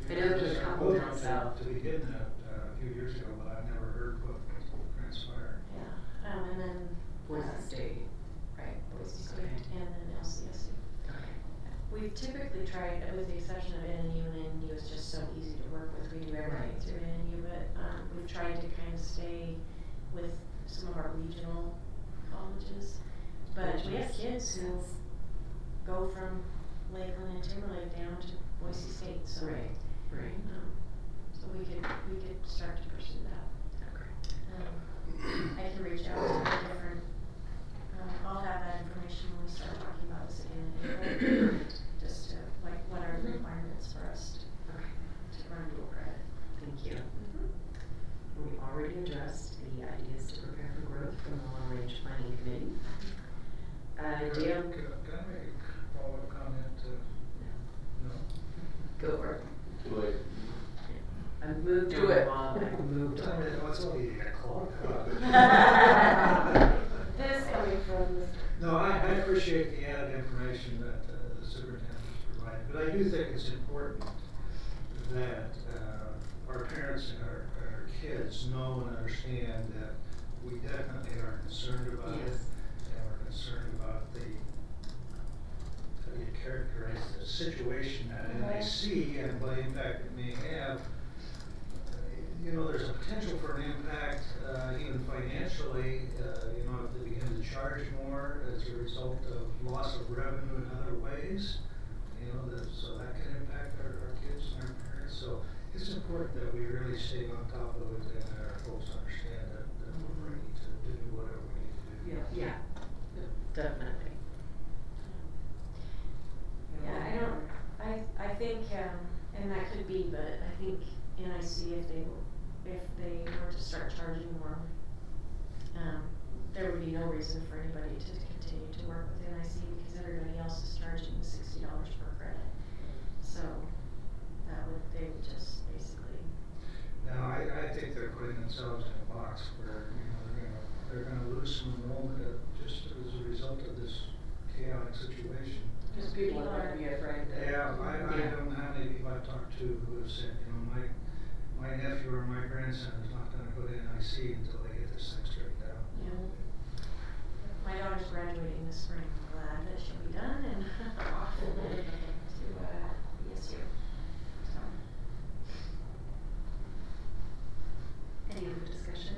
I know there's a couple down Moved south. to begin that a few years ago, but I've never heard what transpired. Yeah, and then. Boise State. Right, Boise State, Okay. and then LCSU. Okay. We've typically tried, with the exception of NNU, and NNU is just so easy to work with, we do everything Right. through NNU, but, we've tried to kind of stay with some of our regional colleges. But we have kids who go from Lakeland and Timberlake down to Boise State, so. Right. Right. So we could start to pursue that. Okay. I can reach out to the different, I'll have that information when we start talking about this again in April. Just to, like, what are the requirements for us to run dual credit. Thank you. We already addressed the ideas to prepare for growth from the Long Range Planning Committee. Dan? Can I make a follow-up comment? No? Go for it. Too late. I moved Do on, it. Mom, I moved on. Let's be a clock. This coming from Mr. No, I appreciate the added information that the superintendent provided, but I do think it's important that our parents and our kids know and understand that we definitely are concerned about it. Yes. And we're concerned about the, how do you characterize the situation that NIC and what impact it may have. You know, there's a potential for an impact, even financially, you know, if they begin to charge more as a result of loss of revenue in other ways. You know, so that can impact our kids and our parents. So it's important that we really stay on top of it and that our folks understand that we're ready to do whatever we need to do. Yeah, definitely. Yeah, I think, and that could be, but I think NIC, if they were to start charging more, there would be no reason for anybody to continue to work with NIC because everybody else is charging $60 per credit. So they would just basically. Now, I think they're putting themselves in a box where, you know, they're gonna lose some enrollment just as a result of this chaotic situation. Because people are going to be afraid that. Yeah, I don't know how many people I've talked to who have said, you know, my nephew or my grandson is not gonna go to NIC until they get this thing straightened out. Yeah. My daughter's graduating this spring. I'm glad that she'll be done and off to ESU. So. Any other discussion?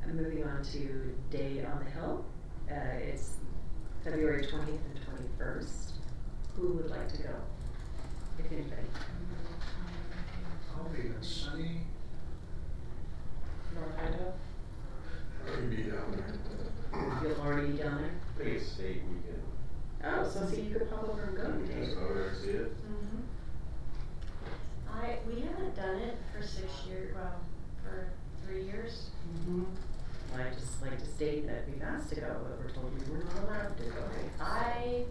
I'm moving on to Day on the Hill. It's February 20th and 21st. Who would like to go? If anybody. I'll be in sunny. North Idaho. Maybe down there. You'll already be down there? I think it's state weekend. Oh, so see, you could pop over and go. Just go there and see it. We haven't done it for 6 years, well, for 3 years. Well, I just like to state that we've asked to go, but we're told we were not allowed to go. I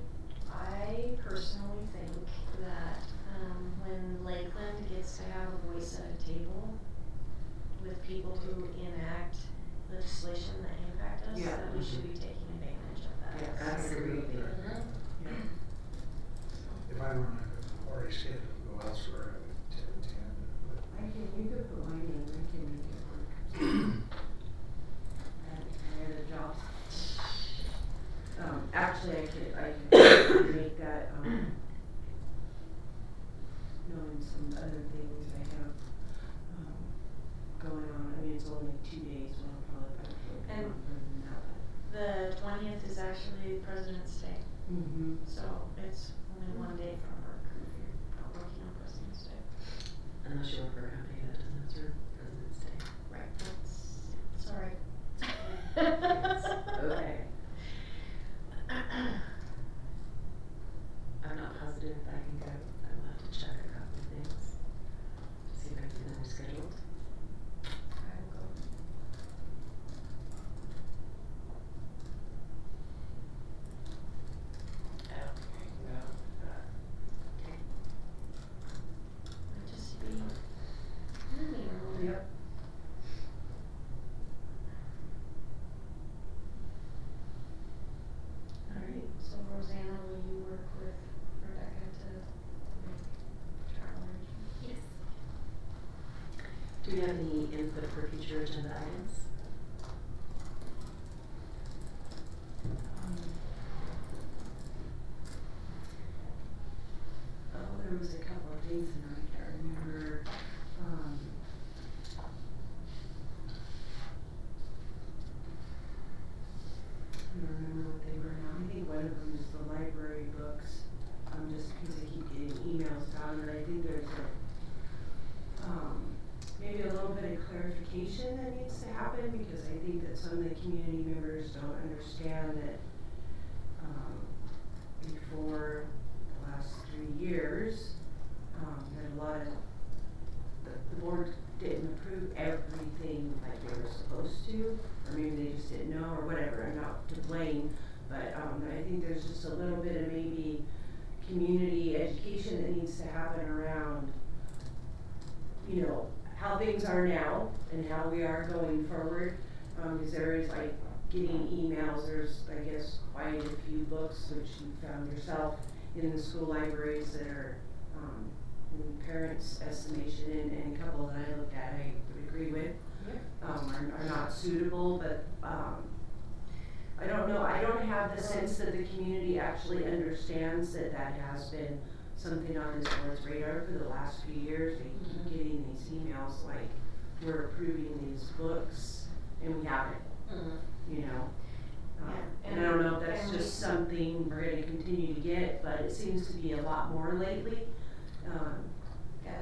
personally think that, when Lakeland gets to have a voice at a table with people who enact legislation that impact us, Yeah. that we should be taking advantage of that. Absolutely. If I were not already scheduled to go elsewhere, I would attend, but. You could put my name, I can make it work. I had a job. Actually, I could make that, knowing some other things I have, going on. I mean, it's only 2 days, so I'll probably put it And on further than that. the 20th is actually President's Day, Mm-hmm. so it's only 1 day from work if you're not working on President's Day. Unless you work for a company that doesn't observe President's Day. Right, it's alright. Okay. I'm not positive if I can go. I will have to check a couple of things. See if I can get them rescheduled. I will go. Okay. Might just be me or Yep. Alright, so Rosanna, will you work with Rebecca to make travel arrangements? Yes. Do we have any input for future agenda items? Oh, there was a couple of things and I can't remember, I don't remember what they were now. I think one of them is the library books, just because I keep getting emails about it. I think there's maybe a little bit of clarification that needs to happen because I think that some of the community members don't understand that, before the last 3 years, that a lot of, the board didn't approve everything like they were supposed to, or maybe they just didn't know, or whatever. I'm not to blame, but I think there's just a little bit of maybe community education that needs to happen around, you know, how things are now and how we are going forward. Because there is like getting emails, there's, I guess, quite a few books which you found yourself in the school libraries that are, in parents' estimation, and a couple that I looked at, I would agree with, are not suitable, but, I don't know, I don't have the sense that the community actually understands that that has been something on this board's radar for the last few years. They keep getting these emails like, we're approving these books, and we haven't, you know? And I don't know if that's just something we're gonna continue to get, but it seems to be a lot more lately. Yeah,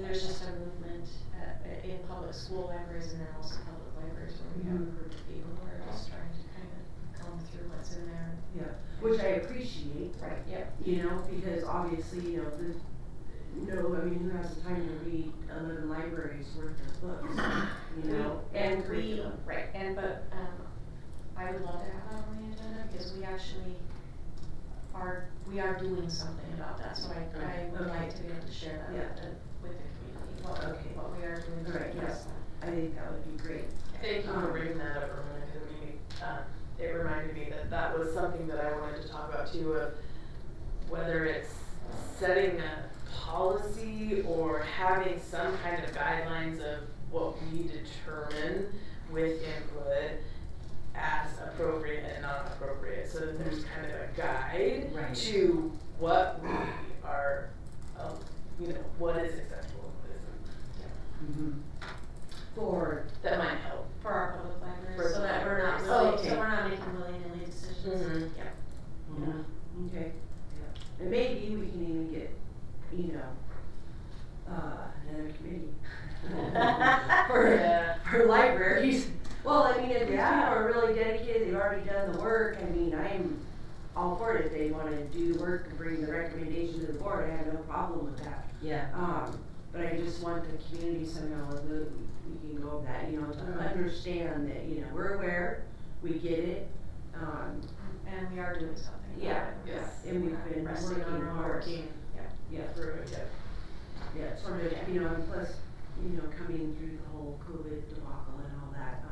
there's just a movement in public school libraries and then also public libraries where we have a group of people who are just trying to kind of comb through what's in there. Yeah, which I appreciate. Right, yep. You know, because obviously, you know, I mean, who has the time to read 11 libraries worth of books, you know? And curriculum. but I would love to have that on the agenda because we actually are doing something about that, so I would like to be able to share that with the community, what we are doing. Right, yes, I think that would be great. Thank you for bringing that up, Ramona, because it reminded me that that was something that I wanted to talk about too, of whether it's setting a policy or having some kind of guidelines of what we determine with input as appropriate and not appropriate, so that there's kind of a guide to what we are, you know, what is acceptable and what isn't. For that might help for our public libraries, for so that we're not really, so we're not making willy-nilly decisions. Okay. Yeah. And maybe we can even get, you know, another committee for libraries. Well, I mean, if these people are really dedicated, they've already done the work, I mean, I'm all for it. If they wanna do work and bring the recommendation to the board, I have no problem with that. Yeah. But I just want the community somehow, we can go over that, you know, to understand that, you know, we're aware, we get it, and we are doing something. yeah, Yes. and we've been Resting working on our hard. Yeah. through it, Yeah, sort of, you know, and plus, you know, coming through the whole COVID debacle and all that,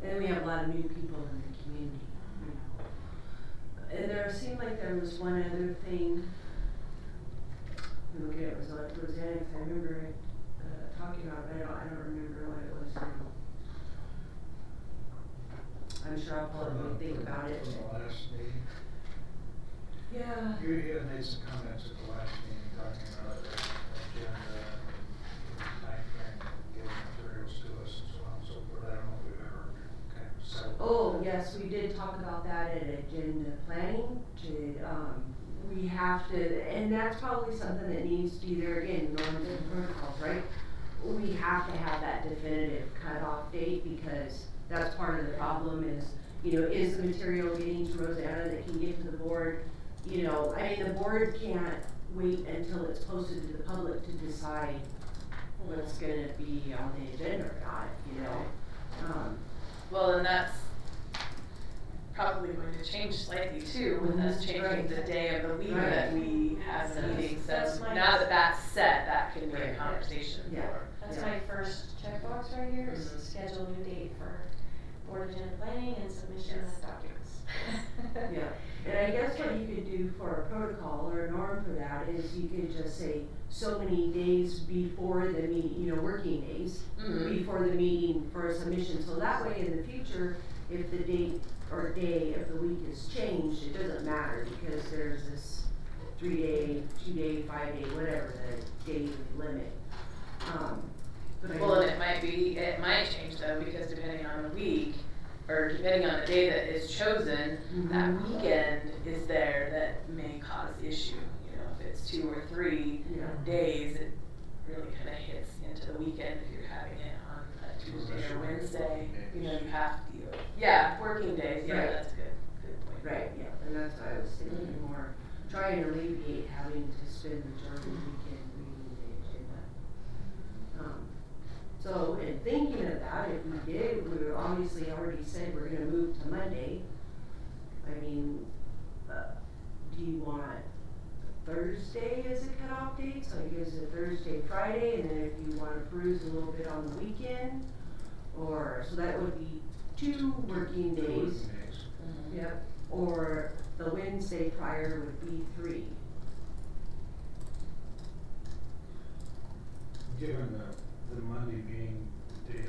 and we have a lot of new people in the community, you know. And there seemed like there was one other thing, okay, it was like Roseanne, I remember talking about it, I don't remember what it was now. I'm sure I'll probably think about it. From the last meeting. Yeah. You had made some comments at the last meeting talking about the agenda and timeframe of getting materials to us and so on and so forth. I don't know if we've ever kind of settled. Oh, yes, we did talk about that at agenda planning we have to, and that's probably something that needs to be there again, norms and protocols, right? We have to have that definitive cutoff date because that's part of the problem is, you know, is the material getting to Rosanna that can get to the board? You know, I mean, the board can't wait until it's posted to the public to decide what's gonna be on the agenda or not, you know? Well, and that's probably going to change slightly too, with us changing the day of the week that we have the meeting, so now that that's set, that can be a conversation for. That's my first checkbox right here, is schedule a new date for board agenda planning and submission of documents. Yeah, and I guess what you could do for a protocol or a norm for that is you could just say so many days before the meeting, you know, working days, before the meeting for a submission, so that way in the future, if the date or day of the week is changed, it doesn't matter because there's this 3-day, 2-day, 5-day, whatever the day limit. Well, and it might change though, because depending on the week, or depending on the day that is chosen, that weekend is there that may cause issue. You know, if it's 2 or 3 days, it really kind of hits into the weekend if you're having it on a Tuesday or Wednesday. You know, you have to deal. Yeah, working days. Yeah, that's good. Good point. Right. Yeah, and that's what I was thinking more, trying to alleviate having to spend the majority of the weekend reading the agenda. So in thinking of that, if we did, we obviously already said we're gonna move to Monday. I mean, do do you want Thursday as a cutoff date, so I guess a Thursday, Friday, and then if you wanna bruise a little bit on the weekend, or, so that would be 2 working days. Yep, or the Wednesday prior would be 3. Given the Monday being the day,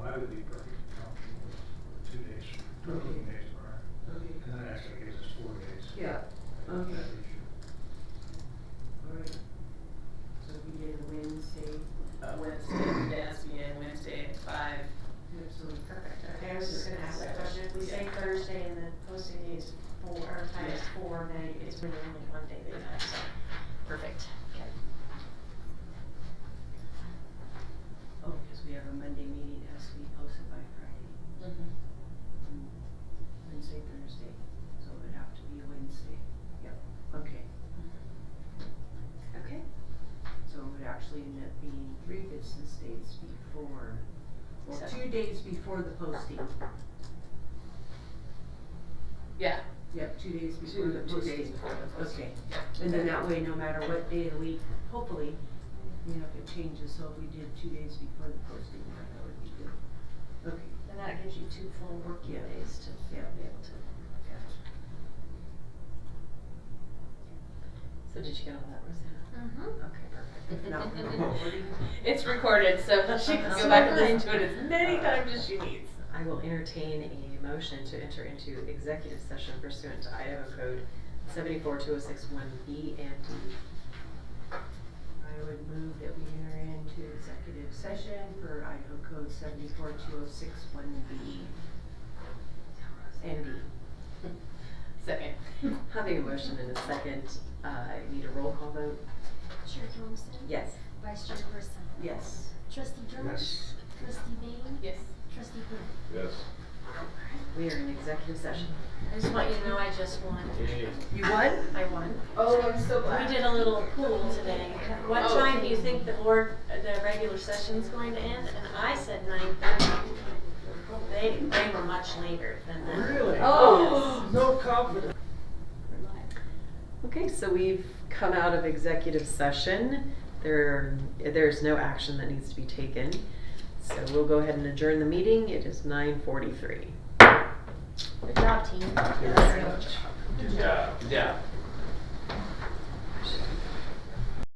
I would be perfectly comfortable with 2 days, 2 working days prior. Okay. And that actually gives us 4 days. Yeah, okay. That issue. Alright. So if we did a Wednesday, Wednesday, it has to be in Wednesday at 5. absolutely. Perfect, okay, I was just gonna ask that question, if we say Thursday and the posting day is 4, or time is 4, then it's really only 1 day they have, so, perfect, okay. Oh, because we have a Monday meeting, it has to be posted by Friday. Wednesday, Thursday, so it would have to be a Wednesday. Yep, okay. Okay. So it would actually end up being 3 business days before, well, 2 days before the posting. Yeah. Yep, 2 days before the Two posting. days before the posting. Okay, Yeah. and then that way, no matter what day of the week, hopefully, you know, if it changes, so if we did 2 days before the posting, that would be good. Okay. And that gives you 2 full working Yeah. days to Yeah. be able to. So did you get all that, Rosanna? Mm-hmm. Okay, perfect. If not, we're recording. It's recorded, so she can go back and listen to it as many times as she needs. I will entertain a motion to enter into executive session pursuant to Idaho Code 742061B and D. I would move that we enter into executive session for Idaho Code 742061B and D. Second. Having a motion and a second, I need a roll call vote. Chair Thompson. Yes. Vice Chair Grissom. Yes. Trustee Jones. Yes. Trustee Bain. Yes. Trustee Quimby. Yes. We are in executive session. I just want you to know I just won. Yay. You won? I won. Oh, I'm so glad. We did a little pool today. What Oh. time do you think the regular session's going to end? And I said 9:30. They were much later than that. Really? Oh. No confidence. Okay, so we've come out of executive session. There's no action that needs to be taken. So we'll go ahead and adjourn the meeting. It is 9:43. Good job, team. Yes. Good job. Good job.